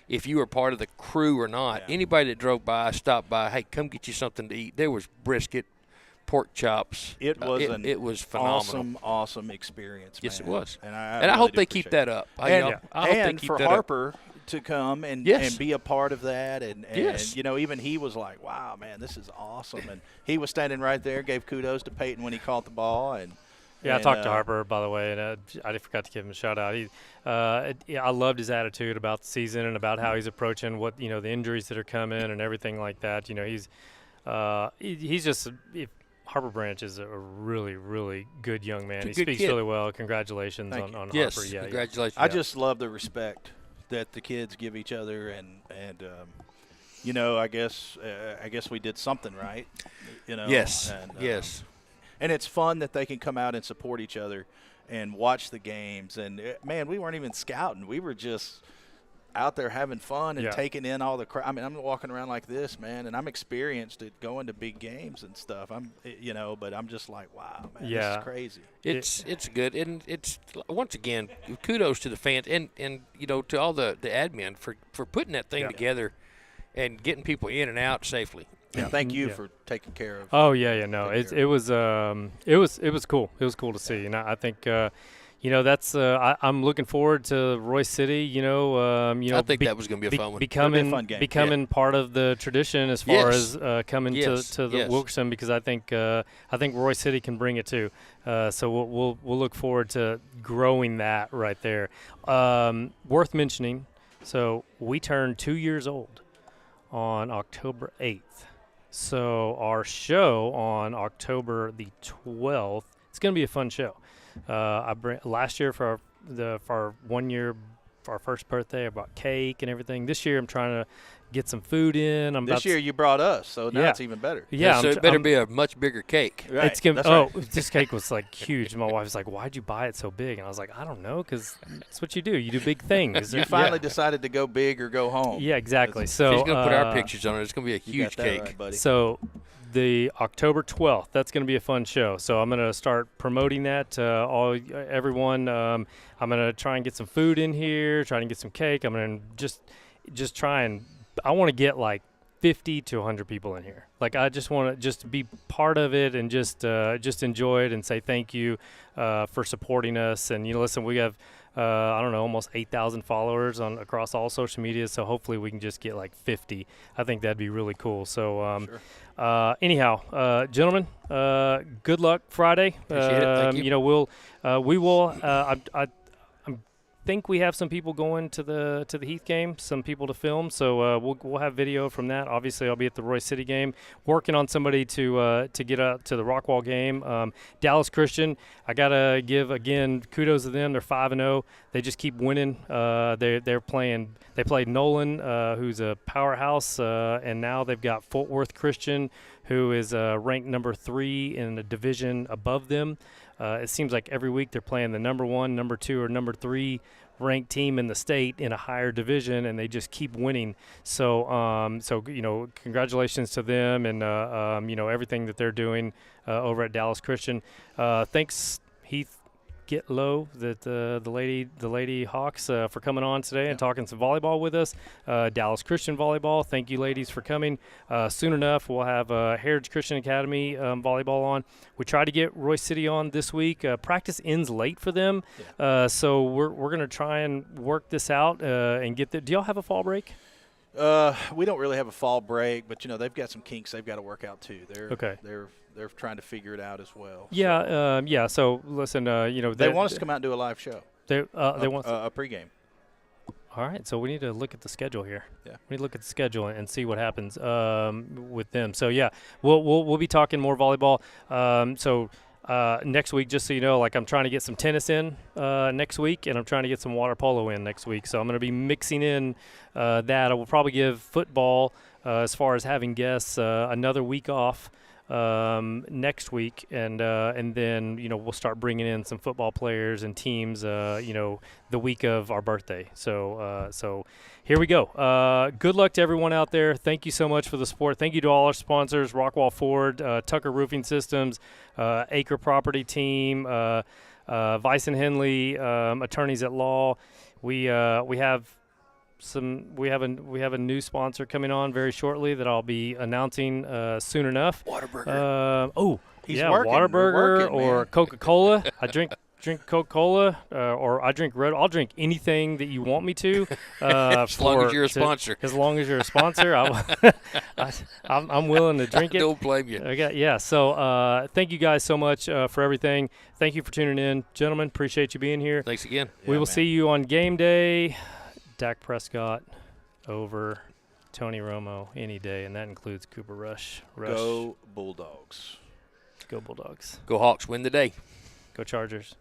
S13: if you were part of the crew or not. Yeah. Anybody that drove by, stopped by, hey, come get you something to eat. There was brisket, pork chops.
S2: It was
S13: phenomenal.
S2: Awesome experience.
S13: Yes,
S2: man.
S13: it was.
S2: And
S13: I
S2: really
S13: hope they keep that up. I hope they keep
S2: for
S13: that
S2: Harper
S13: up.
S2: To come and be a part of that, and even he was like, "Wow, man, this is awesome!" And he was standing right there, gave kudos to Peyton when he caught the ball, I
S1: talked to Harper, by the way, and I forgot to give him a shout out. I loved his attitude about the season and about how he's approaching the injuries that are coming and everything like that. He's just. Harper Branch is a really, really good young man. He speaks really well. Congratulations on Harper. Yeah,
S13: congratulations.
S2: I just love the respect that the kids give each other, and I guess we did something right.
S13: Yes.
S2: and it's fun that they can come out and support each other and watch the games. And man, we weren't even scouting; we were just out there having fun and taking in all the crowd. I mean, I'm walking around like this, man, and I'm experienced at going to big games and stuff. But I'm just like, wow, man, this is crazy.
S13: It's good, and it's once again kudos to the fans and to all the admin for putting that thing together and getting people in and out safely.
S2: Yeah, thank you for taking care of.
S1: Oh no, it was cool. It was cool to see, and I think. That's I'm looking forward to Royce City.
S13: I think that was going to be a fun one.
S1: Becoming part of the tradition as far as coming to the Wilkerson, because I think Royce City can bring it too. So we'll look forward to growing that right there. Worth mentioning. So we turned 2 years old on October 8th. So our show on October the 12th. It's going to be a fun show. Last year for our 1 year, for our first birthday, I brought cake and everything. This year I'm trying to get some food in.
S2: This year you brought us, so now it's even better.
S1: Yeah,
S13: so it better be a much bigger cake.
S2: Right.
S1: It's gonna. This cake was like huge. My wife was like, "Why'd you buy it so big?" And I was like, "I don't know, because that's what you do. You do big things."
S2: You finally decided to go big or go home.
S1: Yeah, exactly. So
S13: she's gonna put our pictures on it. It's gonna be a huge cake.
S2: Right, buddy.
S1: So the October 12th, that's going to be a fun show. So I'm going to start promoting that to everyone. I'm going to try and get some food in here, try and get some cake. I'm going to just try and I want to get like 50 to 100 people in here. Like I just want to just be part of it and just enjoy it and say thank you for supporting us. And listen, we have almost 8,000 followers across all social media. So hopefully we can just get like 50. I think that'd be really cool. So
S2: sure.
S1: Anyhow, gentlemen, good luck Friday.
S13: Appreciate it. Thank you.
S1: We will. I think we have some people going to the Heath game, some people to film. So we'll have video from that. Obviously, I'll be at the Royce City game, working on somebody to get up to the Rockwall game. Dallas Christian, I gotta give again kudos to them. They're 5-0. They just keep winning. They're playing. They played Nolan, who's a powerhouse, and now they've got Fort Worth Christian, who is ranked number 3 in the division above them. It seems like every week they're playing the number 1, number 2, or number 3 ranked team in the state in a higher division, and they just keep winning. So, congratulations to them and everything that they're doing over at Dallas Christian. Thanks, Heath Get Low, the lady Hawks, for coming on today and talking some volleyball with us. Dallas Christian Volleyball, thank you ladies for coming. Soon enough, we'll have Heritage Christian Academy volleyball on. We try to get Royce City on this week. Practice ends late for them, so we're going to try and work this out and get there. Do y'all have a fall break?
S2: We don't really have a fall break, but they've got some kinks they've got to work out too. They're trying to figure it out as well.
S1: Yeah. So listen,
S2: they want us to come out and do a live show.
S1: They want
S2: a pregame.
S1: All right, so we need to look at the schedule here.
S2: Yeah,
S1: we need to look at the schedule and see what happens with them. So yeah, we'll be talking more volleyball. Next week, just so you know, like I'm trying to get some tennis in next week, and I'm trying to get some water polo in next week. So I'm going to be mixing in that. I will probably give football, as far as having guests, another week off next week, and then we'll start bringing in some football players and teams. The week of our birthday. So here we go. Good luck to everyone out there. Thank you so much for the support. Thank you to all our sponsors: Rockwall Ford, Tucker Roofing Systems, Acre Property Team, Vice and Henley, Attorneys at Law. We have a new sponsor coming on very shortly that I'll be announcing soon enough.
S13: Whataburger.
S2: He's
S1: working. Whataburger or Coca-Cola. I drink Coca-Cola or I drink Red. I'll drink anything that you want me to.
S13: As long as you're a sponsor.
S1: As long as you're a sponsor, I'm willing to drink it.
S13: Don't blame you.
S1: Okay, yeah. So thank you guys so much for everything. Thank you for tuning in, gentlemen. Appreciate you being here.
S13: Thanks again.
S1: We will see you on game day. Dak Prescott over Tony Romo any day, and that includes Cooper Rush.
S2: Go Bulldogs.
S1: Go Bulldogs.
S13: Go Hawks. Win the day.
S1: Go Chargers.